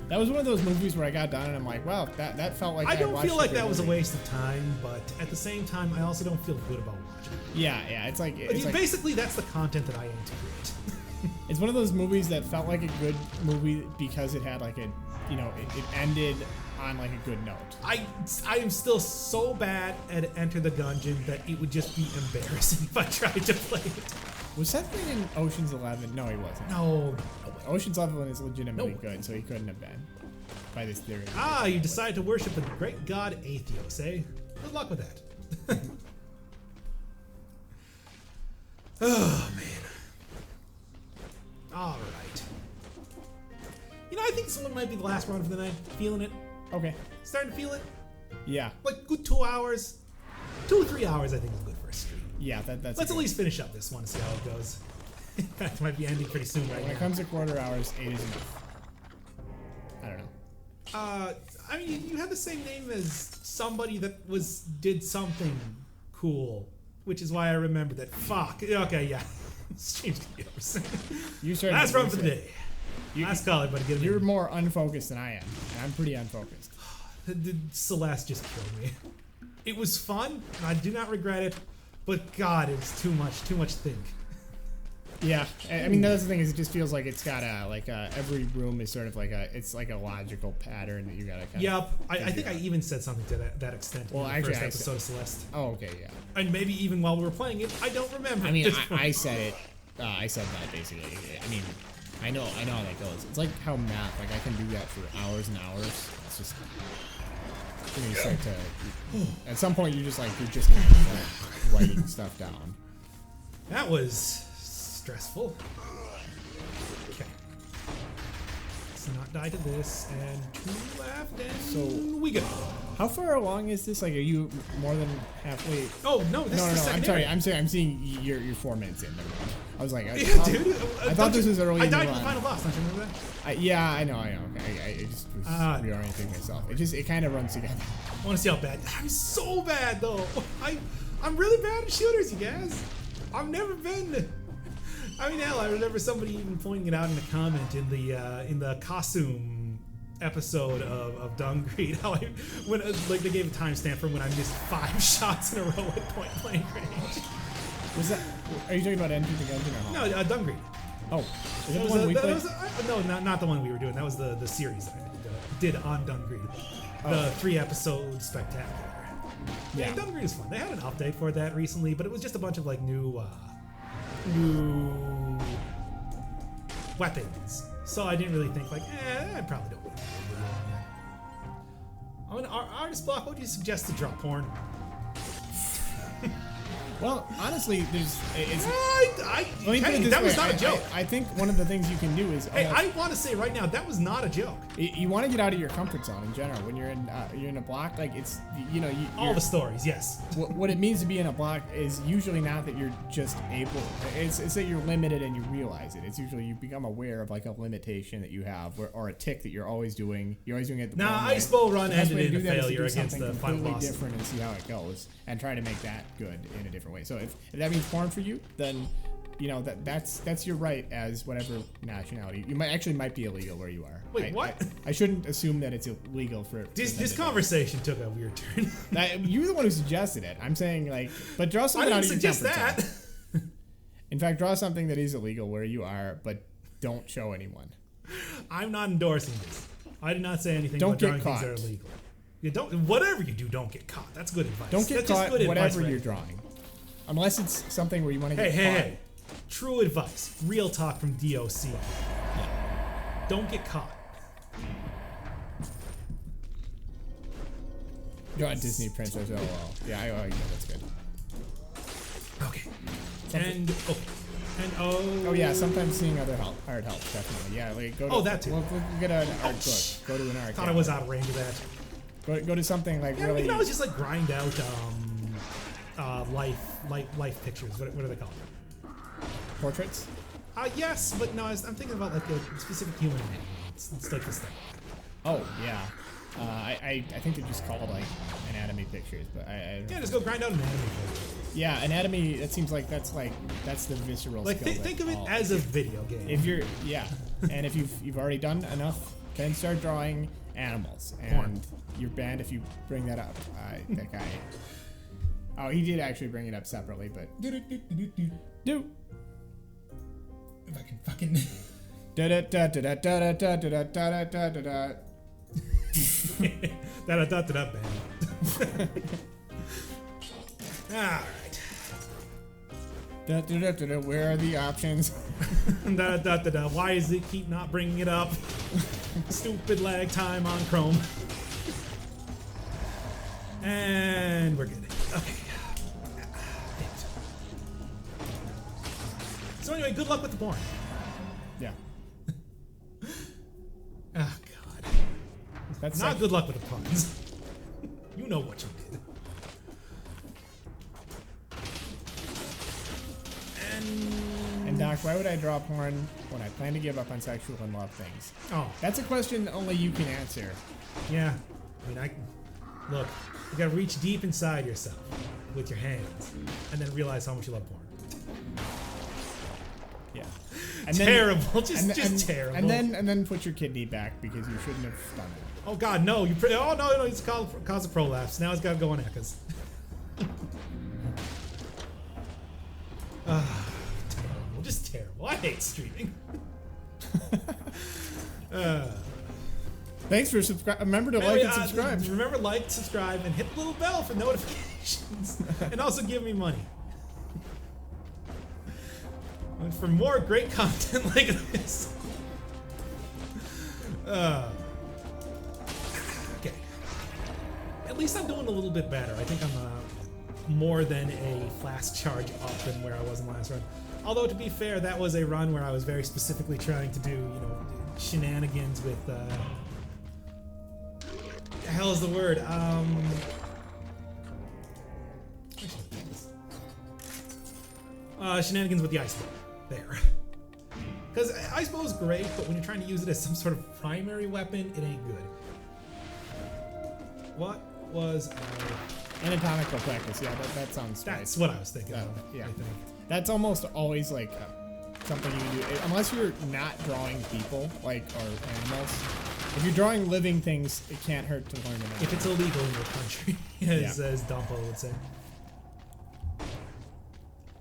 That was one of those movies where I got done and I'm like, wow, that felt like I don't watched feel like a good that was a movie. waste of time, but at the same time, I also don't feel good about watching it. Yeah, it's like Basically, that's the content that I aim to create. it's one of those movies that felt like a good movie because it had like a, you know, it ended on like a good note. I am still so bad at Enter the Gungeon that it would just be embarrassing if I tried to play it. Was Seth Green in Ocean's 11? No, he wasn't. No. Ocean's 11 is legitimately No. good, so he couldn't have been by this theory. Ah, you decided to worship the great god Atheos, eh? Good luck with that. Oh, man. All right. You know, I think this one might be the last run for the night. Feeling it. Okay. Starting to feel it. Yeah. Like, good 2 hours. 2 or 3 hours, I think, is good for a stream. Yeah, that's Let's good. at least finish up this one and see how it goes. In fact, it might be ending pretty soon right When it now. comes to quarter hours, 8 is enough. I don't know. I mean, you have the same name as somebody that did something cool, which is why I remember that. Fuck. Okay, yeah. Let's change the yours. You started Last to run for the research. day. Last call, everybody. Get it. You're more unfocused than I am, and I'm pretty unfocused. The Celeste just killed me. It was fun, and I do not regret it, but God, it's too much think. Yeah, I mean that's the thing is it just feels like it's got every room is sort of like it's like a logical pattern that you gotta kind Yep, of. I think I even said something to that extent Well, in the actually, first I episode of Celeste. Oh, okay, yeah. And maybe even while we were playing it, I don't remember. I mean, at this point. I said it. I said that basically. I mean, I know how that goes. It's like how math, like I can do that for hours and hours. It's just you start to. At some point, you're just kind of like writing stuff down. That was stressful. Okay. Let's not die to this, and 2 left, and So- we go. How far along is this? Like, are you more than halfway? Oh no, this No, is the I'm second sorry. area. I'm seeing you're 4 minutes in. Never mind. I was like, Yeah, dude. I thought this was early I in the died in the run. final boss. Don't you remember that? Yeah, I know. Okay, I just was reorienting myself. It kind of runs together. I want to see how bad. I'm so bad though. I'm really bad at shooters, you guys. I've never been. I mean, hell, I remember somebody even pointing it out in a comment in the costume episode of Dungreed. How when like they gave a timestamp for when I missed 5 shots in a row at point blank range. Was that? Are you talking about Enter the Gungeon or No, Hall? Dungreed. Oh, is that That the one we played? no, not the one we were doing. That was the series I did on Dungreed. The 3-episode spectacular. Yeah, Yeah. Dungreed is fun. They had an update for that recently, but it was just a bunch of like new weapons. So I didn't really think like, I probably don't want to do that. On our artist block, what would you suggest to draw porn? Well, honestly, it's. Let me put it this that was way. not a joke. I think one of the things you can do is. Hey, I want to say right now, that was not a joke. You want to get out of your comfort zone in general. When you're in a block, like it's All the stories, yes. what it means to be in a block is usually not that you're just able. It's that you're limited and you realize it. It's usually you become aware of like a limitation that you have or a tick that you're always doing. You're always doing it. The Nah, wrong way. Ice Bowl Run The best ended way to in do a that is to failure do against something the final completely boss. different and see how it goes and try to make that good in a different way. So if that means porn for you, then that's your right as whatever nationality. You might be illegal where you are. Wait, what? I shouldn't assume that it's illegal for This conversation took a weird turn. You're the one who suggested it. I'm saying but draw I something out didn't of your suggest comfort that. zone. In fact, draw something that is illegal where you are, but don't show anyone. I'm not endorsing this. I did not say anything Don't about get drawing things caught. that are illegal. You don't. Whatever you do, don't get caught. That's good advice. Don't get That's just caught good advice whatever for you're anything. drawing, unless it's something where you want to get Hey, caught. hey. True advice. Real talk from DOC. Don't get caught. Draw a Disney princess. Oh well. Yeah, I that's good. Okay. And And Oh yeah, sometimes seeing other art helps, definitely. Yeah, like go to. that too. We'll get an art book. Go to an art. Thought I was out of range of that. Go to something like Yeah, really. we can always just like grind out life pictures. What are they called? Portraits. Yes, but no, I'm thinking about like a specific human name. It's like this thing. Oh yeah. I think they're just called like anatomy pictures, but I don't Yeah, just go grind out anatomy pictures. Yeah, anatomy. It seems like that's the visceral. Like skill think of it as a video game. If you're and if you've already done enough, then start drawing animals, and you're banned if you bring that up. That guy. Oh, he did actually bring it up separately, but Do. If I can fucking. Da da da da da da da da da da da da. Da-da-da-da-da, band. Alright. Da, da, da, da, da. Where are the options? Da-da-da-da-da. Why does it keep not bringing it up? Stupid lag time on Chrome. And we're good. Okay. So anyway, good luck with the porn. Yeah. Oh, God. That's Not like, good luck with the puns. You know what you did. And Doc, why would I draw porn when I plan to give up on sexual and love things? Oh, That's a question only you can answer. yeah. I mean, look. You gotta reach deep inside yourself with your hands, and then realize how much you love porn. Yeah. Terrible, just terrible. And then put your kidney back because you shouldn't have done it. Oh God, no! Oh no, it's cause a prolapse. Now it's gotta go on Echos. Terrible, just terrible. I hate streaming. Thanks for subscribe. Remember to like and subscribe. Remember, like, subscribe, and hit the little bell for notifications, and also give me money. And for more great content like this. Okay. At least I'm doing a little bit better. I think I'm more than a flask charge up than where I was in the last run. Although, to be fair, that was a run where I was very specifically trying to do, shenanigans with, the hell is the word? Shenanigans with the ice bow. There. Because ice bow is great, but when you're trying to use it as some sort of primary weapon, it ain't good. What was Anatomical practice. Yeah, that sounds right. That's what I was thinking of. Yeah. I think. That's almost always like something you can do, unless you're not drawing people, or animals. If you're drawing living things, it can't hurt to learn anatomy. If it's illegal in your country, as Dumpo would say.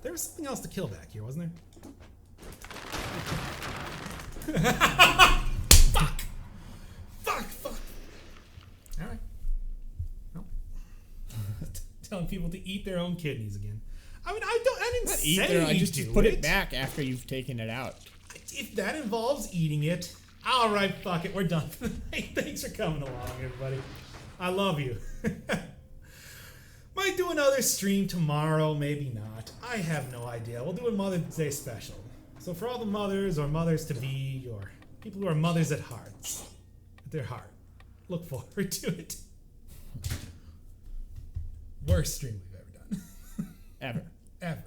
There was something else to kill back here, wasn't there? Fuck! Alright. Well. Telling people to eat their own kidneys again. I mean, I didn't Not say eat there, I just do put it back after you've taken it out. If that involves eating it, alright, fuck it, we're done. Thanks for coming along, everybody. I love you. Might do another stream tomorrow, maybe not. I have no idea. We'll do a Mother's Day special. So for all the mothers or mothers-to-be or people who are mothers at their heart, look forward to it. Worst stream we've ever done. Ever. Ever.